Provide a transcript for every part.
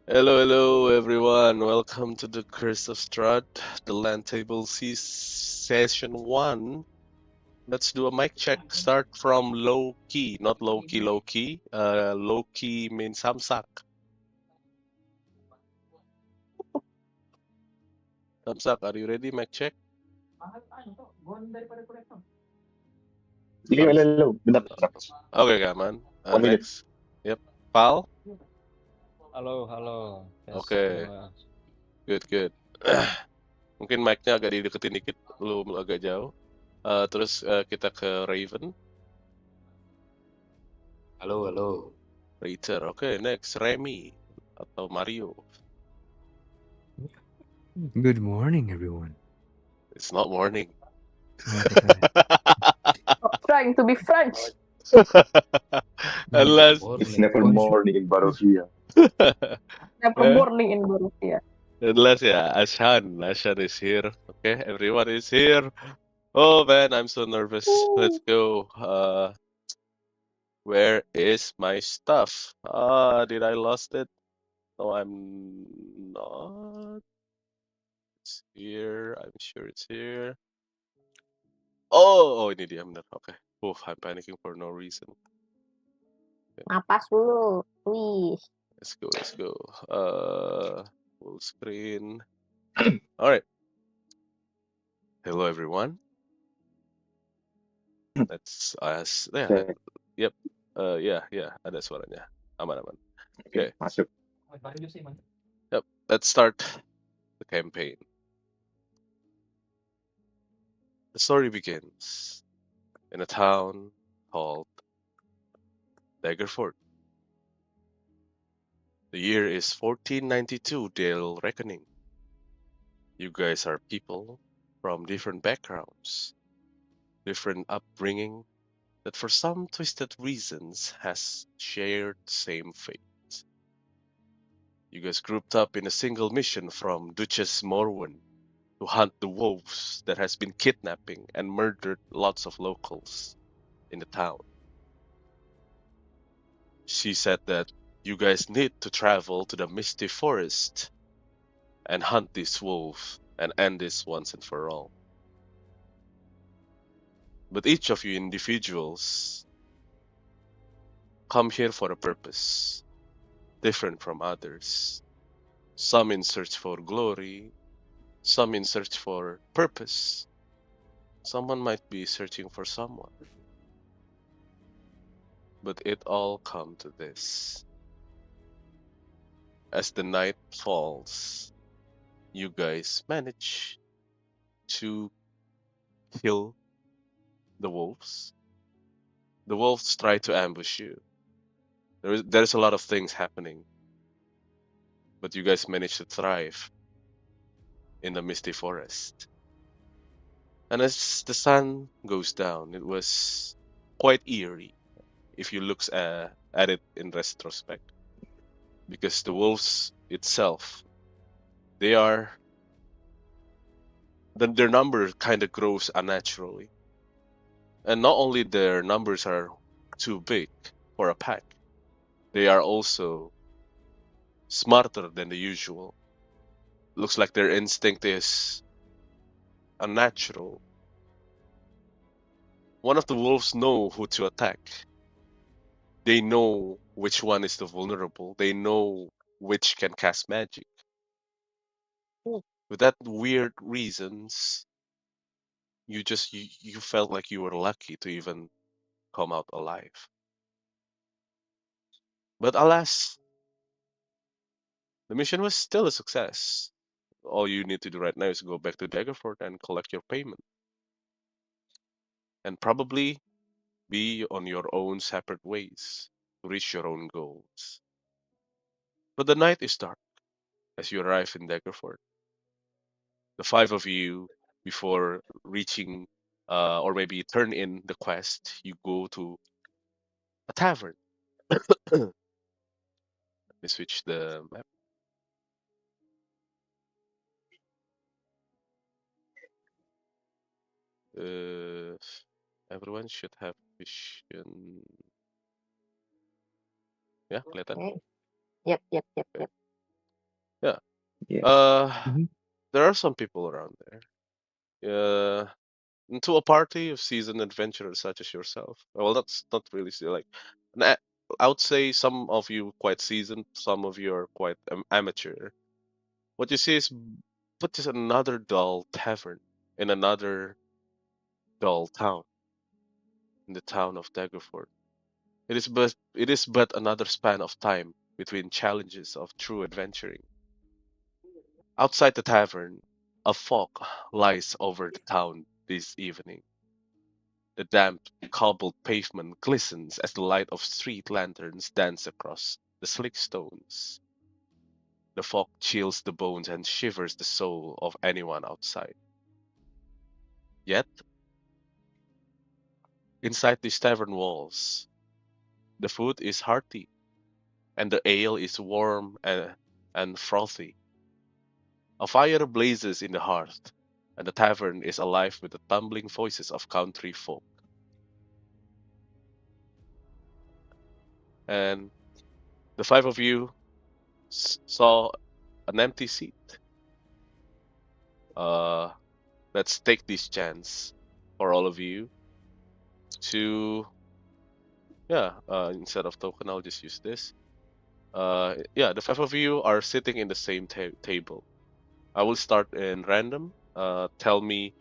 Hello, everyone. Welcome to the Curse of Strahd, the Land Table Session 1. Let's do a mic check. Start from LowKeY, not LowKey. LowKeY means Samsaak. Samsaak, are you ready? Mic check. Sige, hello. Bentar. Okay, Gaman. 1 minute. Next. Yep. Pal. Halo, tes Okay, semua. good. Mungkin mic-nya agak dideketin dikit, lu agak jauh. Terus kita ke Raven, Halo. Reiter. Okay, next Remi atau Mario. Good morning, everyone. It's not morning. Stop trying to be French. Unless It's never morning in Barovia. Never morning in Borussia. unless Ashann is here. Okay, everyone is here. Oh man, I'm so nervous. Let's go. Where is my stuff? Did I lost it? No, I'm not. It's here. I'm sure it's here. Oh, ini dia benar. Okay. Oof, I'm panicking for no reason. Napas dulu. Wih. Let's go. Full screen. All right. Hello, everyone. Let's Cek. yep. Ada suaranya. Aman. Oke, masuk. Yep. Let's start the campaign. The story begins in a town called Daggerford. The year is 1492 Dale Reckoning. You guys are people from different backgrounds, different upbringing, that for some twisted reasons has shared the same fate. You guys grouped up in a single mission from Duchess Morwen to hunt the wolves that has been kidnapping and murdered lots of locals in the town. She said that you guys need to travel to the Misty Forest and hunt these wolves and end this once and for all. But each of you individuals come here for a purpose, different from others. Some in search for glory, some in search for purpose. Someone might be searching for someone. But it all come to this. As the night falls, you guys manage to kill the wolves. The wolves try to ambush you. There's a lot of things happening, but you guys manage to thrive in the misty forest. And as the sun goes down, it was quite eerie if you look at it in retrospect, because the wolves itself, their number kind of grows unnaturally, and not only their numbers are too big for a pack, they are also smarter than the usual. Looks like their instinct is unnatural. One of the wolves know who to attack. They know which one is the vulnerable. They know which can cast magic. With that weird reasons, you felt like you were lucky to even come out alive. But alas, the mission was still a success. All you need to do right now is go back to Daggerford and collect your payment. And probably be on your own separate ways to reach your own goals. But the night is dark as you arrive in Daggerford. The five of you, before reaching or maybe turn in the quest, you go to a tavern. Let me switch the map. Everyone should have vision. Ya, kelihatan? Okay. Yep. Yes. Mhm. There are some people around there. Into a party of seasoned adventurers such as yourself. Well, that's not really like. na- I would say some of you quite seasoned, some of you are quite amateur. What you see is but just another dull tavern in another dull town, in the town of Daggerford. It is but another span of time between challenges of true adventuring. Outside the tavern, a fog lies over the town this evening. The damp, cobbled pavement glistens as the light of street lanterns dance across the slick stones. The fog chills the bones and shivers the soul of anyone outside. Yet, inside these tavern walls, the food is hearty, and the ale is warm and frothy. A fire blazes in the hearth, and the tavern is alive with the tumbling voices of country folk. And the five of you saw an empty seat. Uh, let's take this chance for all of you to, yeah, instead of token, I'll just use this. Yeah, the five of you are sitting in the same table. I will start in random. Tell me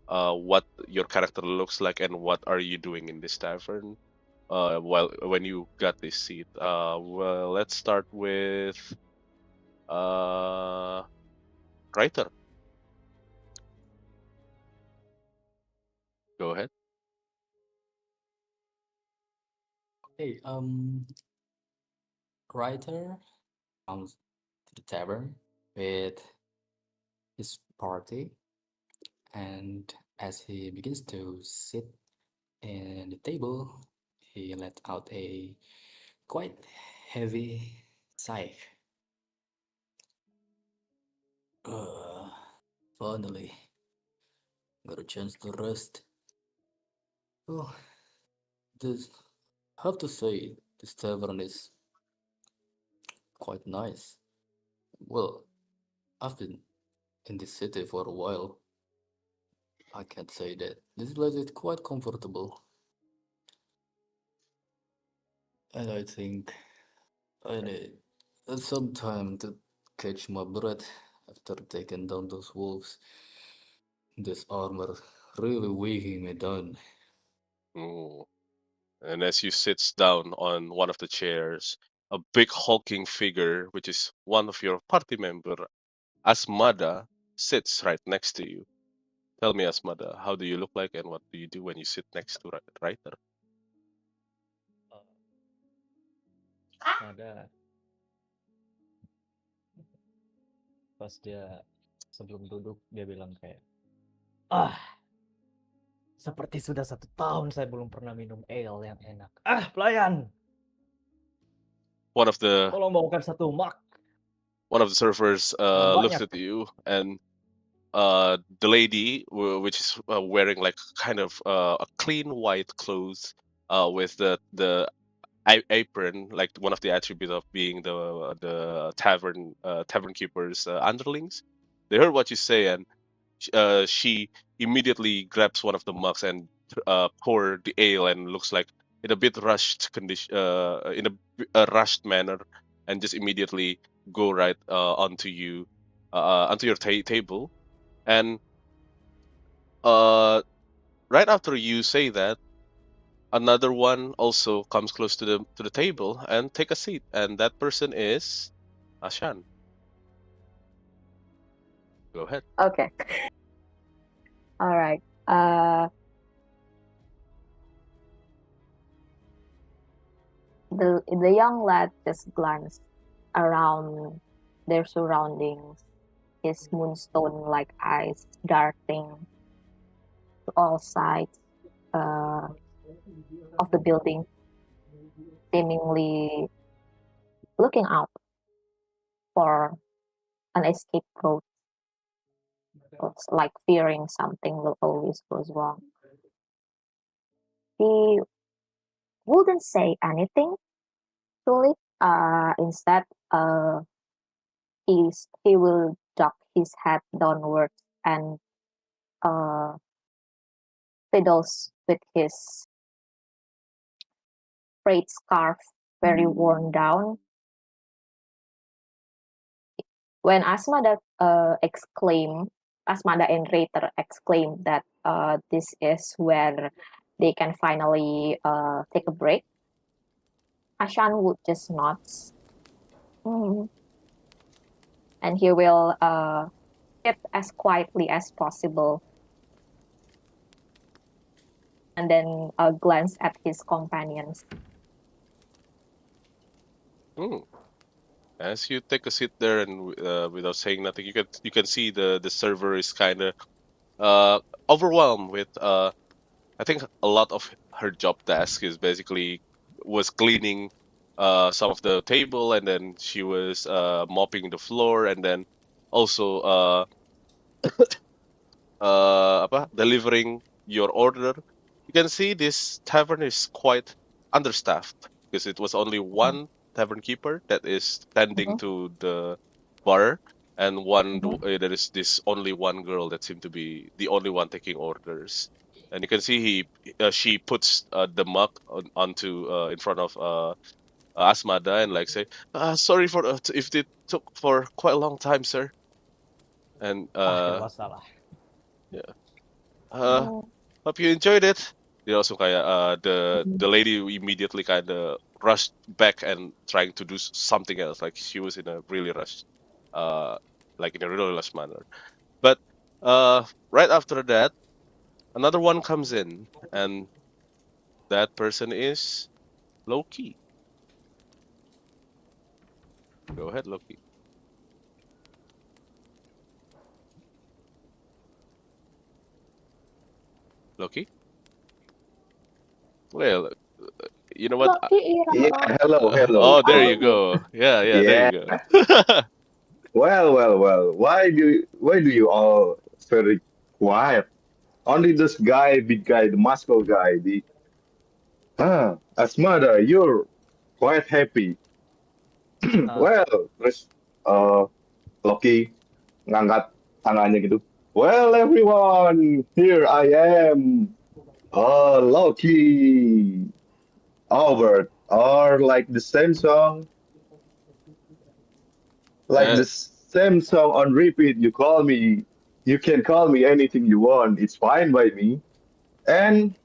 what your character looks like and what are you doing in this tavern while when you got this seat. Well, let's start with uh Reiter. Go ahead. Hey, Reiter comes to the tavern with his party, and as he begins to sit in the table, he let out a quite heavy sigh. Uh, Finally, got a chance to rest. Oh, this have to say, this tavern is quite nice. Well, I've been in this city for a while. I can't say that. This place is quite comfortable. And I think I need some time to catch my breath after taking down those wolves. This armor really weighing me down. Ooh. And as you sits down on one of the chairs, a big hulking figure, which is one of your party member, Asmada, sits right next to you. Tell me, Asmada, how do you look like and what do you do when you sit next to Reiter? Ada pas dia sebelum duduk dia bilang kayak, ah, seperti sudah 1 tahun saya belum pernah minum ale yang enak. Ah, pelayan, One of the tolong bawakan 1 mug one of the servers yang looks banyak. at you, and the lady, which is wearing like kind of a clean white clothes, with the apron, like one of the attributes of being the tavern keeper's underlings. They heard what you say, and she immediately grabs one of the mugs and pour the ale, and looks like in a bit rushed condition, in a rushed manner, and just immediately go right onto you, onto your table, and uh, right after you say that, another one also comes close to the table and take a seat, and that person is Ashann. Go ahead. Okay. All right. The young lad just glanced around their surroundings, his moonstone-like eyes darting to all sides of the building, seemingly looking out for an escape route. It's like fearing something will always goes wrong. He wouldn't say anything, truly. Instead, he will duck his head downward and fiddles with his frayed scarf, very worn down. When Asmada Asmada and Reiter exclaim that this is where they can finally take a break, Ashann would just nod. Mm. And he will sit as quietly as possible and then glance at his companions. As you take a seat there and without saying nothing, you can see the server is kind of overwhelmed with I think a lot of her job task is basically was cleaning some of the table, and then she was mopping the floor, and then also delivering your order. You can see this tavern is quite understaffed because it was only one tavern keeper that is tending Mhm. to the bar, and Mhm. there is this only one girl that seemed to be the only one taking orders. And you can see she puts the mug onto in front of Asmada and like say, sorry for if it took for quite a long time, sir. And Gak masalah. yeah. Uh, Oh. Hope you enjoyed it. Dia also kayak Mhm. the lady immediately kind of rushed back and trying to do something else, like she was in a really rush, uh, like in a really rush manner. But right after that, another one comes in, and that person is LowKeY. Go ahead, LowKeY. LowKeY. Well, you know what? Loki Yeah, Ira. hello. Oh, there you Oh. go. Yeah, there you Yeah. go. Well. Why do you all very quiet? Only this guy, big guy, the muscle guy, Asmada, you're quite happy. Ah, Well, terus uh, Loki ngangkat tangannya gitu. Well, everyone, here I am. Loki, Albert, or like Uh, the same song on repeat. You can call me anything you want. It's fine by me. And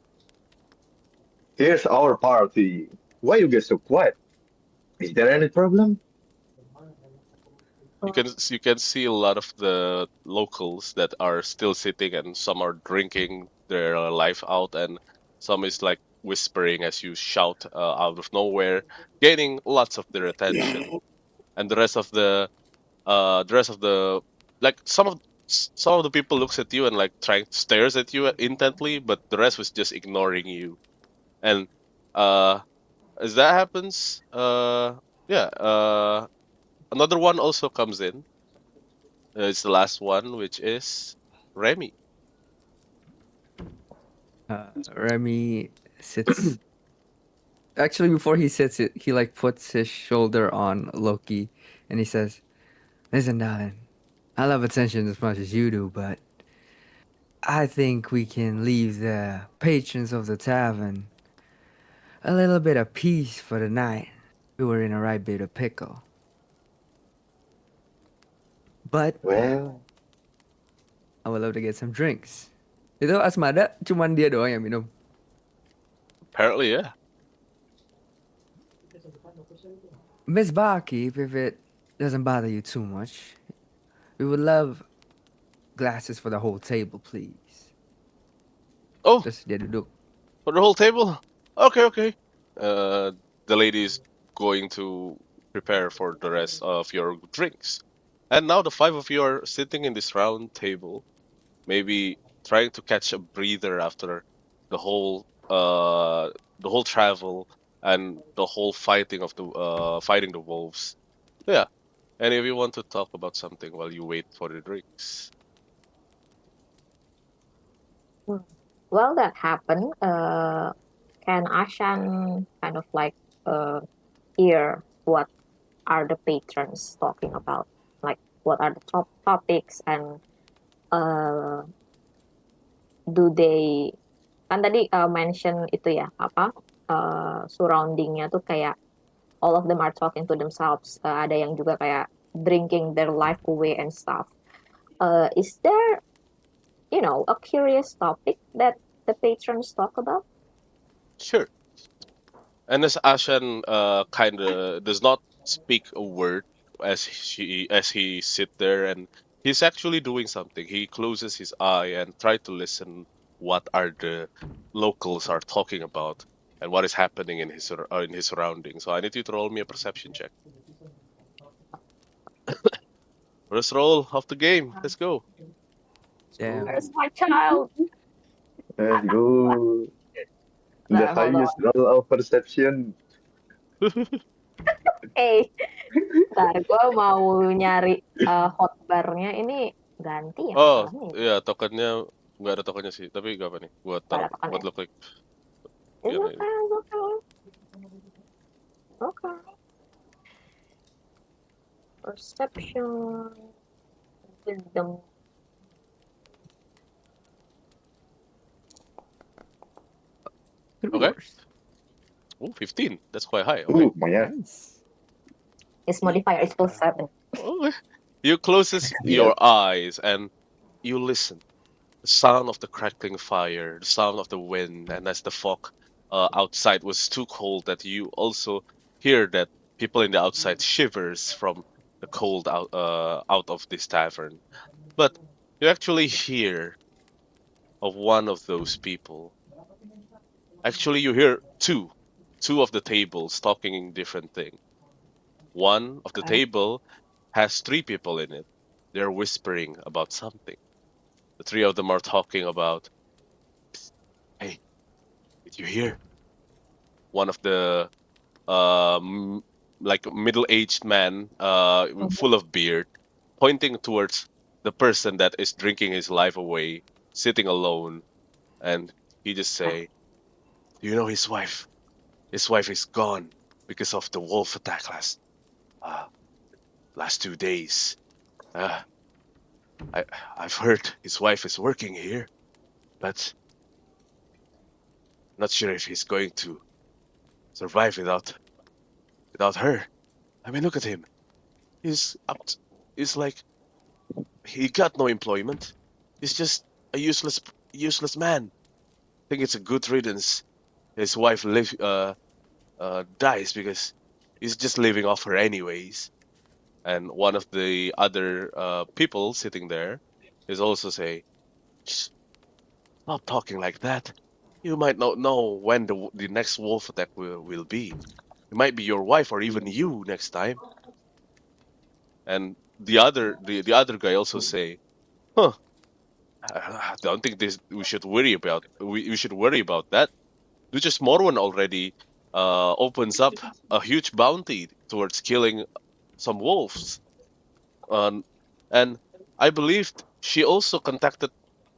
here's our party. Why you get so quiet? Is there any problem? you can see a lot of the locals that are still sitting, and some are drinking their life out, and some is like whispering as you shout out of nowhere, gaining lots of their attention. And the rest of the like some of the people looks at you and like trying stares at you intently, but the rest was just ignoring you. And uh as that happens, yeah, another one also comes in. It's the last one, which is Remi. Remy sits. Actually, before he sits it, he like puts his shoulder on Loki, and he says, "Listen, darling, I love attention as much as you do, but I think we can leave the patrons of the tavern a little bit of peace for the night. We were in a right bit of pickle, but Well, I would love to get some drinks." Itu Asmada cuman dia doang yang minum. Apparently, yeah. Miss Barkeep, if it doesn't bother you too much, we would love glasses for the whole table, please. Oh, Terus dia duduk. for the whole table. Okay. Uh, the lady is going to prepare for the rest of your drinks, and now the five of you are sitting in this round table, maybe trying to catch a breather after the whole uh the whole travel and the whole fighting the wolves. Yeah. Any of you want to talk about something while you wait for the drinks? Well, that happened. Can Ashan kind of like hear what are the patrons talking about? Like what are the topics, and uh, do they kan tadi mention itu ya apa surroundingnya tuh kayak all of them are talking to themselves. Ada yang juga kayak drinking their life away and stuff. Is there, a curious topic that the patrons talk about? Sure. And as Ashan kind of does not speak a word as he sit there, and he's actually doing something. He closes his eye and try to listen what are the locals are talking about and what is happening in his surroundings. So I need you to roll me a perception check. First roll of the game. Let's go. Damn. Where's my child? Let's go. The Nah, hold highest on. level of perception. Hey, ntar gue mau nyari hotbarnya ini ganti ya Oh, masalahnya ya. iya tokennya nggak ada tokennya sih. Tapi gak apa nih? Buat Gak ada taruh, buat tokennya. lo klik It's yang ini. okay, it's okay. Okay. Perception, wisdom. Three Okay. worse. Oh, 15. That's quite high. Okay. Oh, yeah. Nice. His modifier is plus 7. Okay. You closes Yeah. your eyes and you listen. The sound of the crackling fire, the sound of the wind, and as the fog outside was too cold that you also hear that people in the outside shivers from the cold out of this tavern. But you actually hear of one of those people. Actually, you hear two of the tables talking in different things. One of the Okay. table has three people in it. They're whispering about something. The three of them are talking about, hey, did you hear? One of the like middle-aged man, full of beard, pointing towards the person that is drinking his life away, sitting alone, and he just say, "Do you know his wife? His wife is gone because of the wolf attack last 2 days. Uh, I've heard his wife is working here, but not sure if he's going to survive without her. I mean, look at him. He's up. He's like he got no employment. He's just a useless man. I think it's a good riddance. His wife dies because he's just living off her anyways." And one of the other people sitting there is also say, "Stop talking like that. You might not know when the next wolf attack will be. It might be your wife or even you next time." And the other guy also say, "Huh? I don't think this we should worry about. We should worry about that. Dujas Morwan already opens up a huge bounty towards killing some wolves. And I believed she also contacted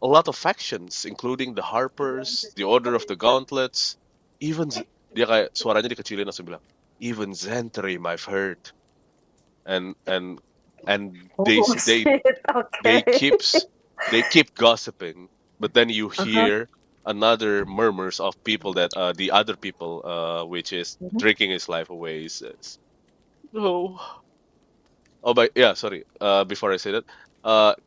a lot of factions, including the Harpers, the Order of the Gauntlets, even dia kayak suaranya dikecilin langsung bilang, even Zentrim I've heard." And they Oh, s- shit. they Okay. keeps they keep gossiping, but then you Uh-huh. hear another murmurs of people that the other people which is Mhm. drinking his life away says, "No." Oh, but yeah, sorry. Before I say that,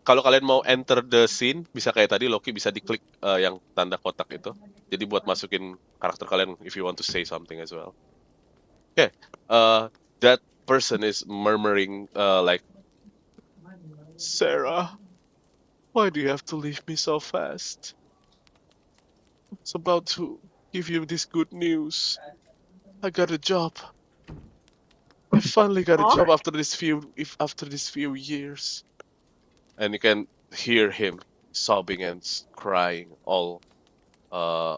kalau kalian mau enter the scene, bisa kayak tadi Loki bisa diklik yang tanda kotak itu. Jadi buat masukin karakter kalian if you want to say something as well. Okay. That person is murmuring like, "Sarah, why do you have to leave me so fast? I was about to give you this good news. I got a job. I finally got a Oh, job after these few years." And you can hear him sobbing and crying uh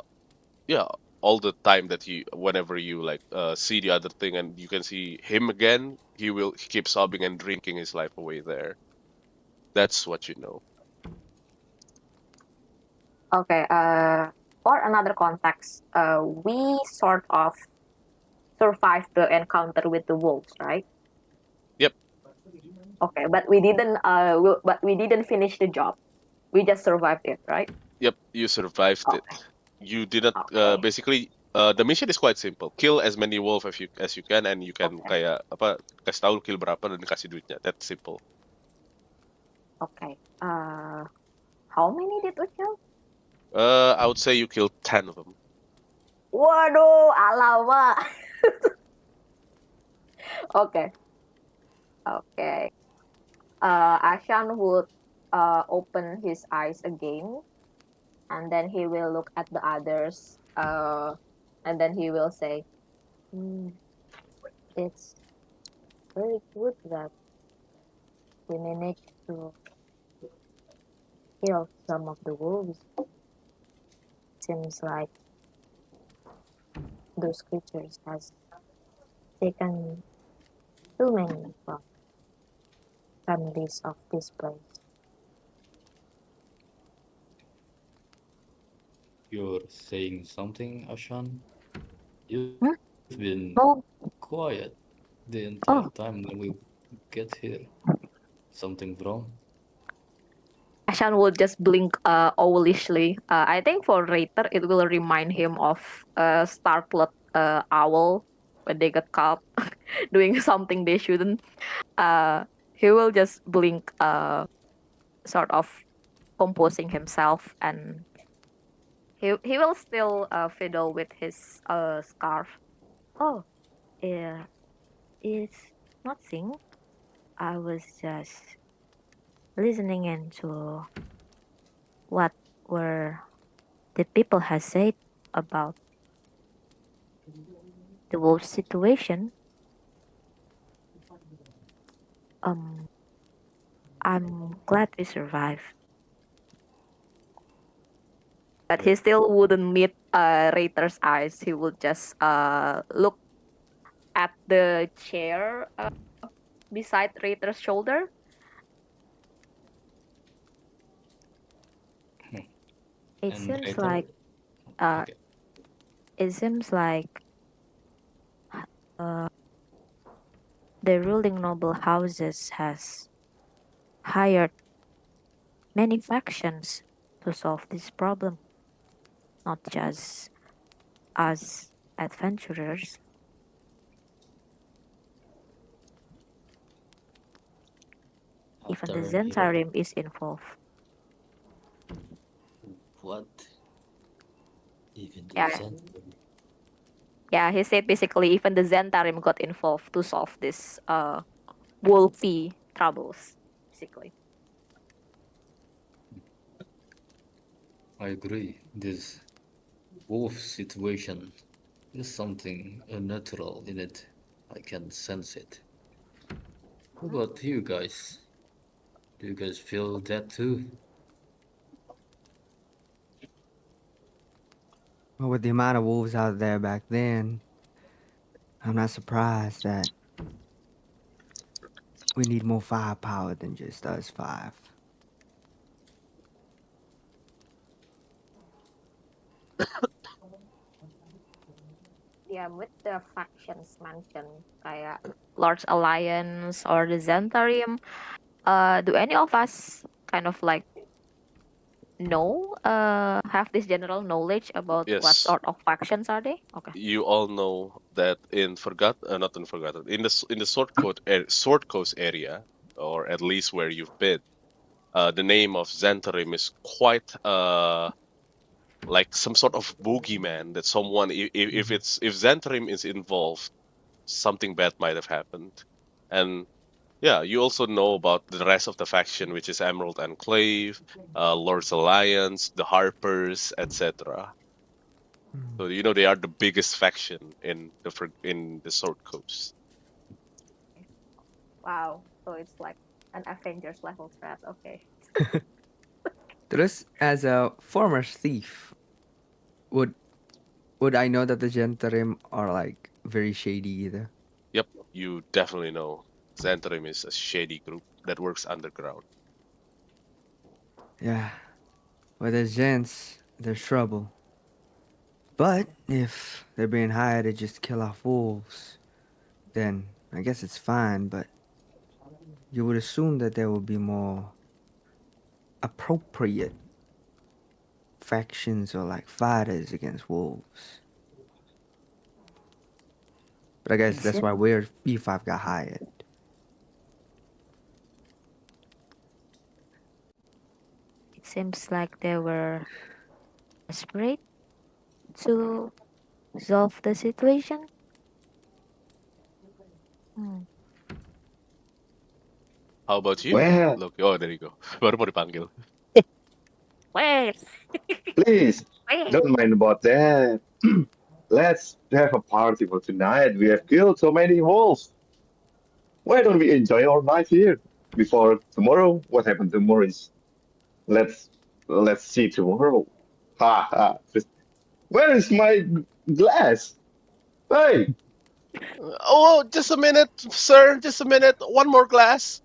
yeah all the time that you whenever you like see the other thing and you can see him again, he keep sobbing and drinking his life away there. That's what you know. okay. For another context, we sort of survived the encounter with the wolves, right? Yep. Okay, but we didn't finish the job. We just survived it, right? Yep, you survived it. Okay. You didn't Okay. basically the mission is quite simple. Kill as many wolf as you can, and you can Okay. kayak apa kasih tahu kill berapa dan kasih duitnya. That's simple. Okay. How many did we kill? I would say you killed 10 of them. Waduh, alamak. Okay. Okay. Ashann would open his eyes again, and then he will look at the others. And then he will say, "Hmm, it's very good that we managed to kill some of the wolves. Seems like those creatures has taken too many from families of this place." You're saying something, Ashan? You've Hmm? been Oh, quiet the entire oh, time when we get here. Something wrong? Ashan will just blink owlishly. I think for Reiter, it will remind him of Starplet owl when they got caught doing something they shouldn't. He will just blink, sort of composing himself, and he will still fiddle with his scarf. Oh, yeah, it's nothing. I was just listening into what were the people has said about the wolf situation. Um, I'm glad we survived, but he still wouldn't meet Reiter's eyes. He would just look at the chair beside Reiter's shoulder. It And seems later, like uh, okay. it seems like uh, the ruling noble houses has hired many factions to solve this problem, not just us adventurers. Even the After hearing Zentarim is involved. what even the Yeah, center, yeah. He said basically even the Zentarim got involved to solve this wolfy troubles. Basically, I agree. This wolf situation is something unnatural in it. I can sense it. How about you guys? Do you guys feel that too? Well, with the amount of wolves out there back then, I'm not surprised that we need more firepower than just us five. yeah. With the factions mentioned, kayak Lord's Alliance or the Zentarim, do any of us kind of like know have this general knowledge about what Yes, sort of factions are they? Okay. you all know that in not in Forgotten, in the Sword Coast area, or at least where you've been, the name of Xantarim is quite like some sort of boogeyman that someone if Xantarim is involved, something bad might have happened. And yeah, you also know about the rest of the faction, which is Emerald Enclave, Lord's Alliance, the Harpers, etc. Hmm. So you know they are the biggest faction in the Sword Coast. Wow. So it's like an Avengers level threat. Okay. Terus, as a former thief, would would I know that the Gentarim are like very shady either? Yep, you definitely know Xantarim is a shady group that works underground. Yeah. Where there's gents, there's trouble. But if they're being hired to just kill off wolves, then I guess it's fine. But you would assume that there would be more appropriate factions or like fighters against wolves. But I guess Is that's it? why we're E5 got hired. It seems like they were desperate to resolve the situation. Hmm. How about you, Well, Loki? Oh, there you go. Baru mau dipanggil. Where? please, Where? don't mind about that. Let's have a party for tonight. We have killed so many wolves. Why don't we enjoy our night here? Before tomorrow, what happened tomorrow is let's let's see tomorrow. Ha ha. Where is my glass? Hey, Oh, just a minute, sir. Just a minute. One more glass.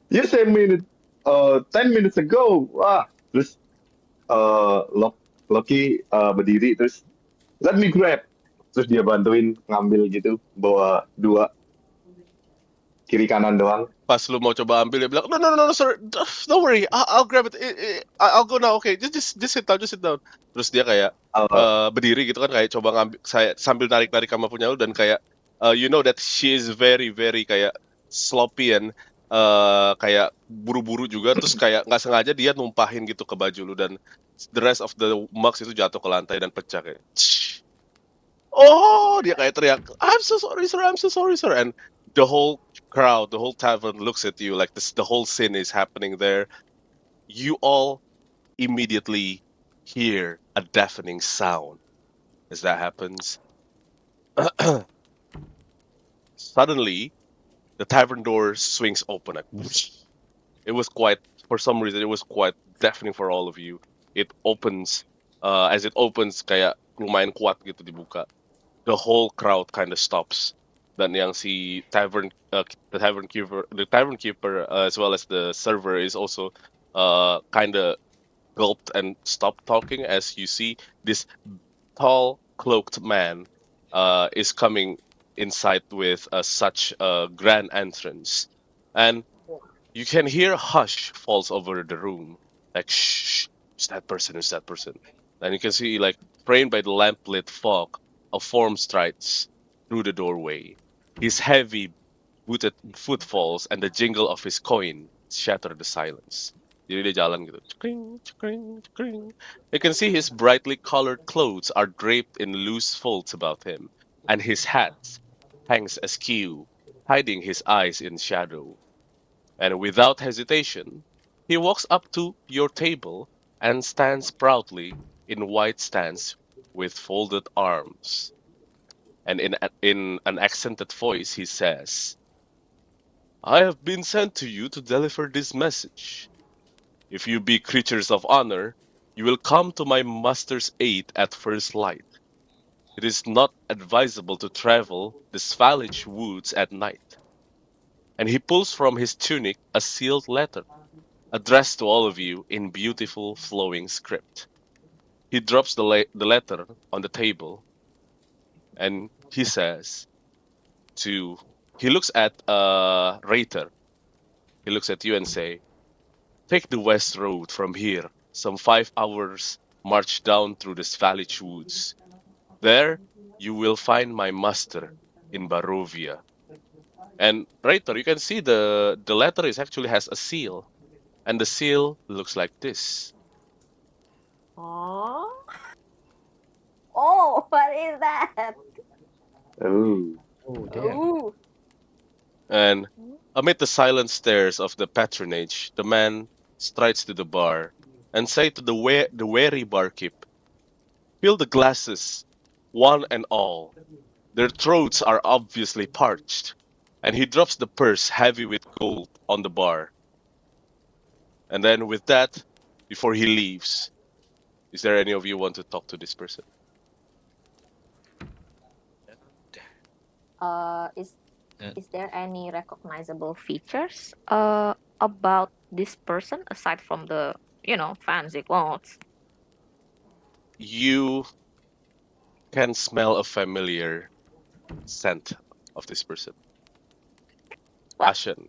you said minute 10 minutes ago. Terus Loki berdiri terus let me grab. Terus dia bantuin ngambil gitu, bawa dua kiri kanan doang. Pas lu mau coba ambil, dia bilang, no, no, no, no, sir. Don't worry. I'll grab it. I'll go now. Okay, just sit down. Just sit down. Terus dia kayak Uh, berdiri gitu kan, kayak coba ngambil, saya sambil narik-narik sama punya lu dan kayak you know that she is very very kayak sloppy and kayak buru-buru juga. Terus kayak nggak sengaja dia numpahin gitu ke baju lu dan the rest of the mugs itu jatuh ke lantai dan pecah kayak. Oh, dia kayak teriak, I'm so sorry, sir. I'm so sorry, sir. And the whole crowd, the whole tavern looks at you like this. The whole scene is happening there. You all immediately hear a deafening sound as that happens. Suddenly, the tavern door swings open. Like, whoosh. It was quite, for some reason, it was quite deafening for all of you. It opens, as it opens, kayak lumayan kuat gitu dibuka. The whole crowd kind of stops. Dan yang si the tavern keeper, as well as the server is also kind of gulped and stopped talking as you see this tall cloaked man is coming inside with such a grand entrance, and you can hear a hush falls over the room, like shh, who's that person? Who's that person? And you can see, like, framed by the lamplit fog, a form strides through the doorway. His heavy booted footfalls and the jingle of his coin shatter the silence. Jadi dia jalan gitu. Cekring, cekring, cekring. You can see his brightly colored clothes are draped in loose folds about him, and his hat hangs askew, hiding his eyes in shadow. And without hesitation, he walks up to your table and stands proudly in white stance with folded arms. And in an accented voice, he says, I have been sent to you to deliver this message. If you be creatures of honor, you will come to my master's aid at first light. It is not advisable to travel the Svalich woods at night. And he pulls from his tunic a sealed letter, addressed to all of you in beautiful flowing script. He drops the letter on the table and he says to he looks at Reiter. He looks at you and say, take the west road from here, some 5 hours march down through the Svalich woods. There you will find my master in Barovia. And Reiter, you can see the letter is actually has a seal, and the seal looks like this. Oh. Oh, what is that? oh, Oh, damn. Oh. And amid the silent stares of the patronage, the man strides to the bar and say to the wary barkeep, fill the glasses, one and all. Their throats are obviously parched. And he drops the purse heavy with gold on the bar. And then with that, before he leaves, is there any of you want to talk to this person? Is Uh, is there any recognizable features about this person aside from the fancy clothes? You can smell a familiar scent of this person. What? Ashann.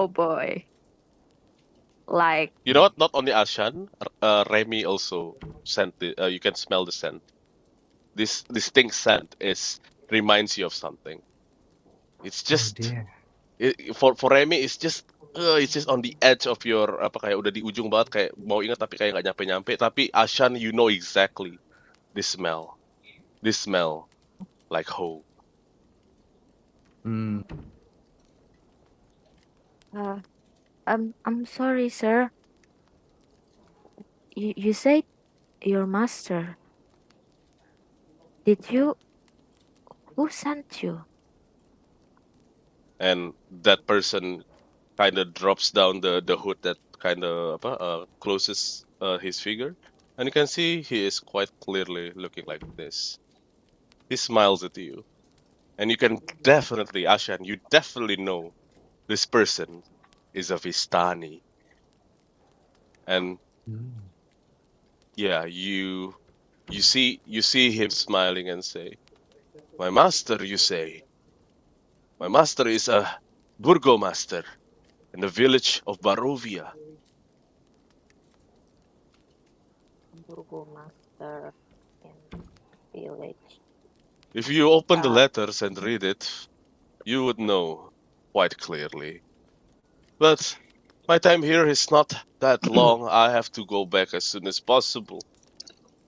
Oh boy. Like, You know what? Not only Ashann, Remi also sent the. You can smell the scent. This distinct scent reminds you of something. It's Oh just dear. for Remi, it's just on the edge of your apa kayak udah di ujung banget kayak mau ingat tapi kayak nggak nyampe-nyampe. Tapi Ashann, you know exactly this smell. This smell like home. Mm. I'm sorry, sir. You said your master. Did you? Who sent you? And that person kind of drops down the hood that kind of closes his figure, and you can see he is quite clearly looking like this. He smiles at you, and you can definitely, Ashan, you definitely know this person is a Vistani. And Mm. yeah, you see him smiling and say, "My master, you say? My master is a burgomaster in the village of Barovia. Burgomaster in village. If you open the Uh, letters and read it, you would know quite clearly. But my time here is not that long. I have to go back as soon as possible.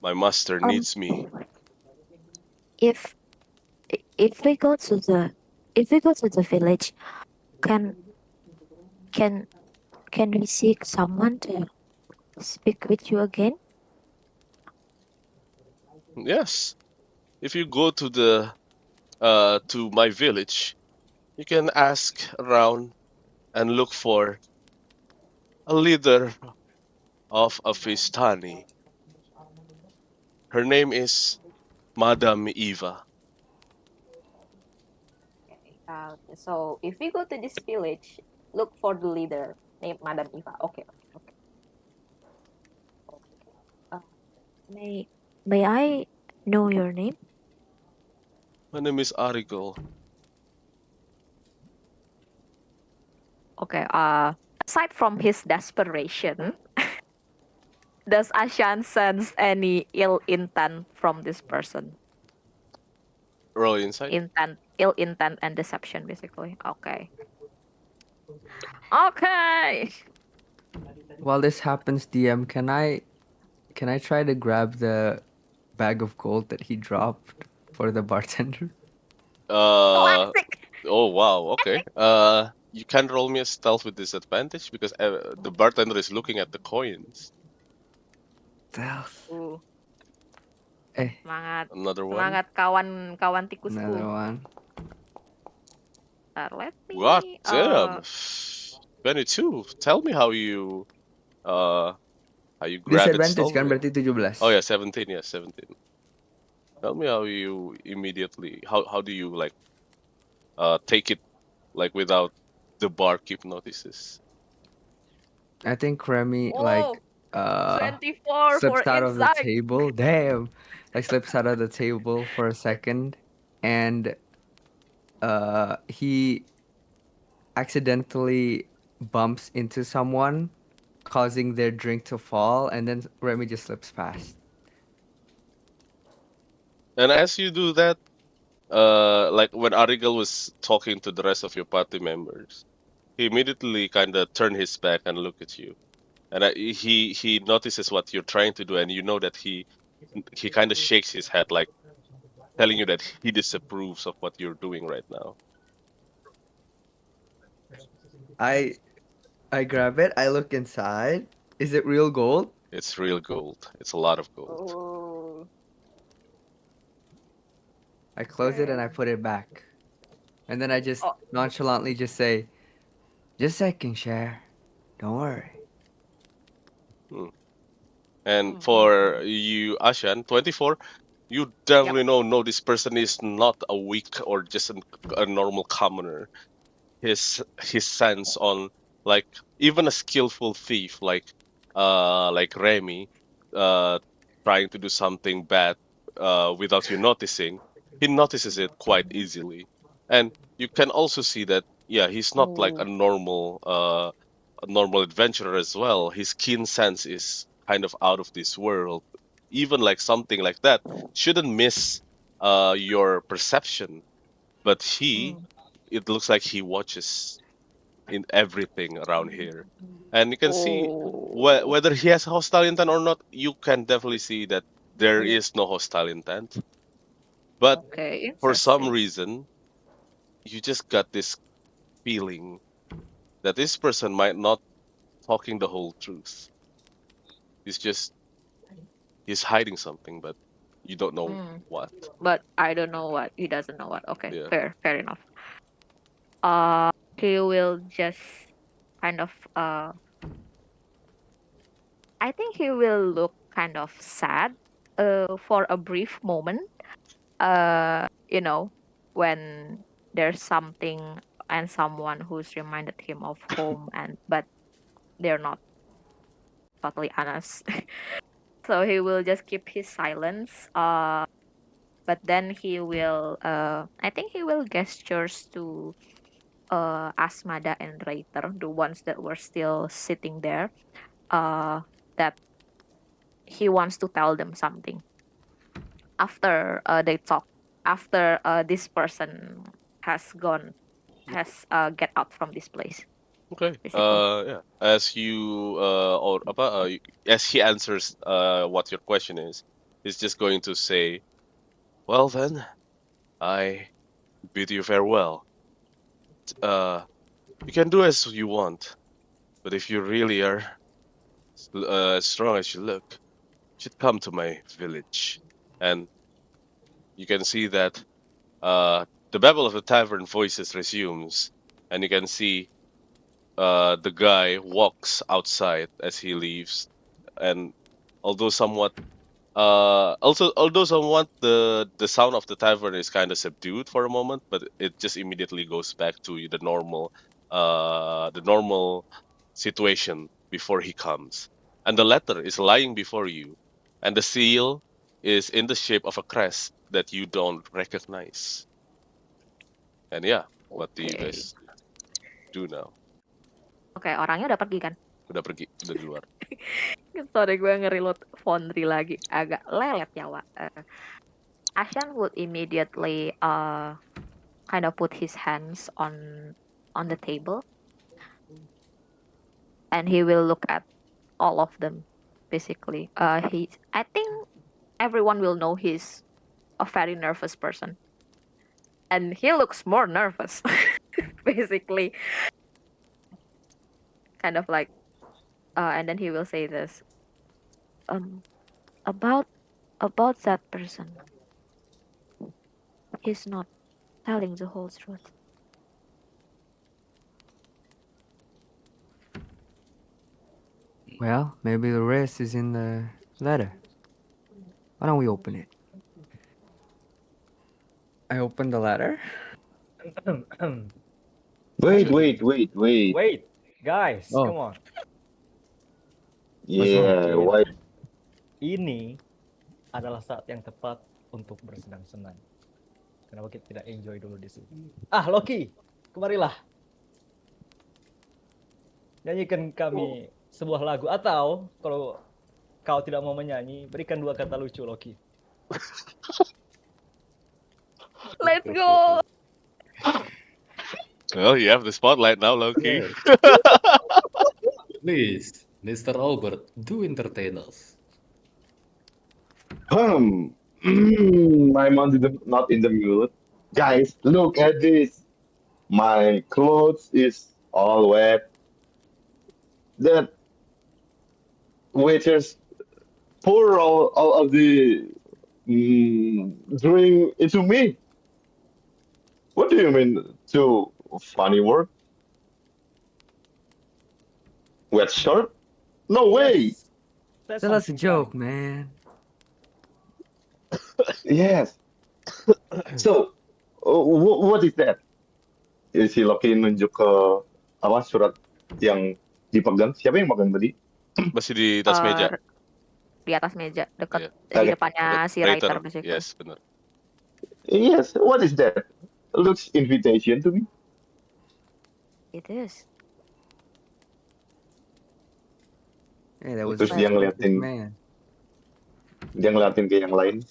My master um, needs me." if if we go to the village, can can can we seek someone to speak with you again? Yes, if you go to my village, you can ask around and look for a leader of a Fistani. Her name is Madame Eva. Okay. So if we go to this village, look for the leader named Madam Eva. Okay. Okay. Okay. May I know your name? My name is Arigal. Okay. Aside from his desperation, does Ashan sense any ill intent from this person? Roll insight. Ill intent and deception, basically. Okay. Okay. While this happens, DM, can I try to grab the bag of gold that he dropped for the bartender? Uh, Classic. oh wow, okay. You can roll me a stealth with disadvantage because the bartender is looking at the coins. Stealth. Eh, Semangat. Another one. Semangat kawan-kawan tikusku. another one. Let God me damn. 22. Tell me how you grab it Disadvantage kan stealthily. berarti 17. Oh yeah, 17. Yeah, 17. Tell me how you immediately how do you like take it like without the barkeep notices. I think Remi Oh, 24 slips for out of the insight. table. Damn. Like slips out of the table for a second and he accidentally bumps into someone, causing their drink to fall, and then Remi just slips past. And as you do that, like when Arigal was talking to the rest of your party members, he immediately kind of turned his back and looked at you, and he notices what you're trying to do, and you know that he kind of shakes his head, like telling you that he disapproves of what you're doing right now. I grab it, I look inside. Is it real gold? It's real gold. It's a lot of gold. Oh. I close it and I put it back. And then I just Oh. nonchalantly just say, just a second, share. Don't worry. And for you, Ashan, 24, you definitely know this person is not a weak or just a normal commoner. His sense on like even a skillful thief like Remi trying to do something bad without you noticing, he notices it quite easily. And you can also see that yeah, he's not like Oh. a normal adventurer as well. His keen sense is kind of out of this world. Even like something like that shouldn't miss your perception, but Mm. it looks like he watches in everything around here, and you can see Oh. whether he has hostile intent or not. You can definitely see that there is no hostile intent, but Okay, for some interesting. reason you just got this feeling that this person might not talking the whole truth. He's just he's hiding something, but you don't know Mm. what. But I don't know what. He doesn't know what. Okay, Yeah. fair enough. Uh, he will just kind of I think he will look kind of sad for a brief moment. You know, when there's something and someone who's reminded him of home and but they're not totally honest. So he will just keep his silence. But then he will I think he will gestures to Asmada and Reiter, the ones that were still sitting there, that he wants to tell them something after they talk, after this person has gone, has get out from this place, Okay. basically. Yeah. As you or apa, as he answers what your question is, he's just going to say, "Well then, I bid you farewell. You can do as you want, but if you really are as strong as you look, you should come to my village." And you can see that the babble of the tavern voices resumes, and you can see the guy walks outside as he leaves, and although somewhat although somewhat the sound of the tavern is kind of subdued for a moment, but it just immediately goes back to the normal situation before he comes. And the letter is lying before you, and the seal is in the shape of a crest that you don't recognize. And yeah, what do you Okay. guys do now? Oke, orangnya udah pergi kan? Udah pergi, udah di luar. Sorry, gue nge-reload Foundry lagi, agak lelet ya, Wak. Ashan would immediately kind of put his hands on the table, and he will look at all of them, basically. I think everyone will know he's a very nervous person, and he looks more nervous, basically. Kind of like, and then he will say this, um, about that person. He's not telling the whole truth. Well, maybe the rest is in the letter. Why don't we open it? I opened the letter. Wait. Wait, guys, Oh, come on. what's wrong? Yeah, Mungkin why? ini adalah saat yang tepat untuk bersenang-senang. Kenapa kita tidak enjoy dulu di sini? Ah, Loki, kemarilah. Nyanyikan kami sebuah lagu. Atau kalau kau tidak mau menyanyi, berikan 2 kata lucu, Loki. Let's go. Well, you have the spotlight now, Loki. Please, Mr. Albert, do entertain us. I'm not in the mood. Guys, look at this. My clothes is all wet. That waiters pour all of the drink into me. What do you mean to funny word? Wet shirt? No way. Yes, say Tell us a something joke, funny. man. Yes. So, what is that? Si Loki nunjuk ke apa surat yang dipegang. Siapa yang pegang tadi? Masih di atas meja. Di atas meja, dekat Iya. di Okay. depannya si Reiter, basically. Yes, benar. Yes. What is that? Looks invitation to me. It is. Hey, that was Terus a dia suspicious ngeliatin man. ke yang lain.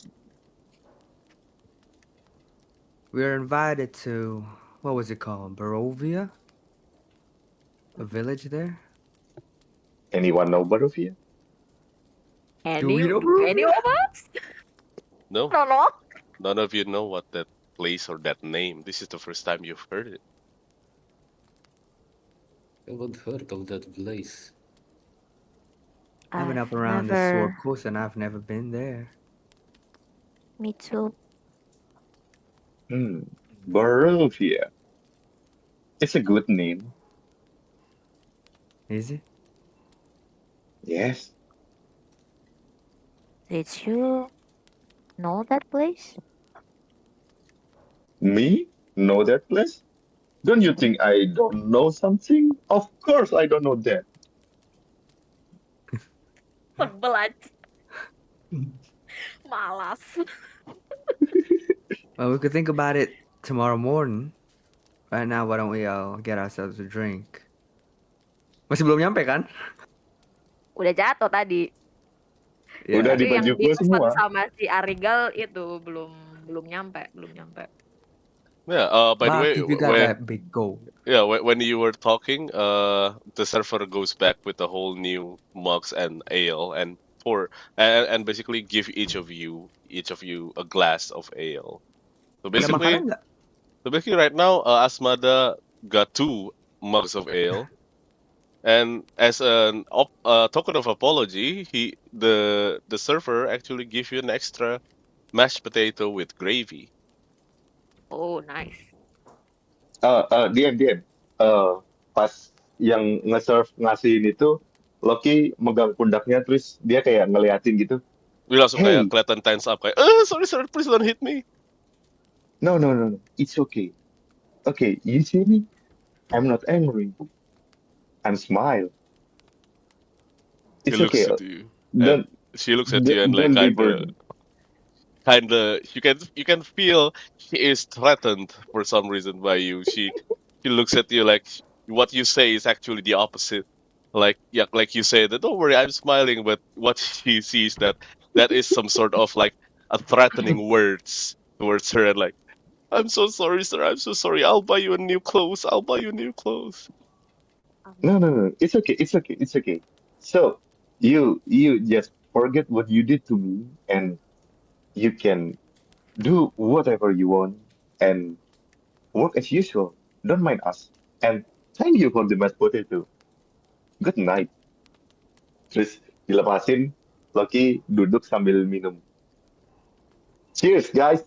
We were invited to, what was it called? Barovia? A village there? Anyone know Barovia? Do we know Any Barovia? of us? No, No, no. none of you know what that place or that name. This is the first time you've heard it. Haven't heard of that place. I've been up I've around the Sword never. Coast and I've never been there. Me too. Barovia. It's a good name. Is it? Yes. Did you know that place? Me? Know that place? Don't you think I don't know something? Of course I don't know that. Blood. Malas. Well, we could think about it tomorrow morning. Right now, why don't we all get ourselves a drink? Masih belum nyampe kan? Udah jatuh tadi. Udah Yeah. Tapi yang dibaju gua dipesan semua. sama si Arigal itu belum nyampe. Yeah. By the way, Lucky you got that big goal. yeah, when you were talking, the server goes back with a whole new mugs and ale and pour and basically give each of you a glass of ale. So Ada makanan nggak? right now, Asmada got 2 mugs of ale, and as a token of apology, the server actually give you an extra mashed potato with gravy. Oh, nice. Diam. Pas yang nge-serve ngasihin itu, Loki megang pundaknya terus dia kayak ngeliatin gitu. Dia langsung kayak Hey, kelihatan tense up kayak, sorry sir, please don't hit me. no. It's okay. Okay, you see me? I'm not angry. I'm smile. He It's looks okay. at you, and Don't she looks at you, and like don't be burdened. you can feel she is threatened for some reason by you. She looks at you like what you say is actually the opposite. Like, yeah, like you say that, don't worry, I'm smiling, but what she sees that is some sort of like a threatening words towards her, and like, I'm so sorry, sir. I'm so sorry. I'll buy you a new clothes. I'll buy you new clothes. No. It's okay. So you just forget what you did to me, and you can do whatever you want and work as usual. Don't mind us. And thank you for the mashed potato. Good night. Terus dilepasin, Loki duduk sambil minum. Cheers, guys.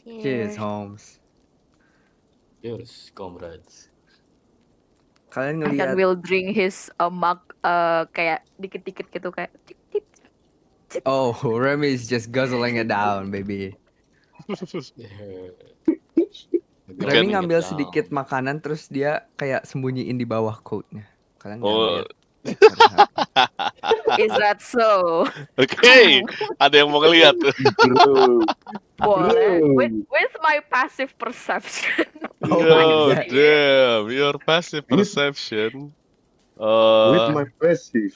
Cheers, Cheers. Holmes. Cheers, comrades. Kalian Ashan ngelihat? will drink his mug kayak dikit-dikit gitu kayak tik, tik, tik. Oh, Remi is just guzzling it down, baby. Yeah. You Remi can, ngambil sedikit makanan terus dia kayak sembunyiin di bawah coatnya. Kalian nggak oh, ngeliat? What happened? Is that so? Oke, ada yang mau ngeliat. Bro. Boleh. Bro. With my passive perception. Oh I my Oh god. see it. damn, your passive With perception. with my passive.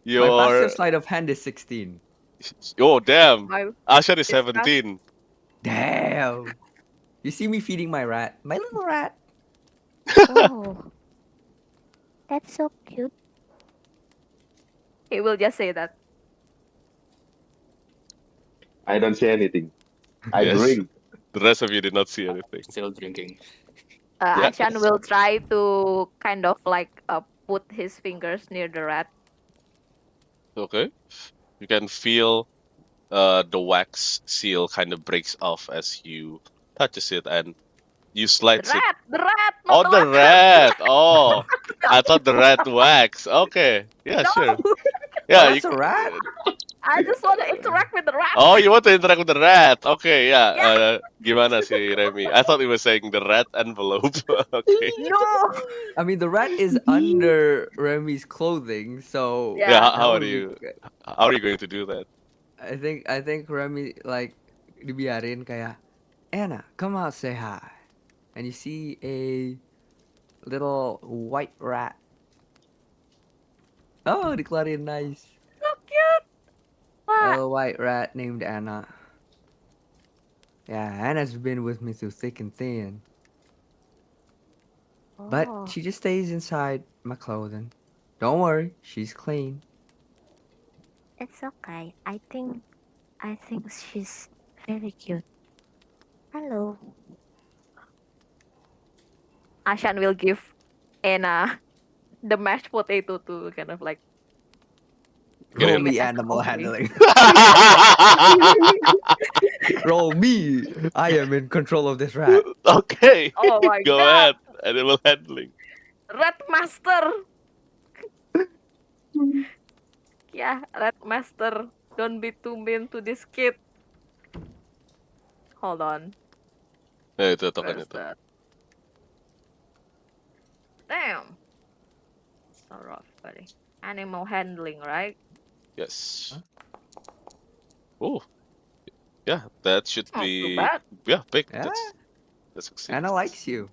My passive Your sleight of hand is 16. oh damn, My Ashann is his pass- 17. Damn. You see me feeding my rat? My little rat. Oh, that's so cute. He will just say that. I don't say anything. I Yes, drink. the rest of you did not see anything. Still drinking. Yeah. Ashan will try to kind of like put his fingers near the rat. Okay, you can feel the wax seal kind of breaks off as you touches it, and you slice it. The rat, Oh, not the the rat. rat. Oh, I thought the rat wax. Okay, yeah, No, sure. Oh, Yeah, that's a rat? I just want to interact with the rat. Oh, you want to interact with the rat? Okay, yeah. Yeah. Gimana sih, Remi? I thought he was saying the rat envelope. Okay. No. I mean, the rat is under Remi's clothing, so Yeah. Yeah. that How would are be you? good. How are you going to do that? I think Remi like dibiarin kayak Anna, come out say hi. And you see a little white rat. Oh, dikeluarin nice. So cute. A Wah. little white rat named Anna. Yeah, Anna's been with me through thick and thin. But Oh, she just stays inside my clothing. Don't worry, she's clean. it's okay. I think she's very cute. Hello. Ashan will give Anna the mashed potato to kind of like Get Roll him. giving it me as an animal offering. handling. Roll me. I am in control of this rat. Okay, Oh my go god, ahead. Animal handling. Red Master. Yeah, Red Master. Don't be too mean to this kid. Hold on. Itu token Where's itu. that? Damn. So rough, buddy. Animal handling, right? Yes. Huh? Oh, yeah, that should It's not too be bad. big. Yeah, That succeeds. Anna likes you.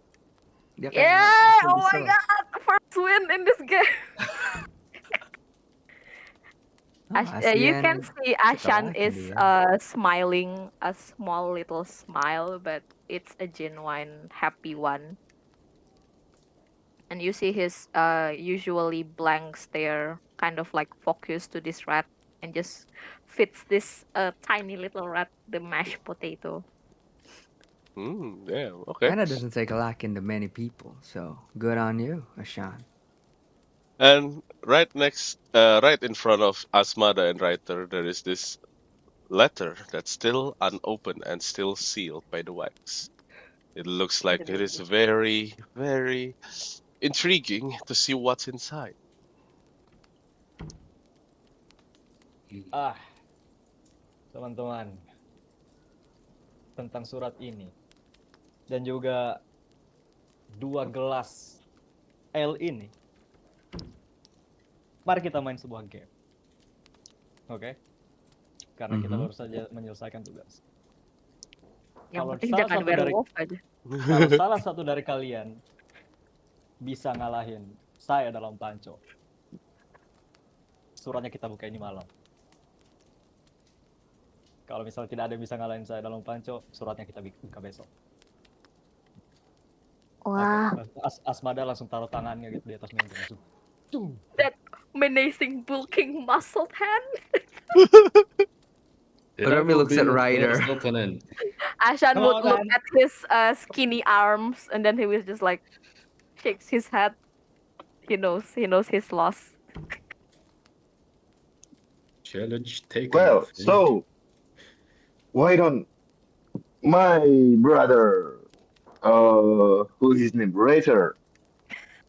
Dia Yeah! kayak Oh my kesel-kesel. god! First win in this game. Oh, You can Asian see suka Ashan banget is dia. smiling a small little smile, but it's a genuine happy one. And you see his usually blank stare kind of like focused to this rat and just fits this tiny little rat the mashed potato. Yeah, okay. Anna doesn't take a liking to many people, so good on you, Ashann. And right in front of Asmada and Reiter, there is this letter that's still unopened and still sealed by the wax. It looks like it is very, very intriguing to see what's inside. Ah, teman-teman, tentang surat ini dan juga 2 gelas ale ini. Mari kita main sebuah game. Oke? Karena kita baru saja menyelesaikan tugas. Yang Kalau penting salah jangan satu dari werewolf aja. kalau salah satu dari kalian bisa ngalahin saya dalam panco, suratnya kita buka ini malam. Kalau misalnya tidak ada yang bisa ngalahin saya dalam panco, suratnya kita buka besok. Wah, Asmada langsung taruh tangannya gitu di atas meja langsung. that menacing bulking muscled hand. Remi looks at Reiter. Ashan Come would on, look man. at his skinny arms and then he was just like shakes his head. He knows his loss. Challenge taken. Well, friend. so why don't my brother, who his name Reiter,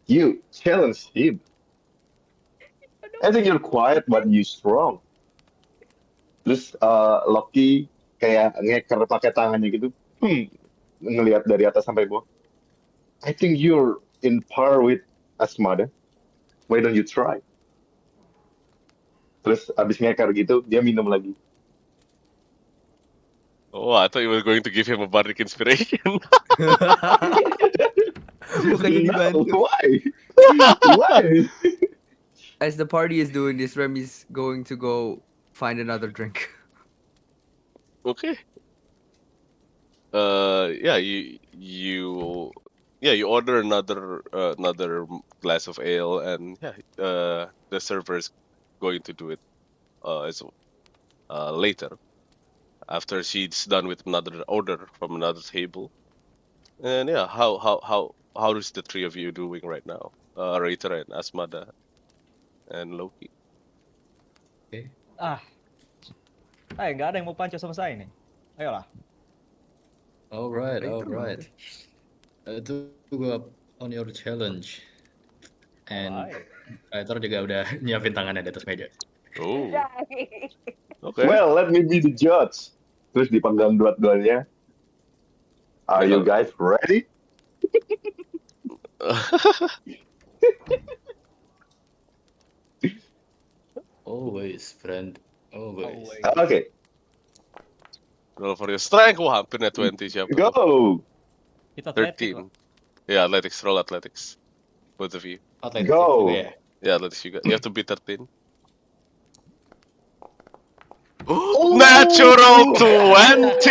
you challenge him? I think you're quiet but you strong. Terus LowKeY kayak ngeker pakai tangannya gitu. Ngelihat dari atas sampai bawah. I think you're in par with Asmada. Why don't you try? Terus abis ngeker gitu, dia minum lagi. Oh, I thought you were going to give him a bardic inspiration. Bukannya No, dibantu. why? Why? As the party is doing this, Remi's going to go find another drink. Okay. Yeah, you order another glass of ale, and the server is going to do it later after she's done with another order from another table. And yeah, how is the three of you doing right now? Reiter and Asmada and LowKeY. Nggak ada yang mau panco sama saya nih. Ayolah. Alright. Reiter To go up on your challenge. And Alright. Reiter juga udah nyiapin tangannya di atas meja. Oh, okay. Well, let me be the judge. Terus dipanggang dua-duanya. Are you guys ready? Always, friend. Always. Okay, Roll for your strength. Wah, hampir net 20 siapa? go. Kita atletik, 13. Yeah, athletics. Roll athletics. both of you. Athletics check juga Go. ya. Yeah, let's you have to be 13. Oh. Natural 20.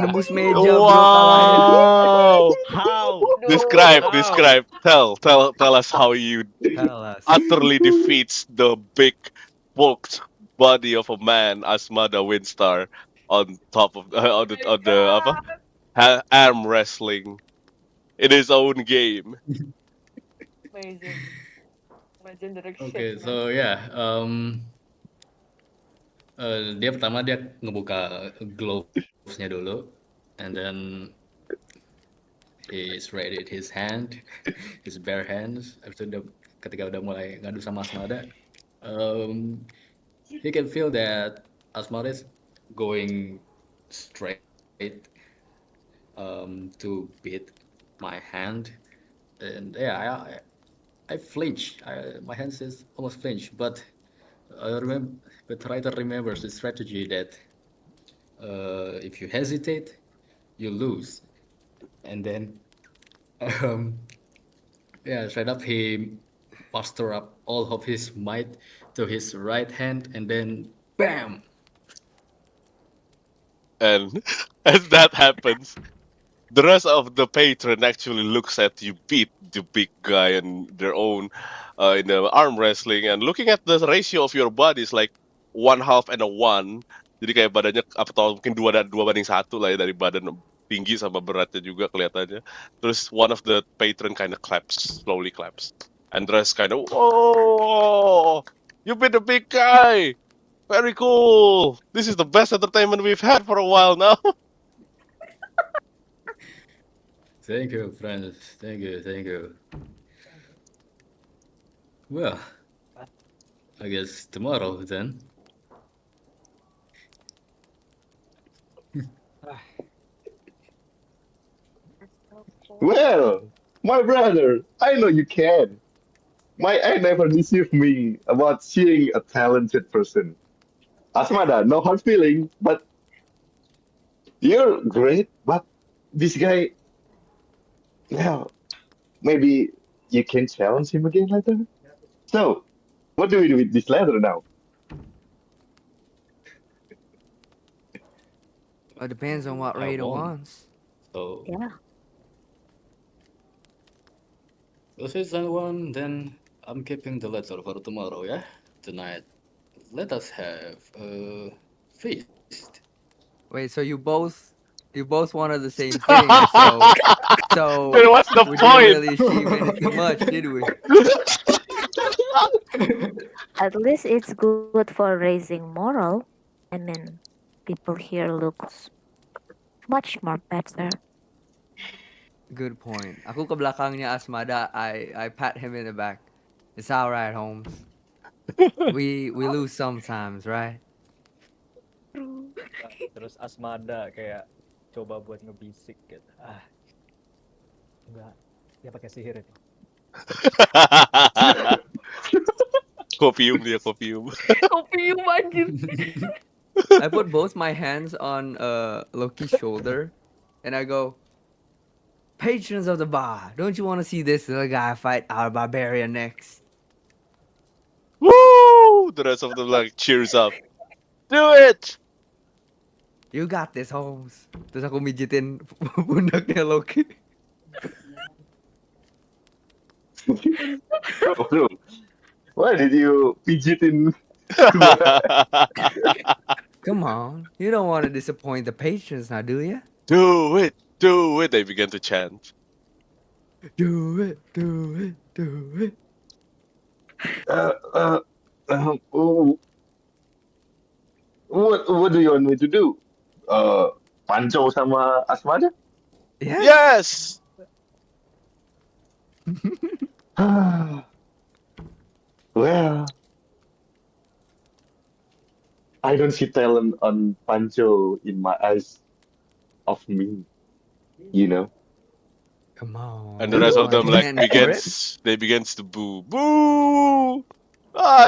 Nembus meja bro kalahnya. Wow. How? Describe, How? describe. Tell us how you Tell us. utterly defeats the big bulked body of a man, Asmada Windstar, on top of on the apa? Arm wrestling in his own game. Amazing. Legendary Okay, shit, man. so yeah, dia pertama dia ngebuka gloves-nya dulu, and then he shredded his hand, his bare hands. Habis itu ketika udah mulai ngadu sama Asmada, he can feel that Asmada is going straight to beat my hand, and yeah, I flinch. My hands is almost flinch, but I remember. But Reiter remembers the strategy that if you hesitate, you lose, and then yeah, straight up he muster up all of his might to his right hand, and then bam. And as that happens, the rest of the patron actually looks at you beat the big guy in their own in the arm wrestling, and looking at the ratio of your bodies like 1/2 and a 1. Jadi kayak badannya atau mungkin 2 banding 1 lah ya, dari badan tinggi sama beratnya juga kelihatannya. Terus one of the patron kind of slowly claps. And the rest kind of, oh, you beat the big guy. Very cool. This is the best entertainment we've had for a while now. Thank you, friends. Thank you. Well, I guess tomorrow then. Well, my brother, I know you can. My aunt never deceived me about seeing a talented person. Asmada, no hard feeling, but you're great. But this guy, yeah, maybe you can challenge him again later. So, what do we do with this letter now? It depends on what I Raider won. wants. So Yeah. if it's that one, then I'm keeping the letter for tomorrow. Yeah, tonight. Let us have a feast. Wait, so you both wanted the same thing, so Then what's the we didn't point? really achieve anything much, did we? At least it's good for raising moral. I mean, people here looks much more better. Good point. Aku ke belakangnya Asmada, I pat him in the back. It's alright, Holmes. We lose sometimes, right? Terus Asmada kayak coba buat ngebisik gitu. Enggak, dia pakai sihir itu. Kopium dia, kopium. Kopium anjir. I put both my hands on LowKey's shoulder, and I go, "Patrons of the bar, don't you want to see this little guy fight our barbarian next?" Woo! The rest of them like cheers up. Do it! You got this, Holmes. Terus aku mijitin pundaknya Loke. Oh, no. Why did you fidget in? Come on, you don't want to disappoint the patrons now, do you? Do it! Do it! They began to chant. Do it, do it, do it. Oh, what do you want me to do? Panco sama Asmada? Yes! Well, I don't see talent on Pancho in my eyes of me, you know. Come on. And the rest of them like begins to boo. Boo!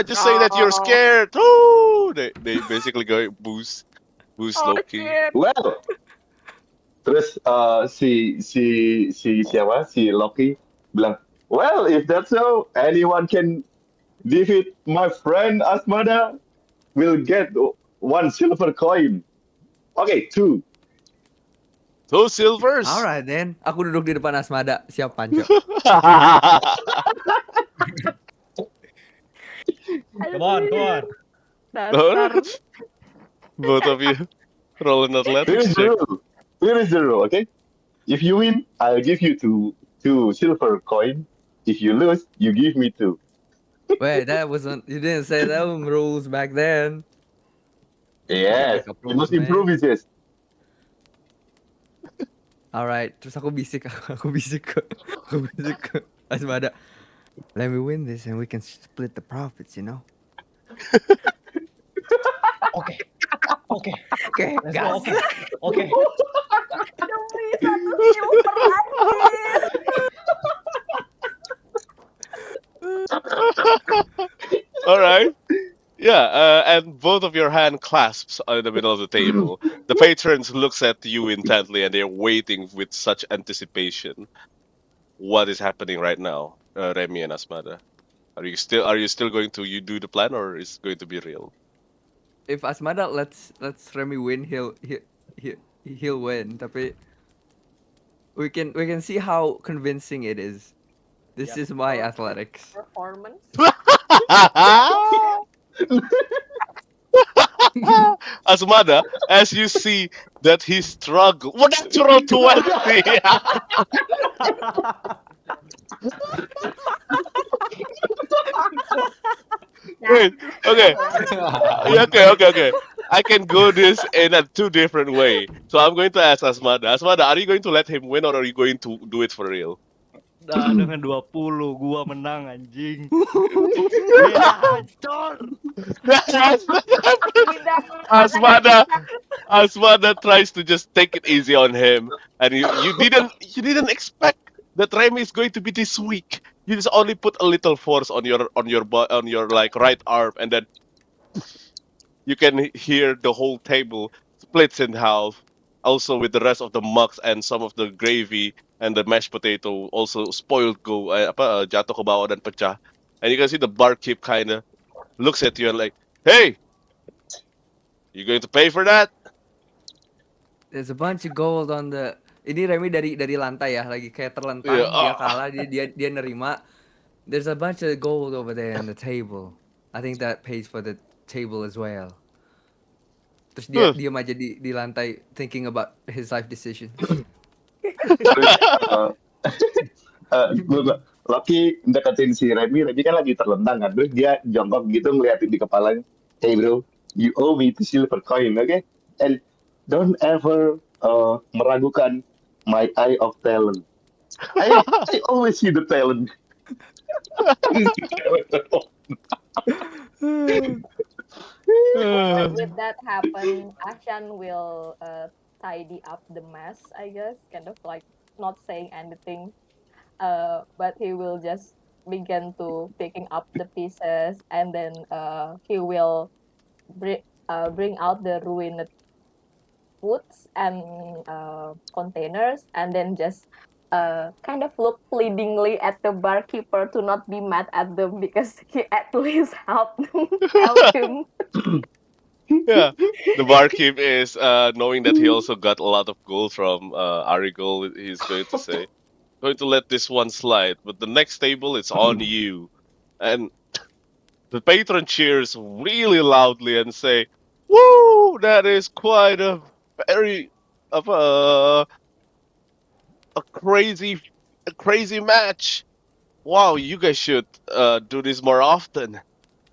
Just say that you're scared. Woo! They basically go boost Loki. Well, terus si siapa si Loki Bilang, well, if that's so, anyone can defeat my friend Asmada will get one silver coin. Okay, two. Two silvers. Alright then. Aku duduk di depan Asmada, siap panco. Come on, come on. Dasar. Both of you roll an Here athletics is the check. rule. Here is the rule, okay? If you win, I'll give you two silver coin. If you lose, you give me two. Wait, that wasn't. You didn't say that rules back then. You can't Yes, make up you rules, must man. improve it. Alright, terus aku bisik, aku bisik ke Asmada. Let me win this and we can split the profits, you know. Oke. Oke. Okay, Let's go. gas. Oke. Oke. Demi satu silver anjir. All right. Yeah, and both of your hand clasps in the middle of the table. The patrons looks at you intently, and they're waiting with such anticipation. What is happening right now, Remi and Asmada? Are you still going to you do the plan, or is it going to be real? If Asmada lets Remi win, he'll win. Tapi we can see how convincing it is. This Yep. is my athletics. Performance. Asmada, as you see that he struggle. What natural 20? Wait, okay. Yeah, okay. I can go this in a two different way. So I'm going to ask Asmada. Asmada, are you going to let him win or are you going to do it for real? Nah, dengan 20 gua menang anjing. Beda hancur. Asmada, Asmada tries to just take it easy on him, and you didn't expect that Remy is going to be this weak. You just only put a little force on your like right arm, and then you can hear the whole table splits in half. Also with the rest of the mucks and some of the gravy and the mashed potato also spoiled go jatuh ke bawah dan pecah. And you can see the barkeep kind of looks at you and like, "Hey, you going to pay for that?" There's a bunch of gold on the. Ini Remi dari lantai ya, lagi kayak Yeah. terlentang. Dia kalah, dia nerima. There's a bunch of gold over there on the table. I think that pays for the table as well. Terus dia diam aja di lantai thinking about his life decisions. Loki deketin si Remi. Remi kan lagi terlentang kan. Terus dia jongkok gitu ngeliatin di kepalanya. Hey bro, you owe me the silver coin, okay? And don't ever meragukan my eye of talent. I always see the talent. With that happen, Ashan will tidy up the mess, I guess, kind of like not saying anything, but he will just begin to picking up the pieces, and then he will bring out the ruined foods and containers, and then just kind of look pleadingly at the barkeeper to not be mad at them because he at least helped him. Yeah. The barkeep is knowing that he also got a lot of gold from Arigol, he's going to say, going to let this one slide, but the next table it's on you. And the patron cheers really loudly and say, "Woo! That is quite a very of a crazy match. Wow, you guys should do this more often.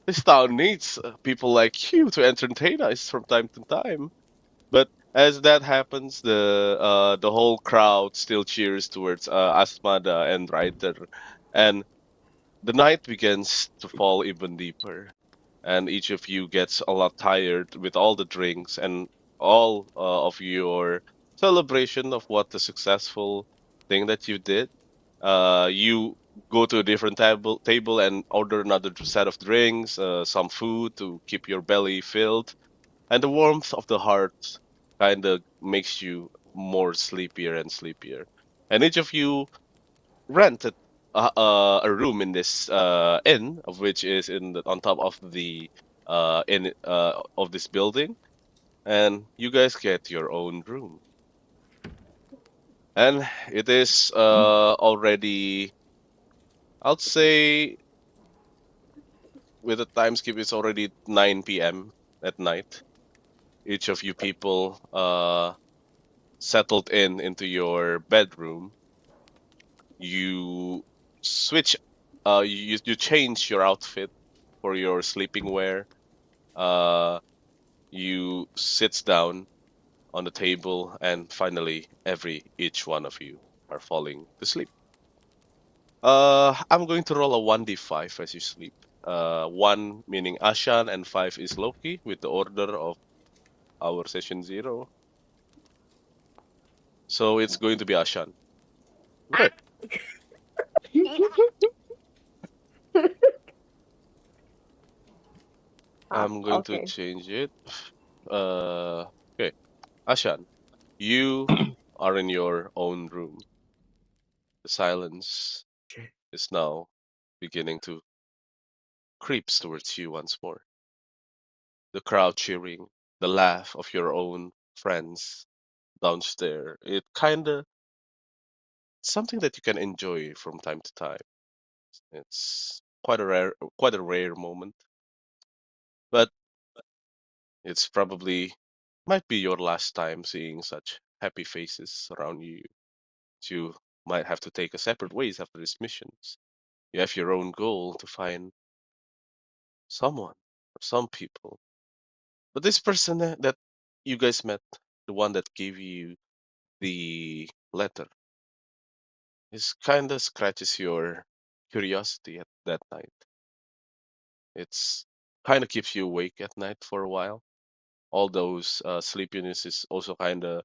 This town needs people like you to entertain us from time to time." But as that happens, the whole crowd still cheers towards Asmada and Reiter, and the night begins to fall even deeper. And each of you gets a lot tired with all the drinks and all of your celebration of what the successful thing that you did. You go to a different table and order another set of drinks, some food to keep your belly filled, and the warmth of the heart kind of makes you more sleepier and sleepier. And each of you rented a room in this inn, of which is on top of the in of this building, and you guys get your own room. And it is already, I'll say, with the time skip, it's already 9 p.m. at night. Each of you people settled into your bedroom. You switch, you change your outfit for your sleeping wear. Uh, you sits down on the table, and finally, each one of you are falling to sleep. I'm going to roll a 1d5 as you sleep. One meaning Ashann, and five is LowKeY with the order of our session 0. So it's going to be Ashann. Okay, I'm going to Okay. change it. Okay, Ashann, you are in your own room. The silence is now beginning to creeps towards you once more. The crowd cheering, the laugh of your own friends downstairs. It kinda something that you can enjoy from time to time. It's quite a rare moment, but it's probably might be your last time seeing such happy faces around you. You might have to take a separate ways after these missions. You have your own goal to find someone or some people. But this person that you guys met, the one that gave you the letter, is kinda scratches your curiosity at that night. It's kind of keeps you awake at night for a while. All those sleepiness is also kind of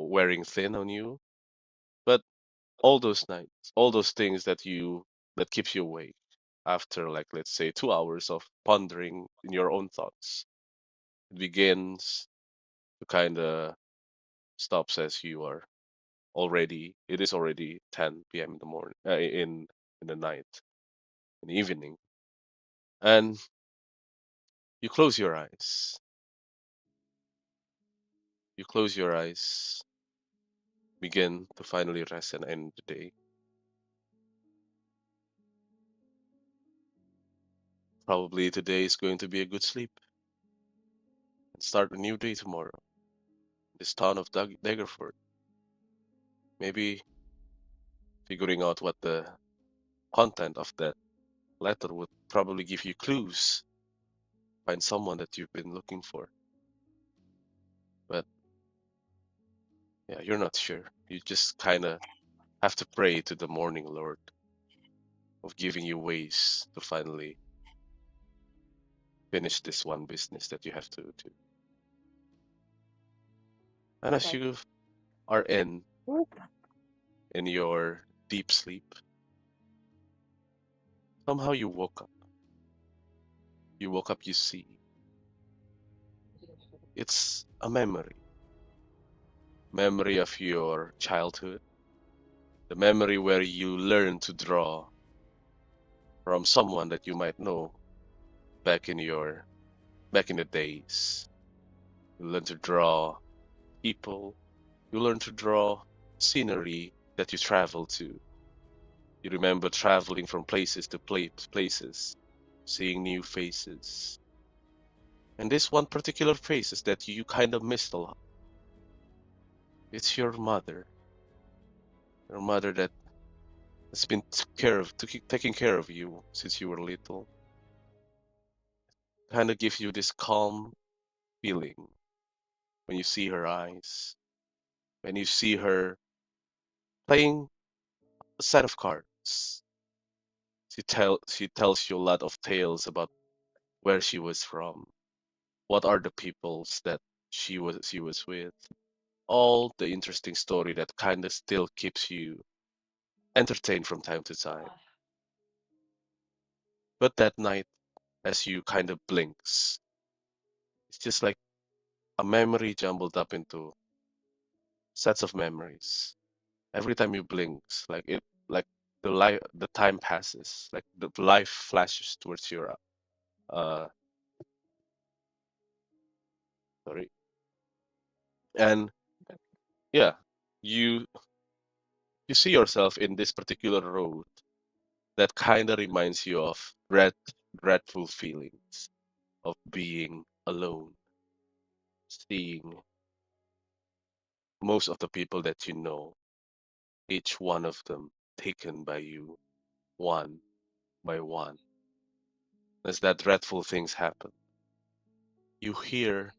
wearing thin on you. But all those nights, all those things that keeps you awake after, like, let's say 2 hours of pondering in your own thoughts, it begins to kind of stops as you are already. It is already 10 p.m. in the morning, in the night, in the evening, and you close your eyes. You close your eyes, begin to finally rest and end the day. Probably today is going to be a good sleep and start a new day tomorrow. This town of Daggerford. Maybe figuring out what the content of that letter would probably give you clues. Find someone that you've been looking for. But yeah, you're not sure. You just kind of have to pray to the morning Lord of giving you ways to finally finish this one business that you have to do. And as Okay. you are in your deep sleep, somehow you woke up. You woke up, you see. It's a memory of your childhood, the memory where you learn to draw from someone that you might know back in your back in the days. You learn to draw people, you learn to draw scenery that you travel to. You remember traveling from places to places, seeing new faces. And this one particular face is that you kind of missed a lot. It's your mother that has been taking care of you since you were little. Kind of gives you this calm feeling when you see her eyes, when you see her playing a set of cards. She tells you a lot of tales about where she was from, what are the peoples that she was with, all the interesting story that kind of still keeps you entertained from time to time. But that night, as you kind of blinks, it's just like a memory jumbled up into sets of memories. Every time you blinks, like like the time passes, like the life flashes towards your uh sorry, and yeah, you you see yourself in this particular road that kind of reminds you of dreadful feelings of being alone, seeing most of the people that you know, each one of them taken by you one by one. As that dreadful things happen, you hear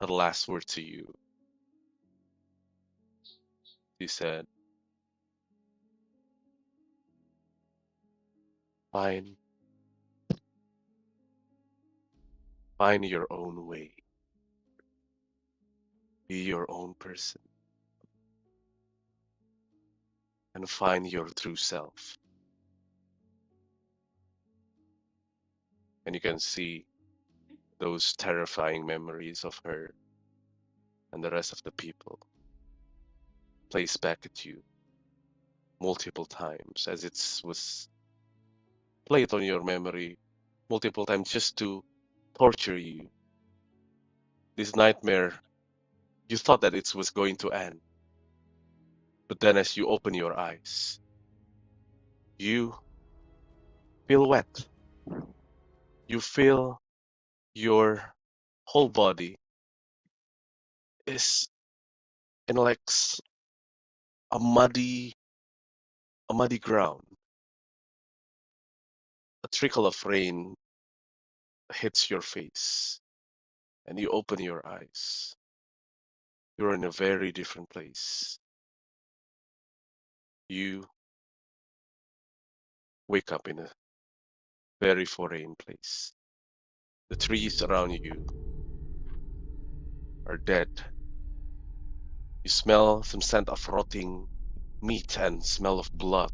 her last word to you. She said, "Find find your own way. Be your own person and find your true self." And you can see those terrifying memories of her and the rest of the people plays back at you multiple times as it was played on your memory multiple times just to torture you. This nightmare, you thought that it was going to end, but then as you open your eyes, you feel wet. You feel your whole body is in like a muddy ground. A trickle of rain hits your face, and you open your eyes. You're in a very different place. You wake up in a very foreign place. The trees around you are dead. You smell some scent of rotting meat and smell of blood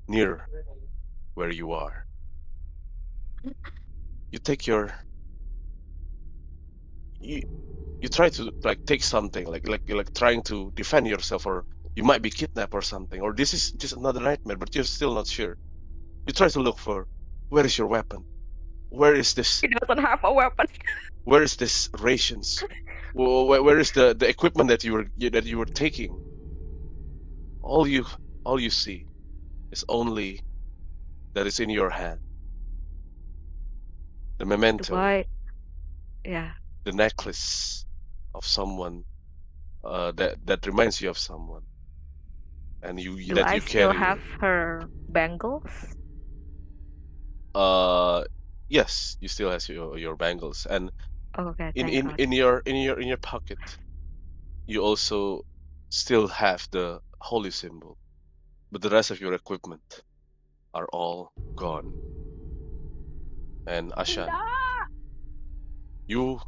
near where you are. You take your you, you try to like take something like trying to defend yourself, or you might be kidnapped or something, or this is just another nightmare, but you're still not sure. You try to look for, where is your weapon? Where is this? He doesn't have a weapon. Where is this rations? Where is the equipment that you were taking? All you all you see is only that is in your hand, the memento, Why? Yeah. the necklace of someone, that reminds you of someone, and you Do that I you still carry. have her bangles? Uh, yes, you still has your bangles, and Okay, in thank in God. in your in your in your pocket, you also still have the holy symbol, but the rest of your equipment are all gone. And Ashan, Bunda! you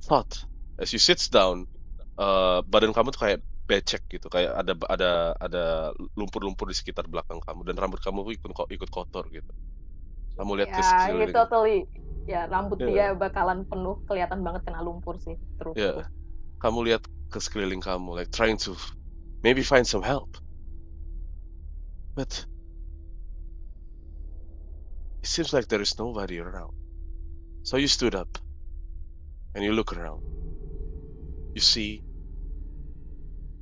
thought as you sits down, badan kamu tuh kayak becek gitu, kayak ada lumpur-lumpur di sekitar belakang kamu, dan rambut kamu tuh ikut kotor gitu. Kamu lihat ke Ya, ini sekeliling. totally. Ya, rambut Ya, dia bakalan penuh, kelihatan banget kena lumpur sih. True, ya, true. kamu lihat ke sekeliling kamu, like trying to maybe find some help, but it seems like there is nobody around. So you stood up and you look around. You see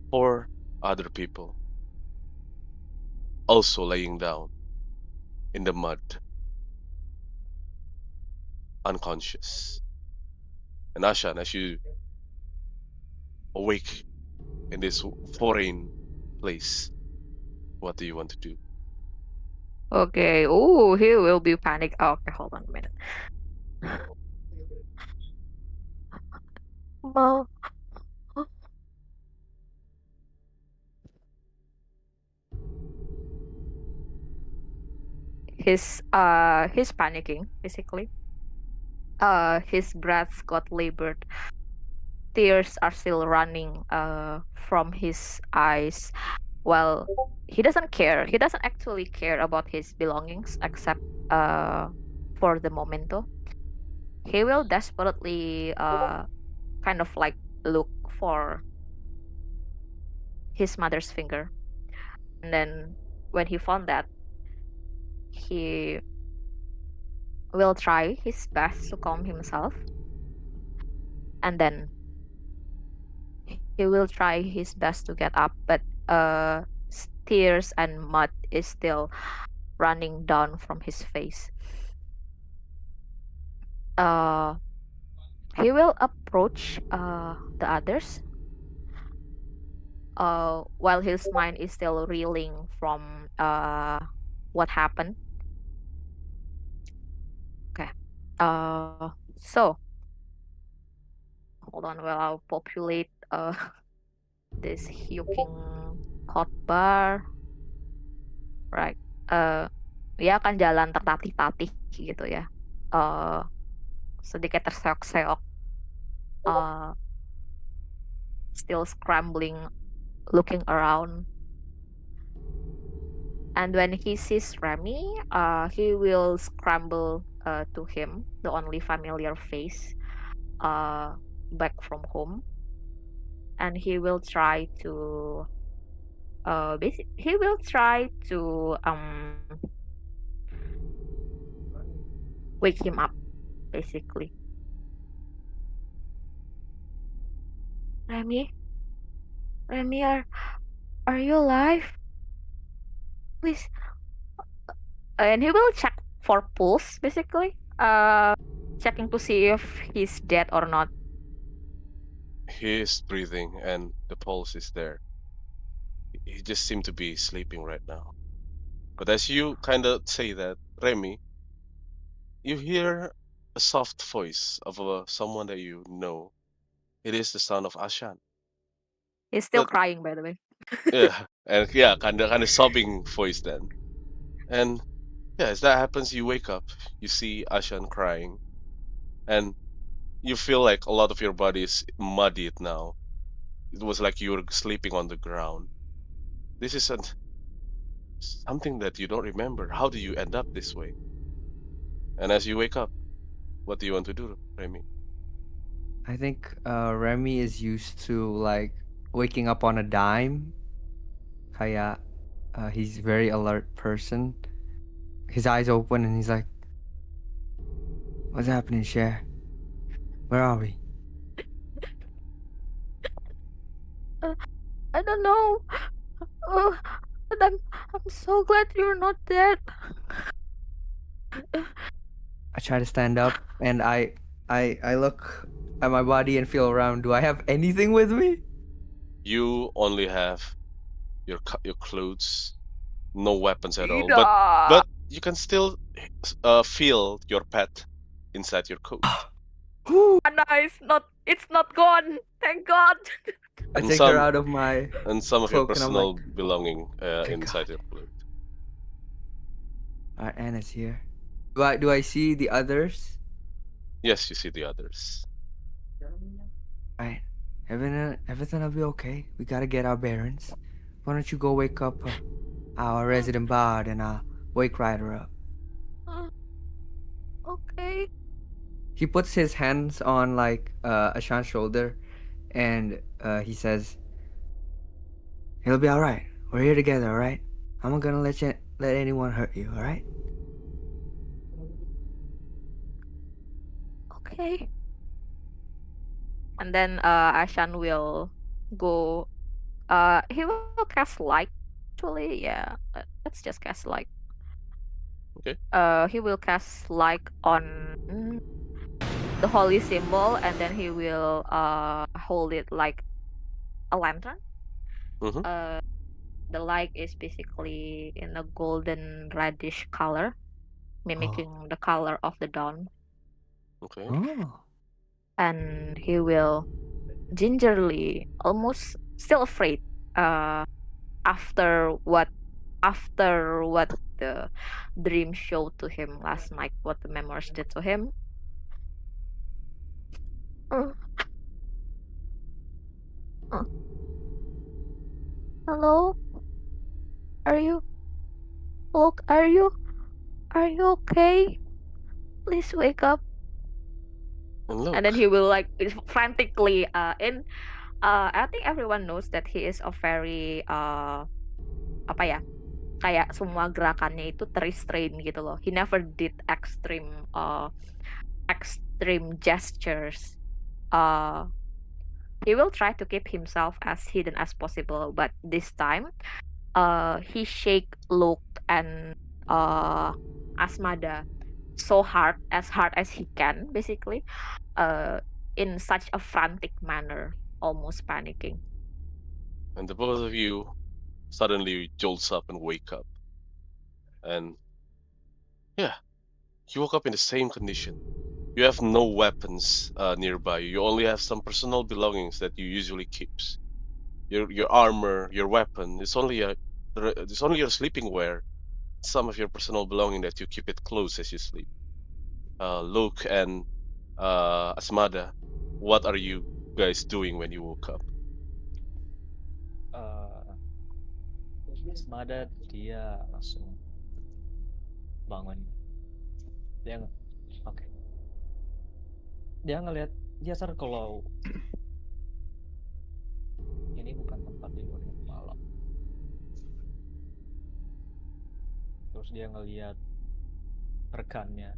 four other people also laying down in the mud, unconscious. And Ashan, as you awake in this foreign place, what do you want to do? Okay. Oh, he will be panic. Oh, okay, hold on a minute. Mau. He's panicking basically. His breath got labored. Tears are still running from his eyes. Well, he doesn't care. He doesn't actually care about his belongings except for the momento. He will desperately kind of like look for his mother's finger. then when he found that, he will try his best to calm himself, and then he will try his best to get up, but tears and mud is still running down from his face. He will approach the others while his mind is still reeling from what happened. Okay. So hold on while I'll populate this Hyuking hot bar. Right. Dia akan jalan tertatih-tatih gitu ya. Sedikit terseok-seok. Still scrambling, looking around. And when he sees Remi, he will scramble to him, the only familiar face back from home. And he will try to wake him up, basically. Remi, are you alive? Please. And he will check for pulse, basically. Checking to see if he's dead or not. He is breathing and the pulse is there. He just seemed to be sleeping right now. But as you kind of say that, Remi, you hear a soft voice of someone that you know. It is the son of Ashann. He's still But crying, by the way. yeah, and yeah, kind of sobbing voice then. And yeah, as that happens, you wake up, you see Ashann crying, and you feel like a lot of your body is muddied now. It was like you were sleeping on the ground. This is something that you don't remember. How do you end up this way? And as you wake up, what do you want to do, Remi? I think Remi is used to like waking up on a dime. Kaya, he's a very alert person. His eyes open and he's like, "What's happening, Cher? Where are we?" I don't know. But I'm so glad you're not dead. I try to stand up and I look at my body and feel around. Do I have anything with me? You only have your clothes, no weapons at all. But you can still feel your pet inside your coat. It's not gone. Thank God. I And take her out of my some of your cloak and I'm personal like, belonging "Thank inside God." your clothes. Alright, Anna's here. Do I see the others? Yes, you see the others. Right. Everything will be okay. We gotta get our bearings. Why don't you go wake up our resident bard and I'll wake Reiter up. Okay. He puts his hands on like Ashann's shoulder and he says, "He'll be alright. We're here together, alright? I'm not gonna let anyone hurt you, alright?" Okay. And then Ashann will go. He will cast light. Actually, yeah. Let's just cast light. Okay. He will cast light on the holy symbol, and then he will hold it like a lantern. Mm-hmm. The light is basically in a golden reddish color, mimicking the color of the dawn. Okay. Oh. And he will gingerly, almost still afraid, after what the dream showed to him last night, what the memories did to him. Hello? Are you Loke, are you okay? Please wake up. And look. And then he will like frantically I think everyone knows that he is a very apa ya, kayak semua gerakannya itu terrestrain gitu loh. He never did extreme gestures. He will try to keep himself as hidden as possible, but this time, he shake Loke and Asmada so hard as he can, basically, in such a frantic manner, almost panicking. And the both of you suddenly jolts up and wake up. And yeah, you woke up in the same condition. You have no weapons nearby. You only have some personal belongings that you usually keeps. Your armor, your weapon. It's only your sleeping wear. Some of your personal belonging that you keep it close as you sleep. Luke and Asmada, what are you guys doing when you woke up? Asmada dia langsung bangun. Dia oke. Dia ngelihat, dia sadar kalau ini bukan tempat tidurnya malam. Terus dia ngelihat rekannya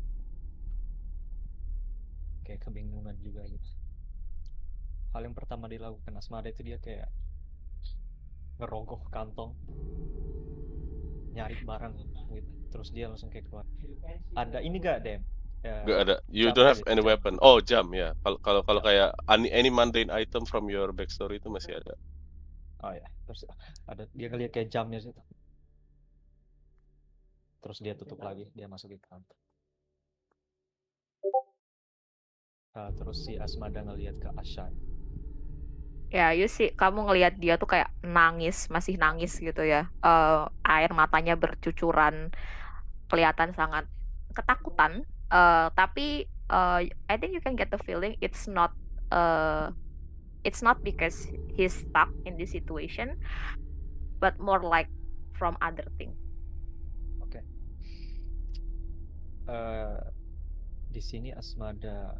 kayak kebingungan juga gitu. Hal yang pertama dilakukan Asmada itu dia kayak ngerogoh kantong, nyari barang gitu. Terus dia langsung kayak keluar. Ada ini gak, Dem? Gak ada. You Jam don't have gitu, any jam. weapon. Oh, jam ya. Kalau Jam. kayak any mundane item from your backstory itu masih ada. Oh ya, terus ada dia ngeliat kayak jamnya situ. Terus dia tutup lagi, dia masukin kantor. Terus si Asmada ngeliat ke Ashann. Ya, you see, kamu ngelihat dia tuh kayak nangis, masih nangis gitu ya. Air matanya bercucuran, kelihatan sangat ketakutan. Tapi I think you can get the feeling it's not because he's stuck in this situation, but more like from other thing. Oke. Di sini Asmada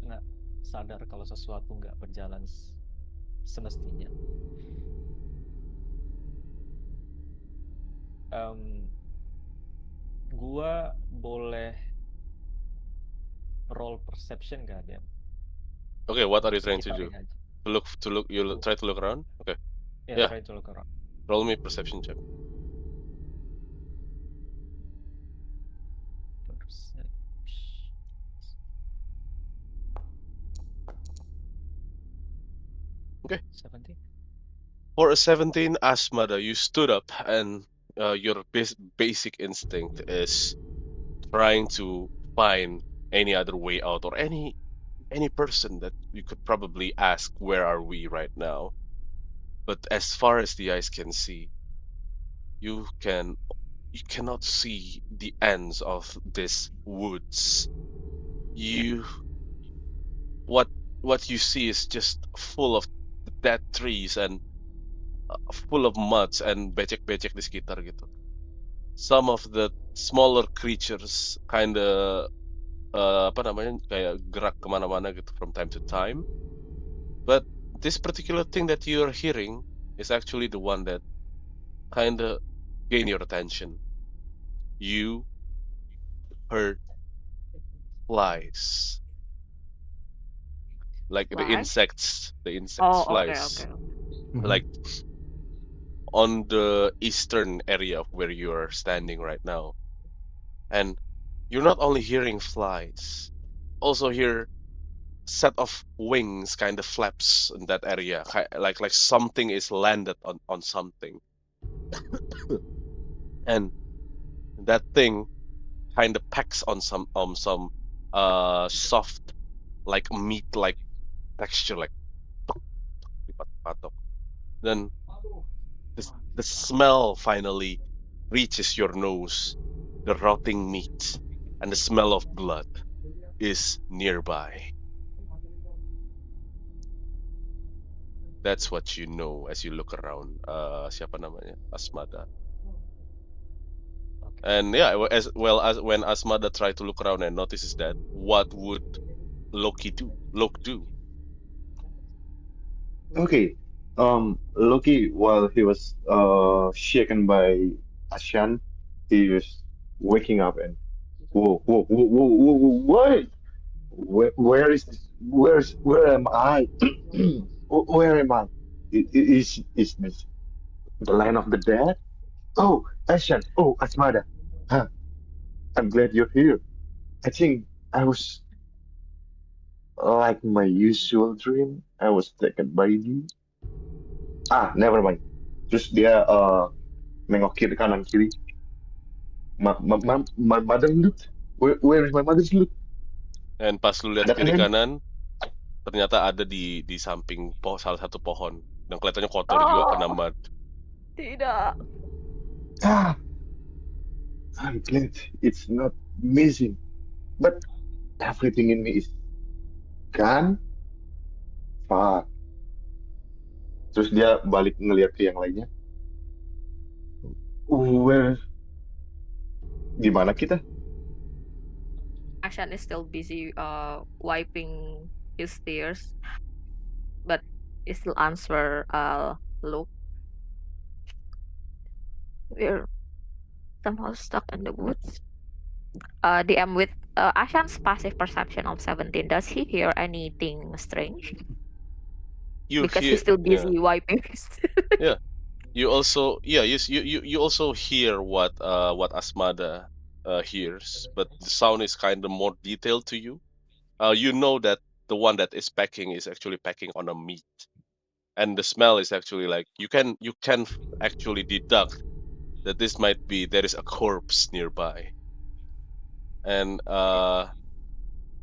nggak sadar kalau sesuatu nggak berjalan semestinya. Gua boleh roll perception gak, Dem? Okay, what are you Untuk trying to do? sekitarnya aja. Try to look around? Okay. Yeah, Yeah. try to look around. Roll me perception check. Okay. 17. For a 17, Asmada, you stood up and your basic instinct is trying to find any other way out or any person that you could probably ask, where are we right now? But as far as the eyes can see, you cannot see the ends of this woods. What you see is just full of dead trees and full of muds and becek-becek di sekitar gitu. Some of the smaller creatures kinda apa namanya, kayak gerak kemana-mana gitu from time to time. But this particular thing that you're hearing is actually the one that kinda gain your attention. You heard flies. Like the Flies? insects Oh, flies. okay. Like on the eastern area of where you are standing right now. And you're not only hearing flies, also hear set of wings kind of flaps in that area, like something is landed on something, and that thing kind of pecks on some soft like meat like texture, like patok. Then the smell finally reaches your nose, the rotting meat and the smell of blood is nearby. That's what you know as you look around. Siapa namanya? Asmada. Okay. And yeah, as well as when Asmada tried to look around and notices that, what would Loke do? Okay. LowKeY, while he was shaken by Ashann, he was waking up and whoa, where is this? Where am I? Where am I? Is this the land of the dead? Oh, Ashann. Oh, Asmada. Huh, I'm glad you're here. I think I was like my usual dream. I was taken by you. Ah, never mind. Terus dia nengok kiri kanan kiri. My mother looked. Where is my mother's look? And pas lu lihat Ada kan kiri Remi? kanan, ternyata ada di samping salah satu pohon dan kelihatannya kotor juga kena Oh, mud. tidak. Ah, I'm glad it's not missing. But everything in me is gone. Fuck. Terus dia balik ngeliat ke yang lainnya. Where? Gimana kita? Ashan is still busy wiping his tears, but he still answer Luke. We're somehow stuck in the woods. DM with Ashan's passive perception of 17. Does he hear anything strange? You Because hear, he's still yeah, busy wiping his yeah. You also, yeah, you also hear what Asmada hears, but the sound is kind of more detailed to you. You know that the one that is pecking is actually pecking on a meat, and the smell is actually like you can actually deduct that this might be there is a corpse nearby, and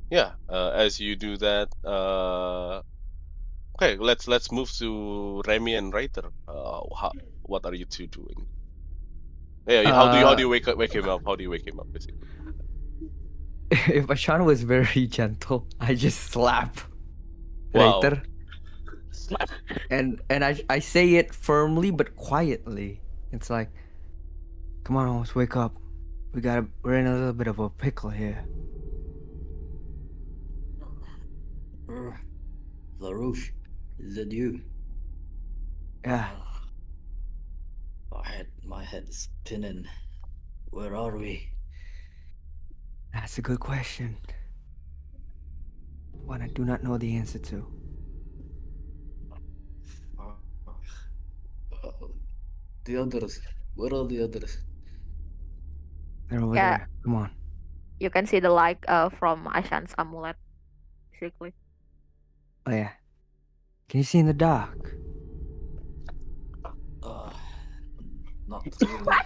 yeah, as you do that, okay, let's move to Remi and Reiter. What are you two doing? Yeah, how do Uh, you wake him up? How do you wake him up, basically? if Ashann was very gentle, I just slap Wow. Reiter, and I say it firmly but quietly. It's like, come on, almost wake up. We're in a little bit of a pickle here. LaRouche, is that you? Yeah, My head is spinning. Where are we? that's a good question. One I do not know the answer to. The others. Where are the others? They're over Yeah, there. Come on. you can see the light from Ashan's amulet, basically. Oh yeah. Can you see in the dark? Not really.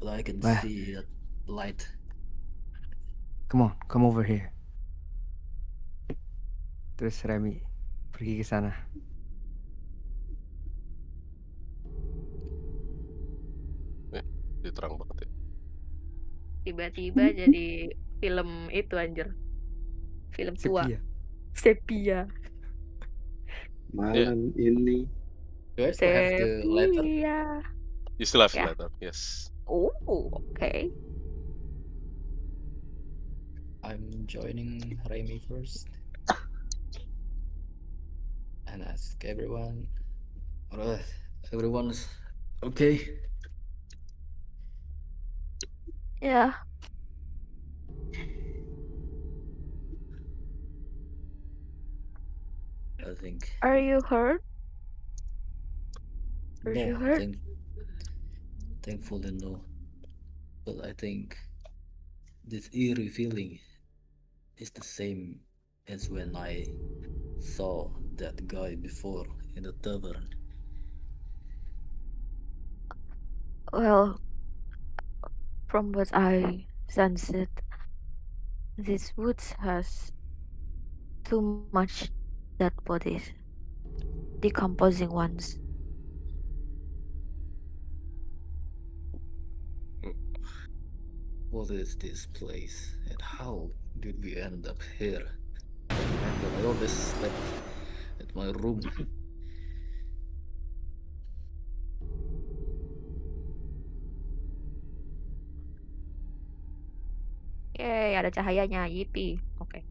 But I can Well, see that light. come on, come over here. Terus Remi pergi ke sana. Dia terang banget ya. Tiba-tiba jadi film itu anjir. Film tua. Sepia. Sepia. Malam ini. Do I still have the letter? Sepia. You still have the Yeah. letter, yes. Oh, okay. I'm joining Remi first. And ask everyone. Alright, everyone's okay. Yeah. I think. Are you hurt? Are No, you hurt? thankfully no. But I think this eerie feeling is the same as when I saw that guy before in the tavern. Well, from what I sensed, this woods has too much dead bodies, decomposing ones. What is this place and how did we end up here? I remember I always slept at my room. Yeay, ada cahayanya, yippee. Oke.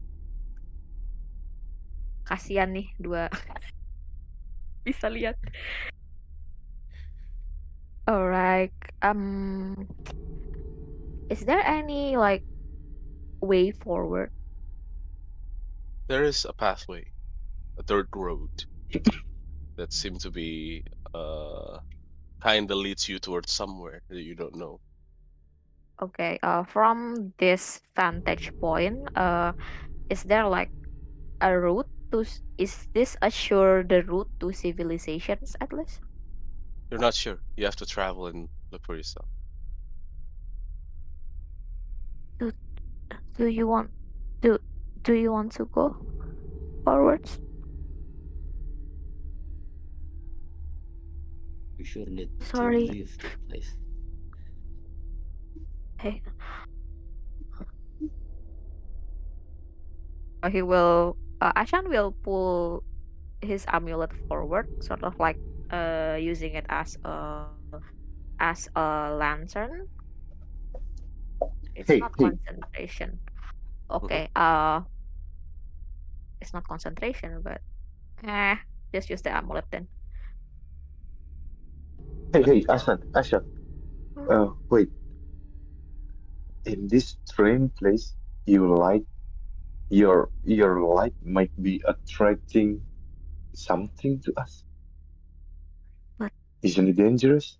Kasian nih dua bisa lihat. Alright. Is there any like way forward? There is a pathway, a dirt road that seems to be uh kind of leads you towards somewhere that you don't know. Okay. From this vantage point, is there like a route to? Is this a sure the route to civilizations at least? You're not sure. You have to travel and look for yourself. Do do you want do do you want to go forwards? We sure need to Sorry. leave this place. Hey. He will. Ashan will pull his amulet forward, sort of like using it as a lantern. It's Hey, not hey, concentration. Hmm. Okay. It's not concentration, but eh, just use the amulet then. hey, Ashan, Ashan. Wait. In this strange place, you light your light might be attracting something to us. But Isn't it dangerous?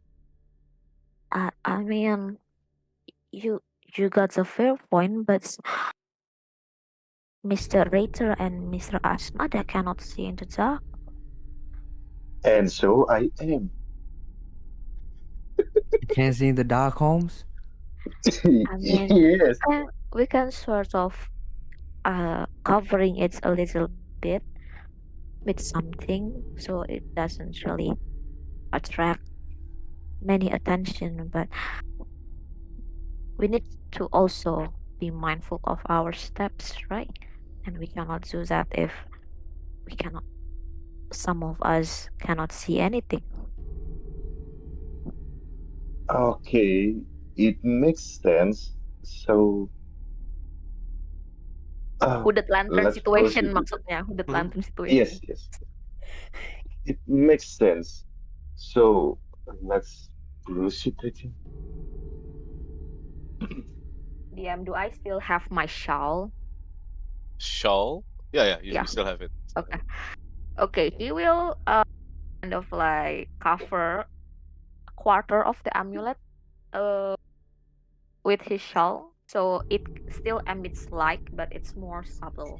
I mean, you you got a fair point, but Mr. Reiter and Mr. Asmada cannot see in the dark. And so I am. You can't see in the dark, Holmes. I mean, Yes. we can sort of covering it a little bit with something so it doesn't really attract many attention, but we need to also be mindful of our steps, right? And we cannot do that if we cannot some of us cannot see anything. Okay, it makes sense. So, Hooded lantern let's situation proceed with that. maksudnya, hooded Hmm. lantern situation. Yes, yes, it makes sense. So, let's proceed with it. DM, do I still have my shawl? Shawl? Yeah, you Yeah. still have it. Still have Okay. it. Okay. He will kind of like cover a quarter of the amulet uh with his shawl, so it still emits light, but it's more subtle.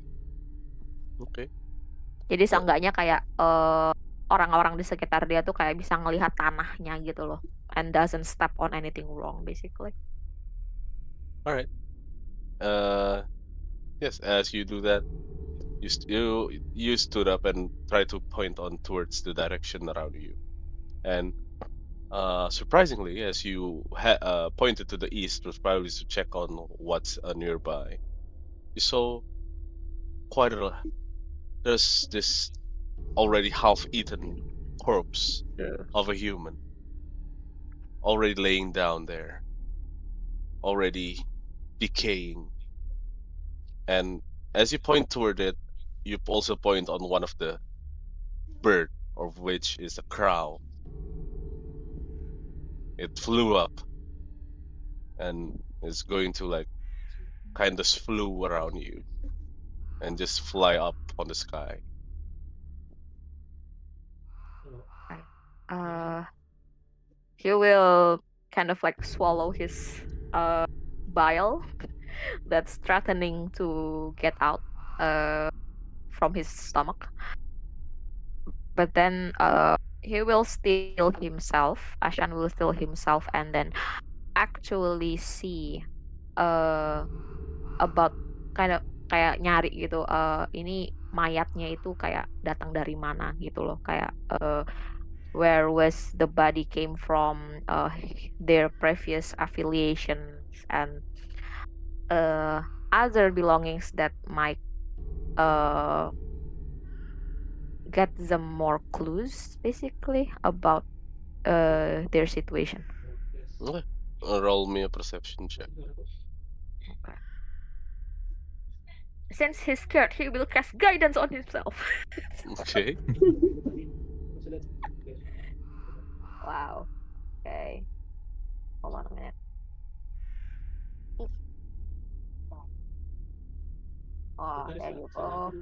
Okay. Jadi Uh, seenggaknya kayak orang-orang di sekitar dia tuh kayak bisa ngelihat tanahnya gitu loh, and doesn't step on anything wrong basically. all right. Uh, yes. As you do that, you stood up and tried to point on towards the direction around you, and surprisingly, as you pointed to the east, was probably to check on what's nearby. You saw quite a there's this already half-eaten corpse Yeah. of a human already laying down there, already decaying. And as you point toward it, you also point on one of the bird, of which is a crow. It flew up and is going to like kind of flew around you and just fly up on the sky. Right. Uh, he will kind of like swallow his bile that's threatening to get out uh from his stomach. But then he will steal himself. Ashan will steal himself and then actually see uh about kind of kayak nyari gitu ini mayatnya itu kayak datang dari mana gitu loh, kayak where was the body came from, their previous affiliations and other belongings that might uh get them more clues basically about their situation. Okay. Roll me a perception check. Okay. Since he's scared, he will cast guidance on himself. Okay. Wow. Okay. Hold on a minute. Oh, there you go.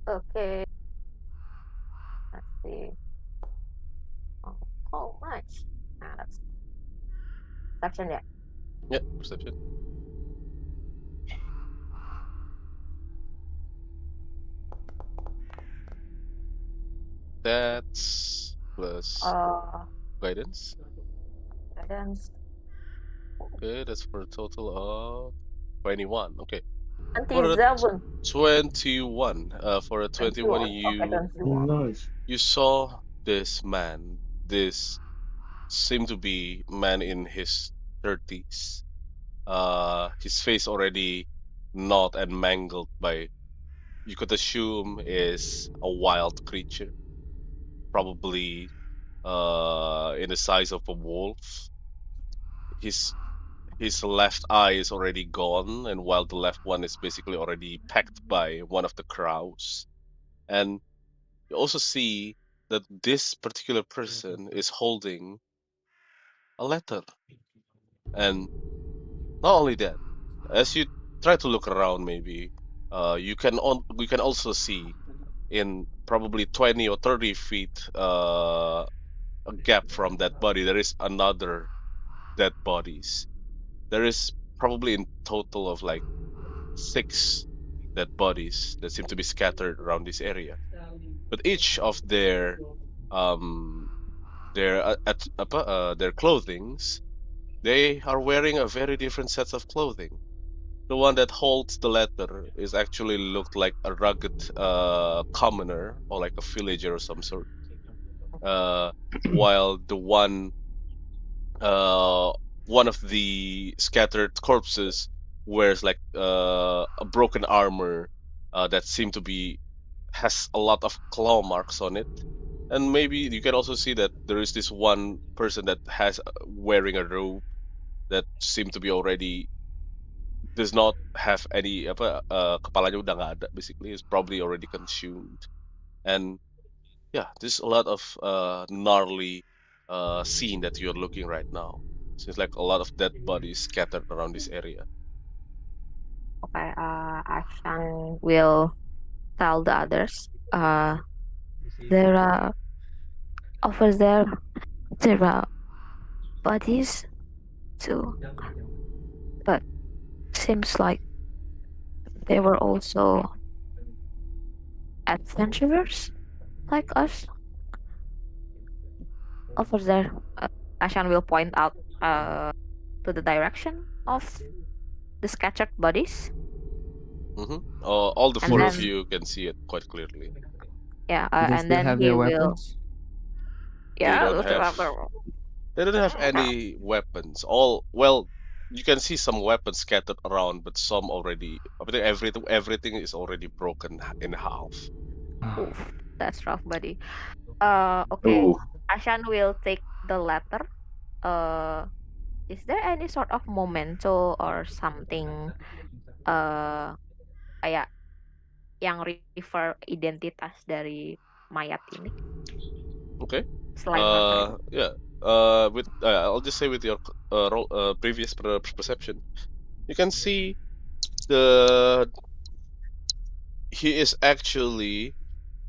Okay. Let's see. Oh, oh nice. Nah, that's perception, yeah. Yeah, perception. That's plus Uh, guidance. guidance. Okay, that's for a total of 21. Okay. For a 27. 21, for a 21, 21. Okay, 21. Nice. you saw this man, this seemed to be man in his 30s. His face already gnawed and mangled by, you could assume, is a wild creature, probably in the size of a wolf. His his left eye is already gone, and while the left one is basically already pecked by one of the crows. And you also see that this particular person is holding a letter. And not only that, as you try to look around, maybe you can also see in probably 20 or 30 feet a gap from that body. There is another dead bodies. There is probably in total of like six dead bodies that seem to be scattered around this area. But each of um their clothings, they are wearing a very different sets of clothing. The one that holds the letter is actually looked like a rugged commoner or like a villager of some sort. Uh, while the uh, one of the scattered corpses wears like a broken armor that seem to be has a lot of claw marks on it. And maybe you can also see that there is this one person that has wearing a robe that seem to be already does not have any apa kepalanya udah nggak ada, basically is probably already consumed. And yeah, there's a lot of gnarly scene that you're looking right now. Seems like a lot of dead bodies scattered around this area. Okay, Ashan will tell the others. There are over there are bodies too, but seems like they were also adventurers like us. Over there, Ashan will point out to the direction of the scattered bodies, All the and four of then you can see it quite clearly. yeah, Do they and still then have he their will weapons? They yeah, don't we'll still have have the they don't have any weapons. All well, you can see some weapons scattered around, but some already. I think everything is already broken in half. oof, that's rough, buddy. Okay, Oh, Ashan will take the letter. Uh, is there any sort of memento or something? Kayak yang refer identitas dari mayat ini Okay. selain letter itu. Yeah. With I'll just say with your previous perception, you can see the he is actually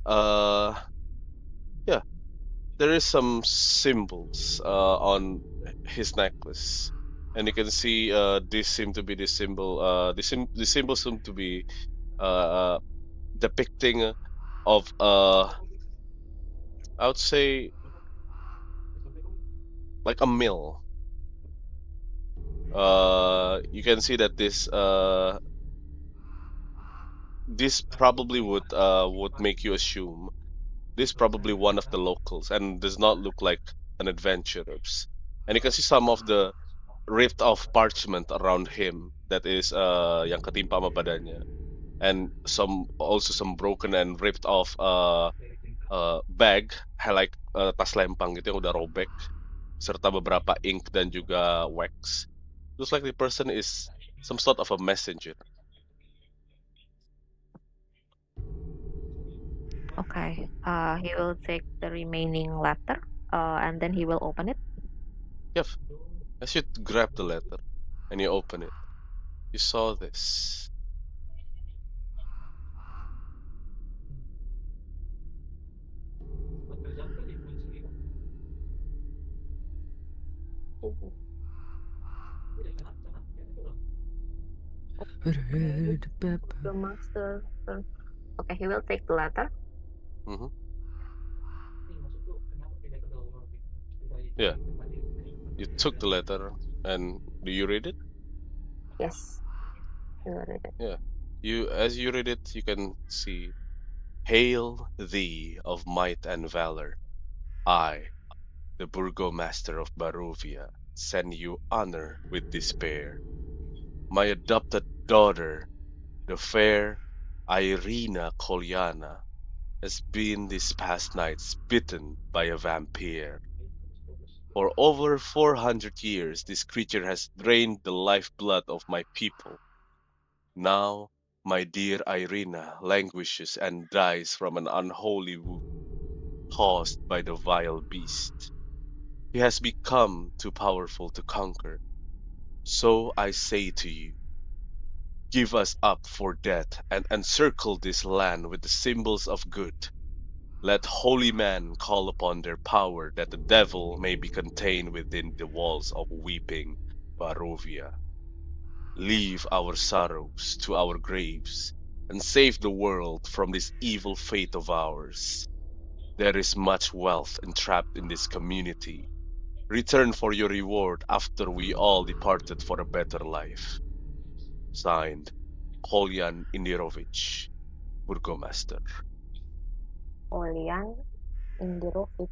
uh yeah, there is some symbols on his necklace, and you can see this seem to be the symbol the symbol seem to be uh depicting of I would say like a mill. You can see that this probably would make you assume this probably one of the locals and does not look like an adventurers. And you can see some of the ripped off parchment around him that is yang ketimpa sama badannya, and some also some broken and ripped off bag, like tas lempang gitu yang udah robek, serta beberapa ink dan juga wax. Looks like the person is some sort of a messenger. Okay. He will take the remaining letter, and then he will open it. Yep. As you grab the letter and you open it, you saw this. The master. Okay, he will take the letter. Hmm. Yeah, you took the letter, and do you read it? Yes, he will read it. Yeah. As you read it, you can see, "Hail thee of might and valor! I, the burgomaster of Barovia, send you honor with despair. My adopted daughter, the fair Irina Kolyana, has been these past nights bitten by a vampire. For over 400 years, this creature has drained the lifeblood of my people. Now, my dear Irina languishes and dies from an unholy wound caused by the vile beast. He has become too powerful to conquer. So I say to you, give us up for death and encircle this land with the symbols of good. Let holy men call upon their power that the devil may be contained within the walls of weeping Barovia. Leave our sorrows to our graves and save the world from this evil fate of ours. There is much wealth entrapped in this community. Return for your reward after we all departed for a better life. Signed, Kolyan Indirovich, Burgomaster." Olian Indirovic.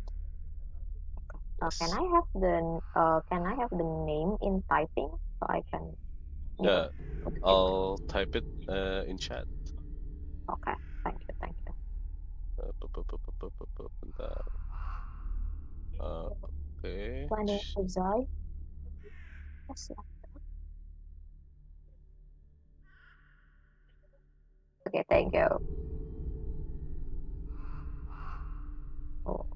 Yes. Can I have the name in typing so I can, Yeah, put it in my. I'll type it in chat. Okay. Thank you. Thank you. Bentar. Okay. Planning to die. Yes, yeah. Okay. Thank you. Oh,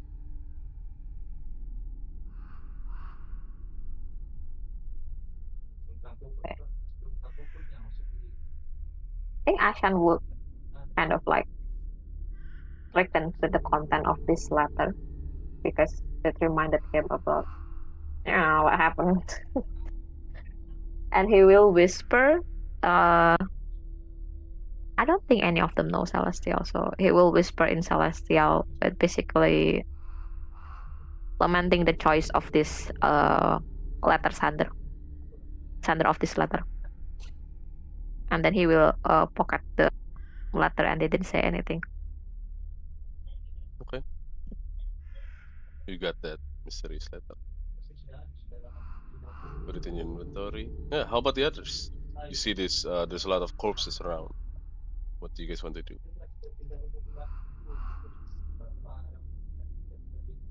okay. I think Ashan would kind of like stricken with the content of this letter because it reminded him about what happened. And he will whisper. I don't think any of them know Celestial, so he will whisper in Celestial, but basically lamenting the choice of this letter sender of this letter. And then he will pocket the letter and they didn't say anything. Okay. You got that mystery letter. Put it in your inventory. Yeah, how about the others? You see this, there's a lot of corpses around. What do you guys want to do?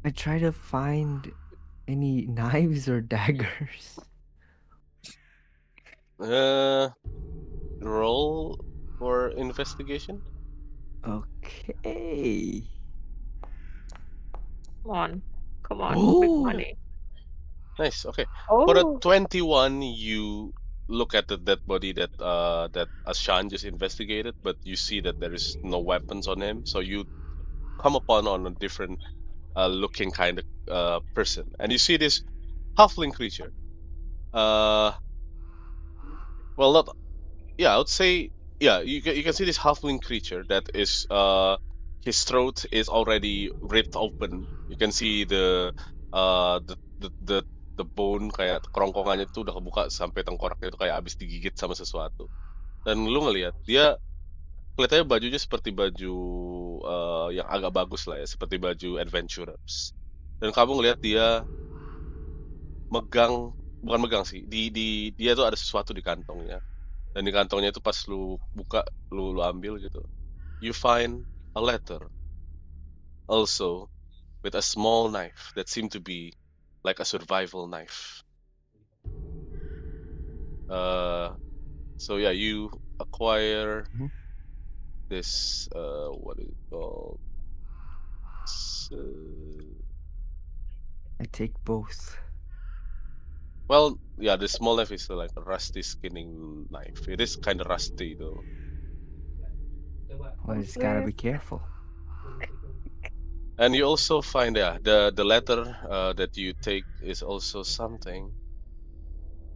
I try to find any knives or daggers. Uh, roll for investigation. Okay. Come on, big Oh, money. Nice. Okay. For a Oh, 21, you look at the dead body that Ashann just investigated, but you see that there is no weapons on him. So you come upon on a different looking kind of person, and you see this halfling creature. Uh, well, not, yeah, I would say, yeah. You can see this halfling creature that is his throat is already ripped open. You can see the bone, kayak kerongkongannya tuh udah kebuka sampai tengkoraknya itu kayak abis digigit sama sesuatu. Dan lu ngelihat dia kelihatannya bajunya seperti baju yang agak bagus lah ya, seperti baju adventurers. Dan kamu ngelihat dia megang, bukan megang sih, di dia tuh ada sesuatu di kantongnya. Dan di kantongnya itu pas lu buka, lu ambil gitu, you find a letter. also with a small knife that seemed to be like a survival knife. Uh, so yeah, you acquire Mhm. this what is it called? I take both. Well, yeah, the small knife is like a rusty skinning knife. It is kind of rusty though. Well, Oh, just gotta please. be careful. And you also find, yeah, the letter that you take is also something.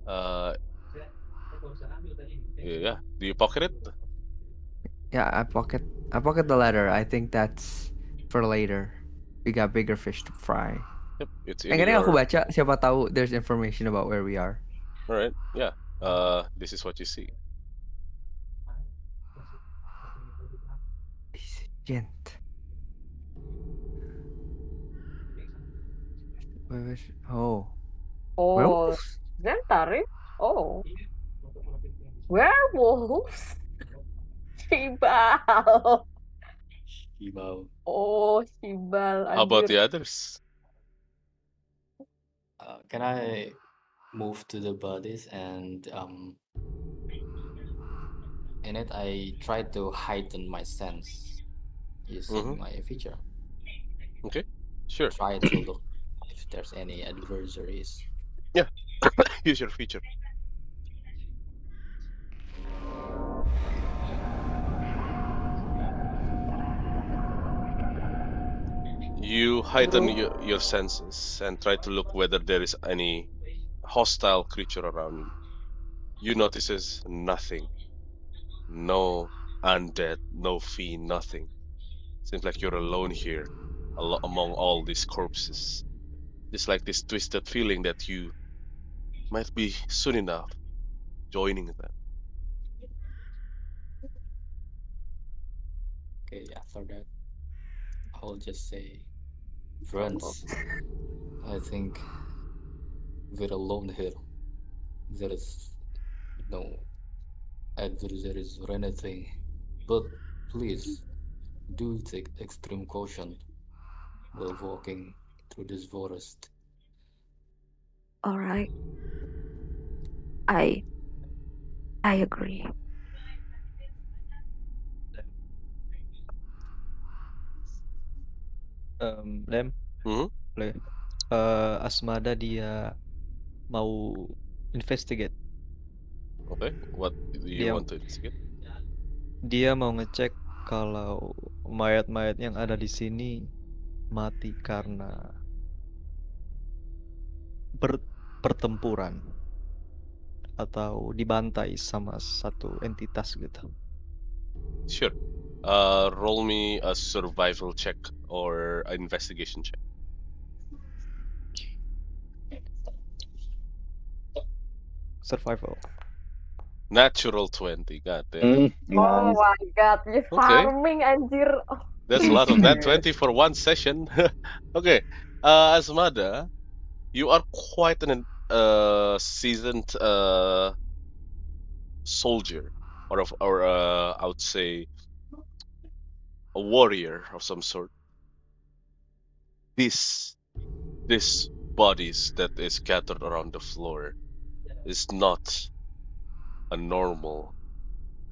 Uh, yeah. Do you pocket it? Yeah, I pocket the letter. I think that's for later. We got bigger fish to fry. Yep. It's in Yang kadang aku your. baca, siapa tahu there's information about where we are. All right. Yeah. This is what you see. Gent. Oh, Oh, werewolves? Zentari? Oh, werewolves? Shibal. Ibao. Oh, Shibal, How about anjir. the others? Can I move to the bodies and in it I try to heighten my sense Mm-hmm. using my feature. Okay. Sure. Try to look if there's any adversaries. Yeah. Use your feature. You heighten Bro. your senses and try to look whether there is any hostile creature around you. You notices nothing. No undead, no fiend, nothing. Seems like you're alone here, among all these corpses. Just like this twisted feeling that you might be soon enough joining them. Okay, after that, I'll just say, friends, I think we're alone here. There is no adversaries or anything. But please, do take extreme caution while walking through this forest. All right. I I agree. Lem, Hmm. boleh. Asmada dia mau investigate. Okay. What do you Dia want to investigate? dia mau ngecek kalau mayat-mayat yang ada di sini mati karena pertempuran atau dibantai sama satu entitas gitu. Sure. Roll me a survival check or an investigation check. Survival. Natural 20. God damn. Oh Nice. my god, you Okay. farming anjir. Oh, That's a lot of nat shit. 20 for one session. Okay. Asmada, you are quite an seasoned soldier, or I would say a warrior of some sort. This this bodies that is scattered around the floor is not a normal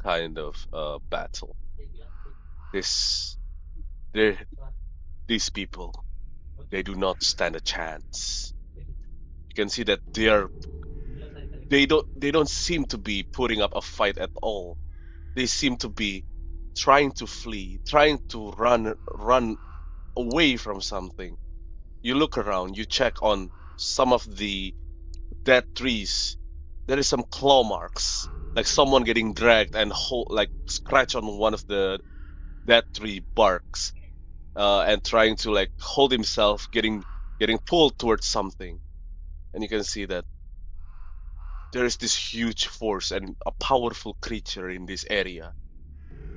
kind of battle. This they these people, they do not stand a chance. You can see that they don't seem to be putting up a fight at all. They seem to be trying to flee, trying to run away from something. You look around, you check on some of the dead trees. There is some claw marks, like someone getting dragged and like scratch on one of the dead tree barks, and trying to like hold himself, getting pulled towards something. And you can see that there is this huge force and a powerful creature in this area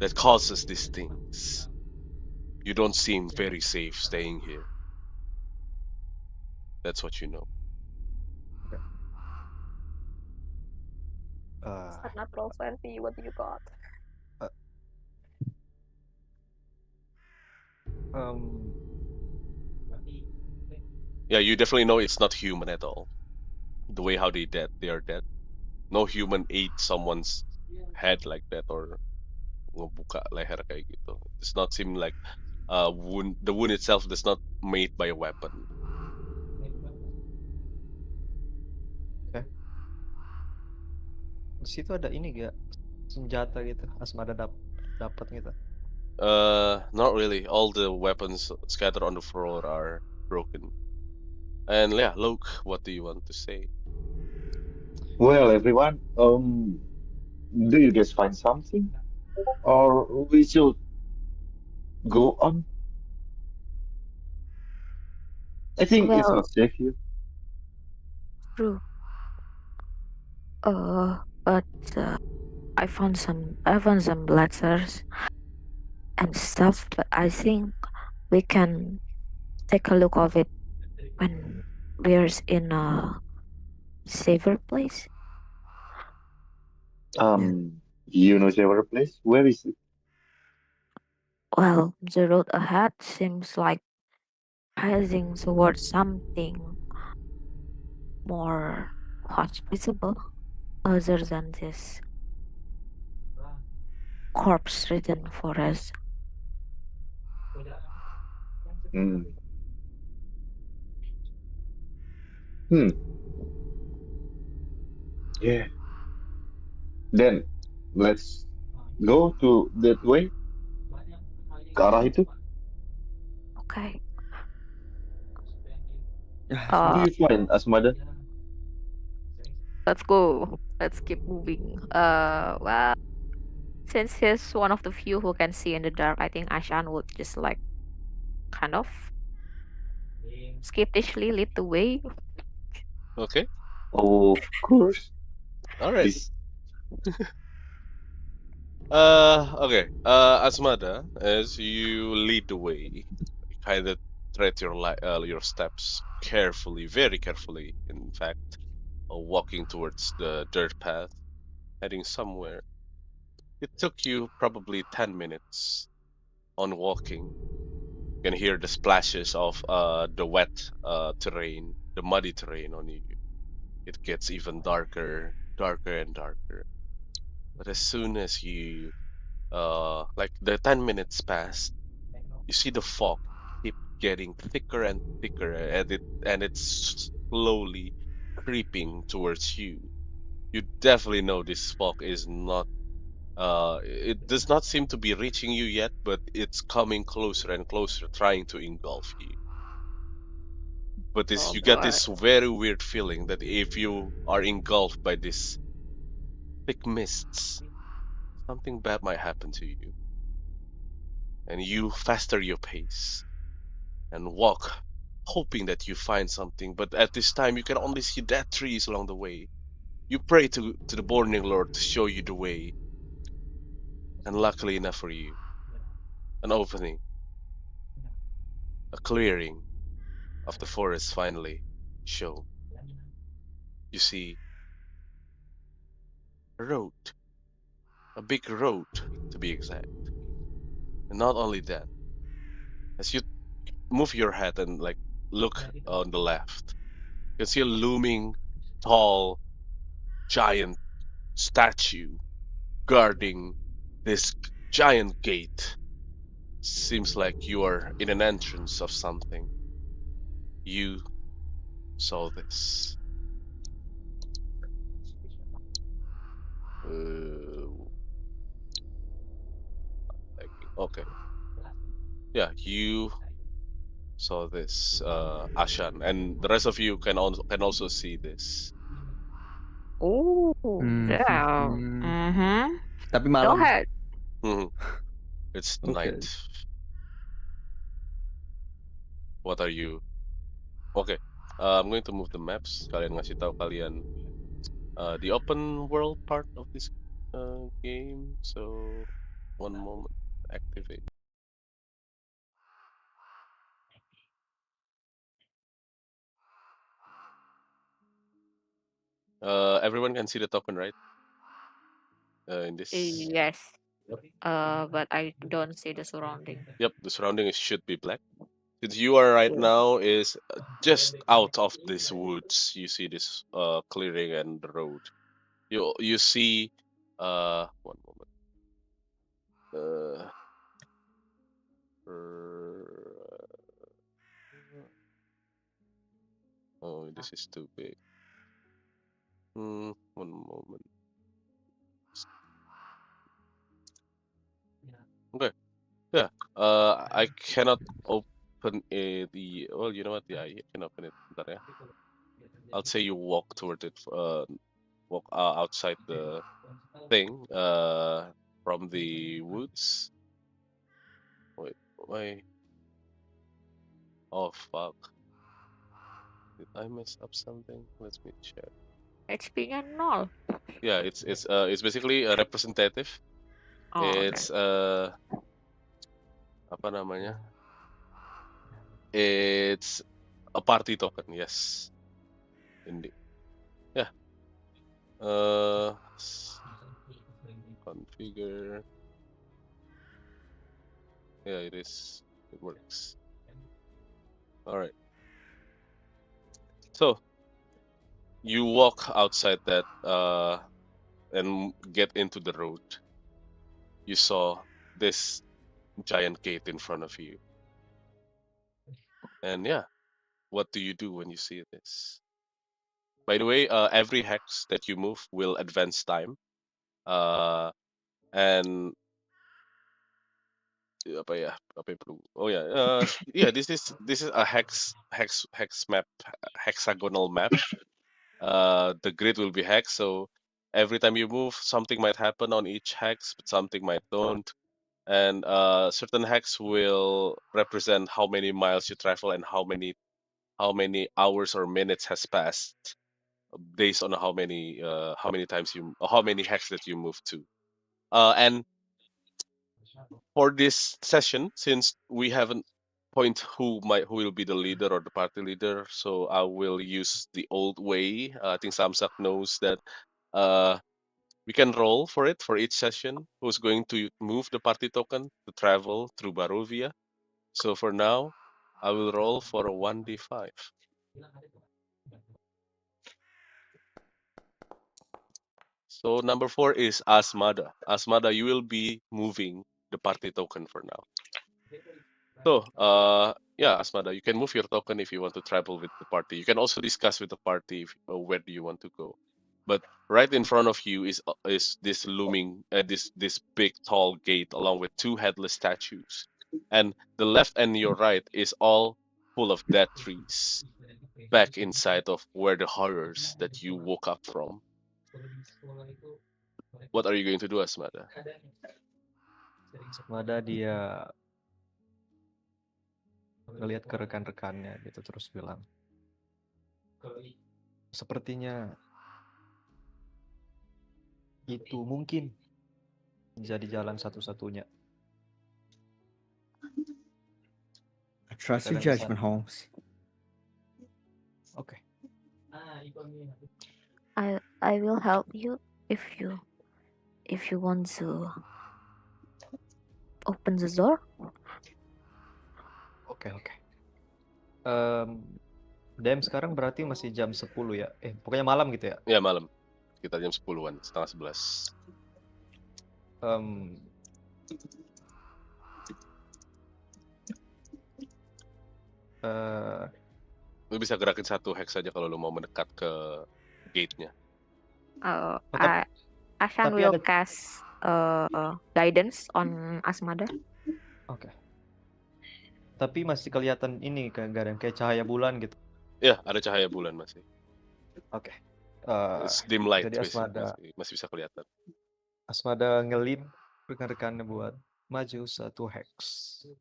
that causes these things. You don't seem very safe staying here. That's what you know. Uh, Mr. Natural 20, what do you got? uh, um, Yeah, you definitely know it's not human at all. The way how they are dead. No human ate someone's head like that or ngebuka leher kayak gitu. It does not seem like wound. The wound itself does not made by a weapon. Oke. Di situ ada ini gak senjata gitu, Asmada dapat gitu. Not really. All the weapons scattered on the floor are broken. And yeah, Loke, what do you want to say? Well, everyone, do you guys find something? Or we should go on? I think it's Well, not safe here. true. But I found some letters and stuff, but I think we can take a look of it when we're in a safer place. Yeah. You know our place? Where is it? Well, the road ahead seems like heading towards something more hospitable other than this corpse-ridden forest. Hmm. Hmm. Yeah. Then let's go to that way, ke arah itu. Okay. Yeah, What do Uh, Asmada. you find, Asmada? let's go. Let's keep moving. Well, since he's one of the few who can see in the dark, I think Ashan would just like kind of skitishly lead the way. Okay, Of course. all right. This. Okay. Asmada, as you lead the way, you kind of tread your steps carefully, very carefully. In fact, walking towards the dirt path, heading somewhere. It took you probably 10 minutes on walking. You can hear the splashes of the wet terrain, the muddy terrain on you. It gets even darker, darker and darker. But as soon as you like the 10 minutes pass, you see the fog keep getting thicker and thicker, and it's slowly creeping towards you. You definitely know this fog is not. It does not seem to be reaching you yet, but it's coming closer and closer, trying to engulf you. But this, Oh you get boy. this very weird feeling that if you are engulfed by this thick mists, something bad might happen to you, and you faster your pace and walk, hoping that you find something. But at this time, you can only see dead trees along the way. You pray to the Morning Lord to show you the way, and luckily enough for you, an opening, a clearing of the forest finally show. You see a road, a big road to be exact. And not only that, as you move your head and like look on the left, you can see a looming, tall, giant statue guarding this giant gate. Seems like you are in an entrance of something. You saw this. Uh, okay, yeah, you saw this, Ashan, and the rest of you can also see this. Oh, yeah. Mhm. Mm-hmm. Tapi Go malam. ahead. Mhm. It's Okay. night. What are you? Okay, I'm going to move the maps. Kalian ngasih tahu kalian the open world part of this game. So one moment, activate. Everyone can see the token, right? In this. Yes. But I don't see the surrounding. Yep, the surrounding should be black. Since you are right Yeah. now is just out of these woods, you see this clearing and the road. You see one moment. Oh, this is too big. One moment. Okay. Yeah. I cannot open the. Well, you know what? Yeah, you can open it. Bentar ya. I'll say you walk toward it. Walk outside the thing. From the woods. Wait. Why? Oh fuck. Did I mess up something? Let me check. HP-nya 0. Yeah, it's basically a representative. Oh, okay. It's apa namanya? It's a party token. Yes, indeed. Yeah. Configure. Yeah, it is. It works. All right. So you walk outside that and get into the road. You saw this giant gate in front of you. And yeah, what do you do when you see this? By the way, every hex that you move will advance time. And apa ya? Apa yang perlu? Oh yeah, yeah. This is a hex map, hexagonal map. The grid will be hexed, so every time you move, something might happen on each hex, but something might don't. And certain hex will represent how many miles you travel and how many hours or minutes has passed based on how many times how many hex that you move to. And for this session, since we haven't point who will be the leader or the party leader, so I will use the old way. I think Samsaak knows that uh, we can roll for it for each session. Who's going to move the party token to travel through Barovia? So for now, I will roll for a 1d5. So number 4 is Asmada. Asmada, you will be moving the party token for now. So, yeah, Asmada, you can move your token if you want to travel with the party. You can also discuss with the party where do you want to go. But right in front of you is this looming, this big tall gate along with two headless statues, and the left and your right is all full of dead trees. Back inside of where the horrors that you woke up from. What are you going to do, Asmada? Asmada dia ngelihat ke rekan-rekannya gitu terus bilang, sepertinya itu mungkin jadi jalan satu-satunya. I trust Kita your kan bisa. judgment, Holmes. Oke. I will help you if you want to open the door. Oke. DM sekarang berarti masih jam 10 ya? Pokoknya malam gitu ya? Ya malam, sekitar jam 10-an, setengah 11. Lu bisa gerakin satu hex saja kalau lu mau mendekat ke gate-nya. Ashann will cast guidance on Asmada. Oke. Tapi masih kelihatan ini kan, nggak ada yang kayak cahaya bulan gitu. Ya, ada cahaya bulan masih. Oke. It's dim light, Jadi Asmada masih bisa kelihatan. Asmada ngelim rekan-rekannya buat maju satu hex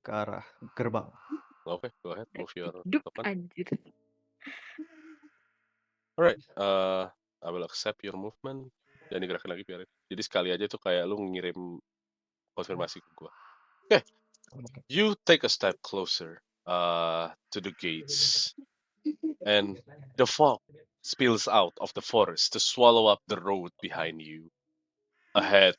ke arah gerbang. Okay, go ahead, move your Duk token. anjir. Alright, I will accept your movement. Jangan digerakin lagi, biarin. Jadi sekali aja tuh kayak lu ngirim konfirmasi ke gua. Okay, you take a step closer to the gates, and the fog spills out of the forest to swallow up the road behind you. Ahead,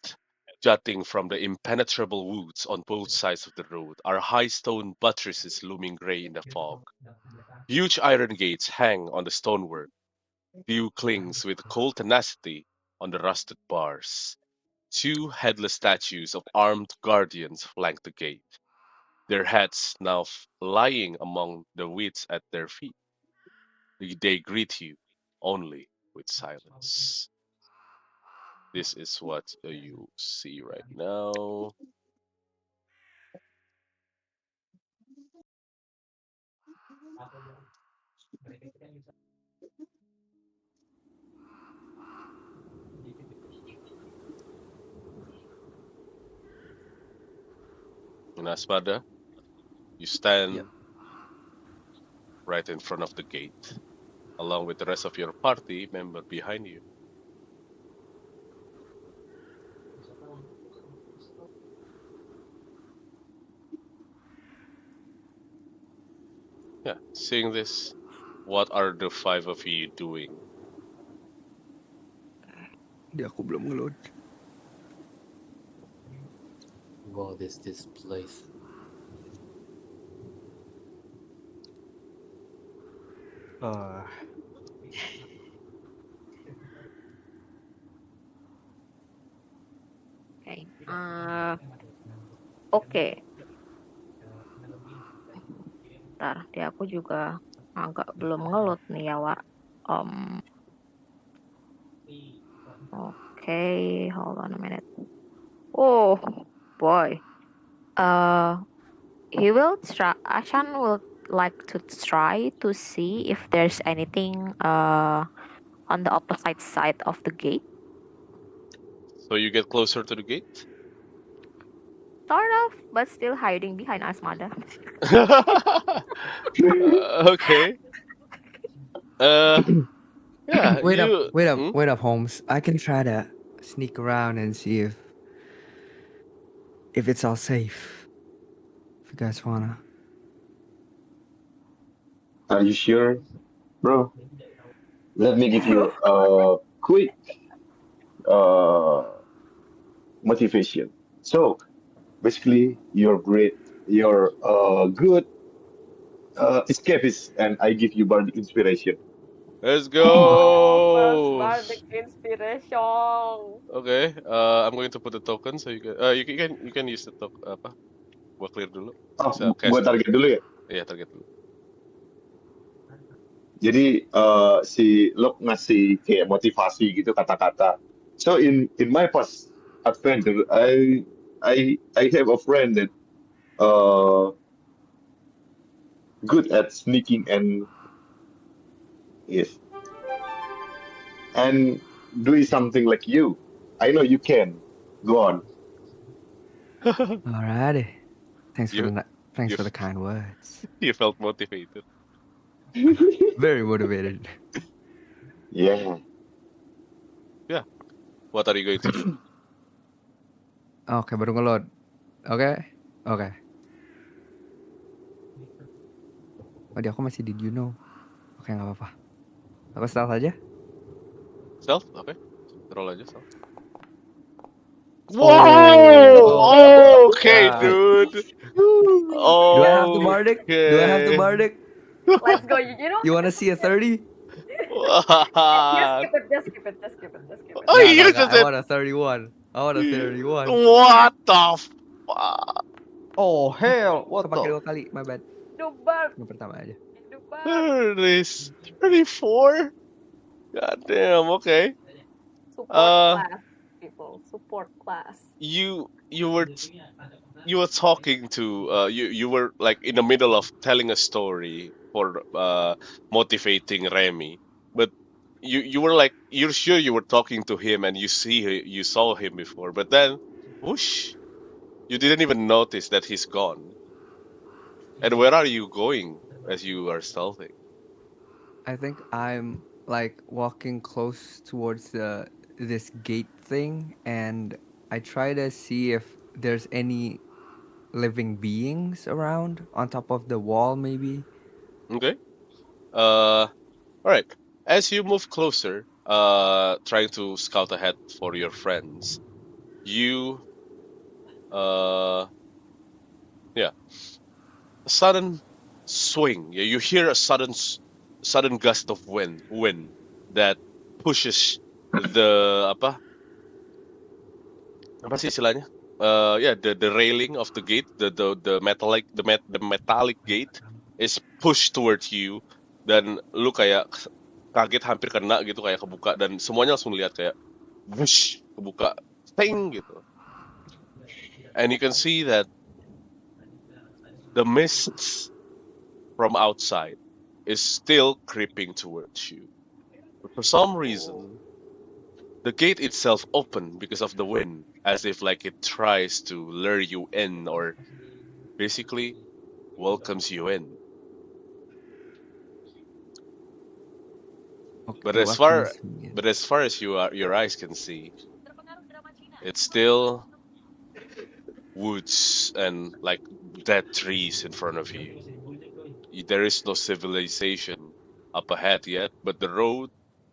Jutting from the impenetrable woods on both sides of the road are high stone buttresses looming grey in the fog. Huge iron gates hang on the stonework. Dew clings with cold tenacity on the rusted bars. Two headless statues of armed guardians flank the gate, their heads now lying among the weeds at their feet. They greet you only with silence. This is what you see right now. In Asmada, you Yeah. stand right in front of the gate, along with the rest of your party member behind you. Yeah, seeing this, what are the five of you doing? Di aku belum ngeload. What is this place? Uh, Okay. Oke. Ntar, di aku juga agak belum ngelut nih ya, Wak. Okay, hold on a minute. Oh, boy. Ashan will like to try to see if there's anything on the opposite side of the gate. So you get closer to the gate? Sort of, but still hiding behind Asmada. Okay. Yeah, Wait up, you. wait up, Hmm? wait up, Holmes. I can try to sneak around and see if it's all safe. If you guys wanna. Are you sure, bro? Let me give you a quick uh, motivation. So basically, you're great, you're good escapist, and I give you bardic inspiration. Let's Oh, first go. bardic inspiration. Okay. I'm going to put the token so you can. You can use the token apa? Gua clear dulu. Oh, Bisa gua cast. target dulu ya. Iya, target dulu. Jadi si Lok ngasih kayak motivasi gitu kata-kata. So in my past adventure, I have a friend that uh good at sneaking and yes and doing something like you. I know you can. Go on. Alrighty. Thanks for you thanks you for the kind words. you felt motivated. Very motivated. Yeah. Yeah. What are you going to do? Oke, baru ngeload. Oke, oke. Oh, di aku masih did you know. Oke, nggak apa-apa. Aku start aja. Self? Okay. Roll aja self. Oh, Whoa! Okay, God. dude. Do I have the bardic? Do I have the Okay. bardic? Let's go. You know, You wanna see a 30? just What? skip it. Just skip it. Just skip it. Just skip it. Oh, Nggak, you nggak, nggak. just I said. want a 31. I want a 31. What the fuck? oh hell, what Kepake the? 2 kali, my bad. Dubar. Yang pertama aja. Dubar. 34? God damn, okay. Support Uh class, people. Support class. you were talking to you were like in the middle of telling a story for motivating Remi, but you were like you're sure you were talking to him and you saw him before, but then whoosh, you didn't even notice that he's gone. And where are you going as you are stealthing? I think I'm like walking close towards this gate thing, and I try to see if there's any living beings around on top of the wall, maybe. Okay. All right. As you move closer, trying to scout ahead for your friends, you Yeah, a sudden swing. You hear a sudden gust of wind that pushes the apa sih istilahnya? Yeah, the railing of the gate, the metallic gate is pushed towards you, dan lu kayak kaget hampir kena gitu, kayak kebuka, dan semuanya langsung lihat kayak wush, kebuka, ting gitu. And you can see that the mists from outside is still creeping towards you. But for some reason, the gate itself opened because of the wind, as if like it tries to lure you in, or basically welcomes you in. But Okay, welcomes me in. as far as your eyes can see, it's still woods and like dead trees in front of you. There is no civilization up ahead yet, but the road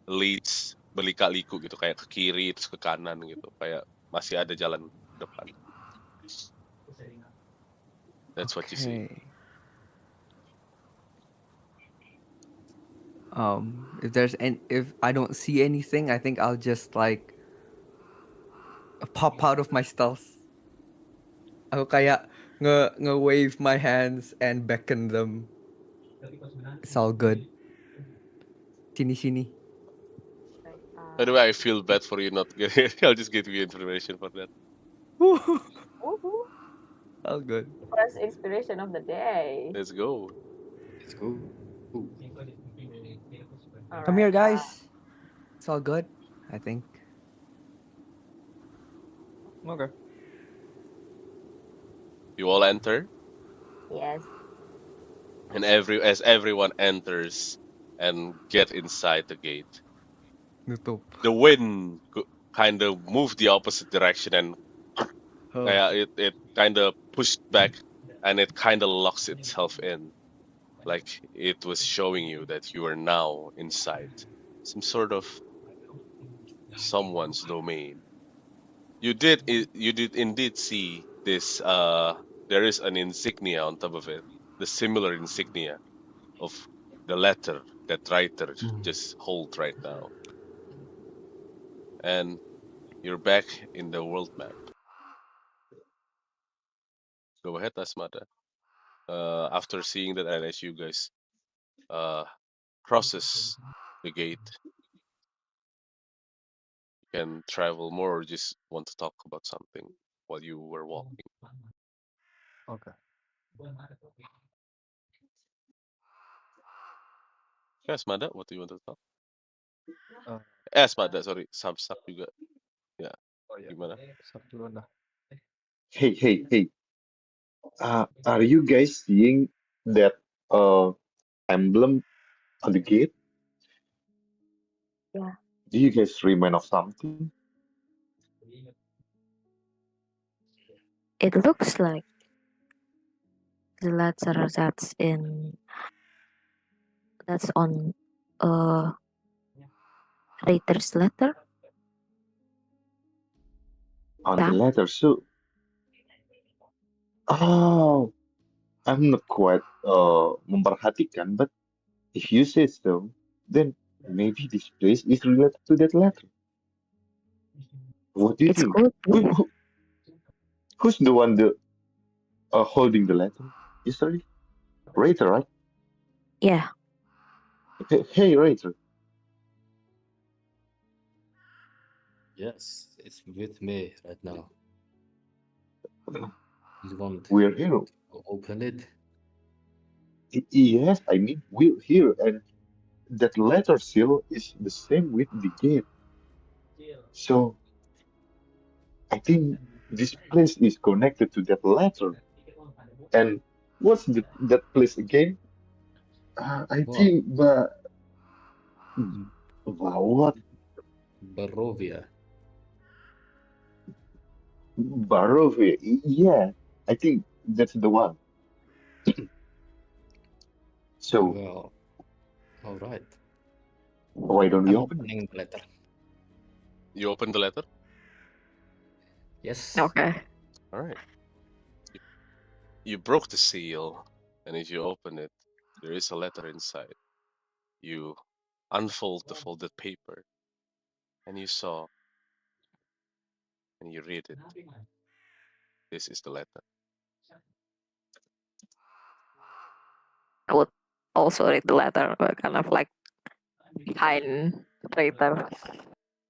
leads berliku-liku gitu, kayak ke kiri terus ke kanan gitu, kayak masih ada jalan depan. That's what you see. Okay. If I don't see anything, I think I'll just like pop out of my stealth. Aku kayak nge-wave my hands and beckon them. It's all good. Sini. By the way, I feel bad for you not getting. I'll just give you information for that. Woohoo! All good. First inspiration of the day. Let's go. Let's go. Come here, guys. It's all good, I think. Okay. You all enter, Yes. and as everyone enters and get inside the gate, Nutup. the wind kind of moved the opposite direction, and it kind of pushed back, and it kind of locks itself in, like it was showing you that you are now inside some sort of someone's domain. You did indeed see this. There is an insignia on top of it, the similar insignia of the letter that Reiter just hold right now. And you're back in the world map. Go ahead, Asmada. After seeing that, and as you guys crosses the gate, you can travel more, or just want to talk about something while you were walking. Okay. Yes, Asmada, what do you want to talk? Uh, Asmada, sorry, Samsaak juga. Ya, oh ya. gimana? Start duluan dah. Hey. Are you guys seeing that emblem on the gate? Yeah. Do you guys remind of something? It looks like the letter that's on Reiter's letter. On the That letter, so oh, I'm not quite memperhatikan, but if you say so, then maybe this place is related to that letter. What do you it's think? good. Who's the one holding the letter? Isra? Reiter, right? Yeah. Hey, Reiter. Yes, it's with me right now. You want We're here. to open it? Yes, I mean, we're here, and that letter seal is the same with the gate. So I think this place is connected to that letter. And what's that place again? I Well, think, but what? Barovia. Barovia. Yeah, I think that's the one. So Well, all right. why don't we I'm open it? opening the letter. You open the letter. Yes. Okay. All right. You broke the seal, and as you open it, there is a letter inside. You unfold the folded paper, and you saw, and you read it. This is the letter. I would also read the letter, but kind of like behind Reiter.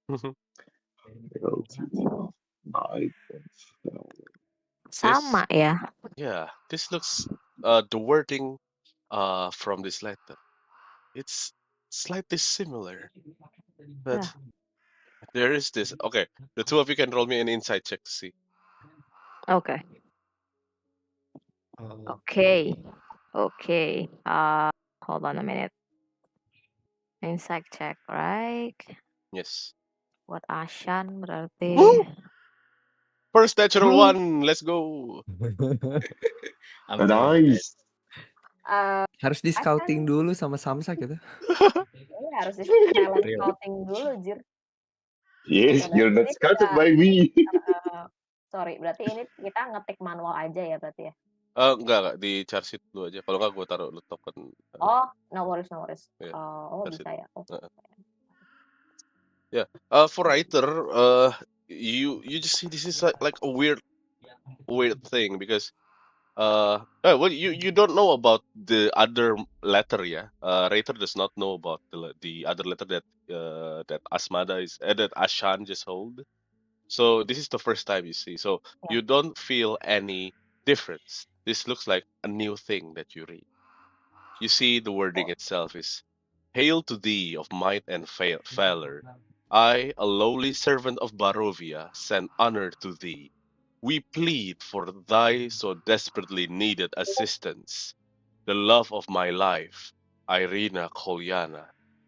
Guilty of night and fell. This, Sama ya. yeah, this looks, the wording, from this letter. It's slightly similar, but Yeah. there is this. Okay, the two of you can roll me an insight check to see. Okay. Uh, Okay. Okay. Hold on a minute. Insight check, right? Yes. Buat Ashann berarti. Woo! First natural Hmm, one. Let's go. I'm telling you, nice. Harus di scouting Ashann dulu sama Samsaak gitu. ini harus di talent real. scouting dulu, Jir. Yes, Oke, you're berarti not ini scouted by me. sorry, berarti ini kita ngetik manual aja ya berarti ya. Enggak, di charge sheet dulu aja. Kalau enggak, gue taruh lu token. Oh, no worries, no worries. Iya, Oh, charge sheet. bisa ya. Oh. Yeah. For Reiter, you just see this is like a weird thing because well, you don't know about the other letter, yeah. Reiter does not know about the other letter that that Asmada that Ashann just hold. So this is the first time you see. So Yeah. you don't feel any difference. This looks like a new thing that you read. You see the wording itself is Hail to thee of might and valor. I, a lowly servant of Barovia, send honor to thee. We plead for thy so desperately needed assistance. The love of my life, Irina Kolyana,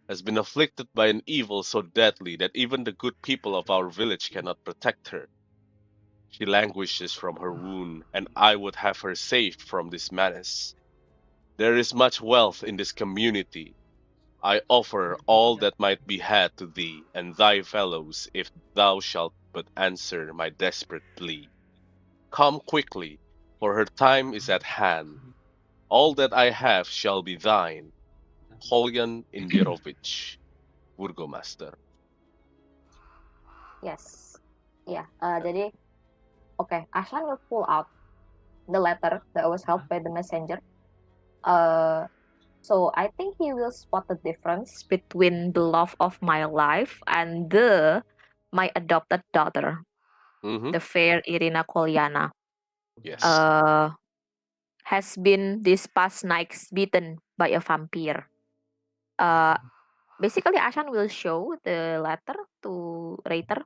has been afflicted by an evil so deadly that even the good people of our village cannot protect her. She languishes from her wound, and I would have her saved from this menace. There is much wealth in this community. I offer all that might be had to thee and thy fellows if thou shalt but answer my desperate plea. Come quickly, for her time is at hand. All that I have shall be thine. Kolyan Indirovich, Burgomaster. Yes. Yeah. Jadi, okay, Ashann will pull out the letter that was held by the messenger. So I think he will spot the difference between the love of my life and my adopted daughter, Mm-hmm. the fair Irina Kolyana. Yes. Has been this past nights beaten by a vampire. Basically Ashann will show the letter to Reiter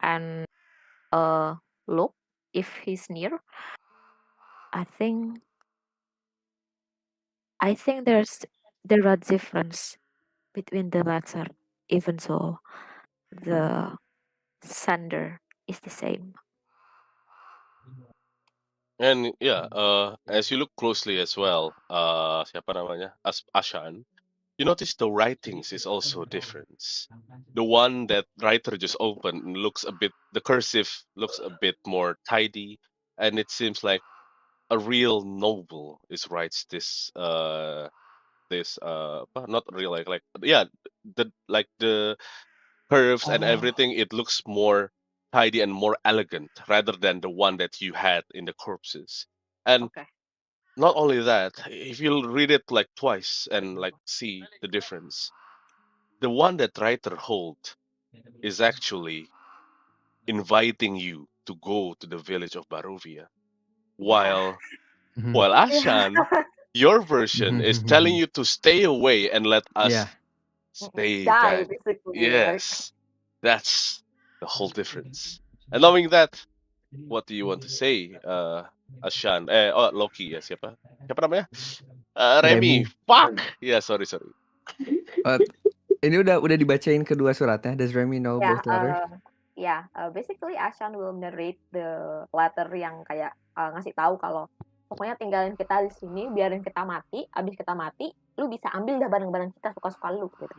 and Loke if he's near. I think there are difference between the letter, even so the sender is the same. And yeah, as you look closely as well, siapa namanya? Ashan, you notice the writings is also different. The one that writer just opened looks a bit, the cursive looks a bit more tidy, and it seems like a real noble is writes not real like yeah, the curves and everything, it looks more tidy and more elegant rather than the one that you had in the corpses. And Okay. not only that, if you read it like twice and like see the difference, the one that writer hold is actually inviting you to go to the village of Barovia, Yeah. while Mhm. Ashan, your version is telling you to stay away and let us Yeah. stay Die back. basically, like. Yes, that's the whole difference. And knowing that, what do you want to say, Ashan? Loki, ya siapa? Siapa namanya? Remi. Remi. Fuck. Yeah, sorry. Uh, ini udah dibacain kedua suratnya. Does Remi know Yeah, both letters? basically Ashann will narrate the letter yang kayak ngasih tahu kalau pokoknya tinggalin kita di sini, biarin kita mati, abis kita mati, lu bisa ambil dah barang-barang kita suka-suka lu gitu.